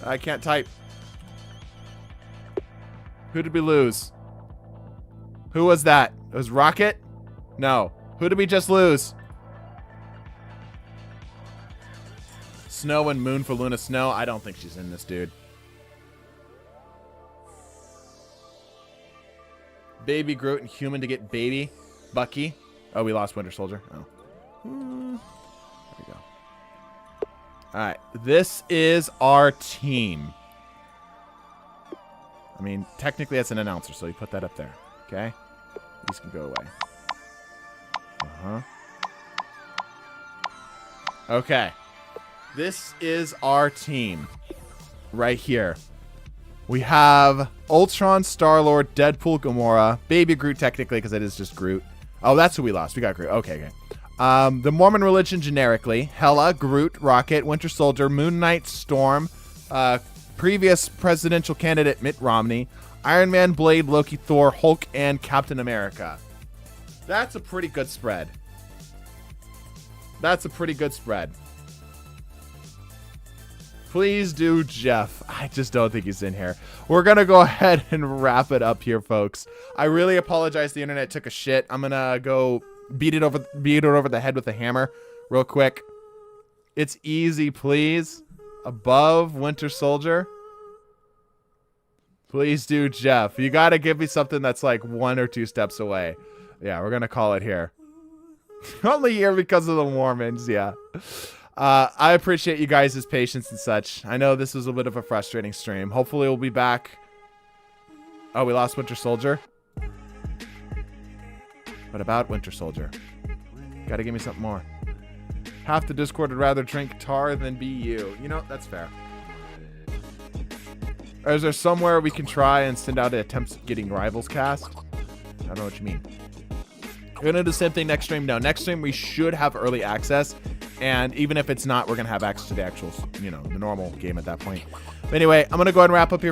I can't type. Who did we lose? Who was that? It was Rocket? No. Who did we just lose? Snow and Moon for Luna Snow. I don't think she's in this, dude. Baby Groot and Human to get Baby. Bucky. Oh, we lost Winter Soldier. Oh. There we go. Alright. This is our team. I mean, technically that's an announcer, so you put that up there. Okay? These can go away. Uh-huh. Okay. This is our team. Right here. We have Ultron, Star-Lord, Deadpool, Gamora, Baby Groot technically, because it is just Groot. Oh, that's who we lost. We got Groot. Okay. The Mormon religion generically. Hela, Groot, Rocket, Winter Soldier, Moon Knight, Storm, previous presidential candidate Mitt Romney, Iron Man, Blade, Loki, Thor, Hulk, and Captain America. That's a pretty good spread. That's a pretty good spread. Please do Jeff. I just don't think he's in here. We're going to go ahead and wrap it up here, folks. I really apologize. The internet took a shit. I'm going to go beat it over the head with a hammer real quick. It's easy, please. Above Winter Soldier. Please do, Jeff. You got to give me something that's like 1 or 2 steps away. Yeah, we're going to call it here. Only here because of the Mormons, yeah. I appreciate you guys' patience and such. I know this was a bit of a frustrating stream. Hopefully we'll be back. Oh, we lost Winter Soldier. What about Winter Soldier? Gotta give me something more. Half the Discord would rather drink tar than be you. You know, that's fair. Or is there somewhere we can try and send out attempts at getting Rivals cast? I don't know what you mean. We're going to do the same thing next stream. No, next stream we should have early access. And even if it's not, we're going to have access to the actual, you know, the normal game at that point. But anyway, I'm going to go ahead and wrap up here.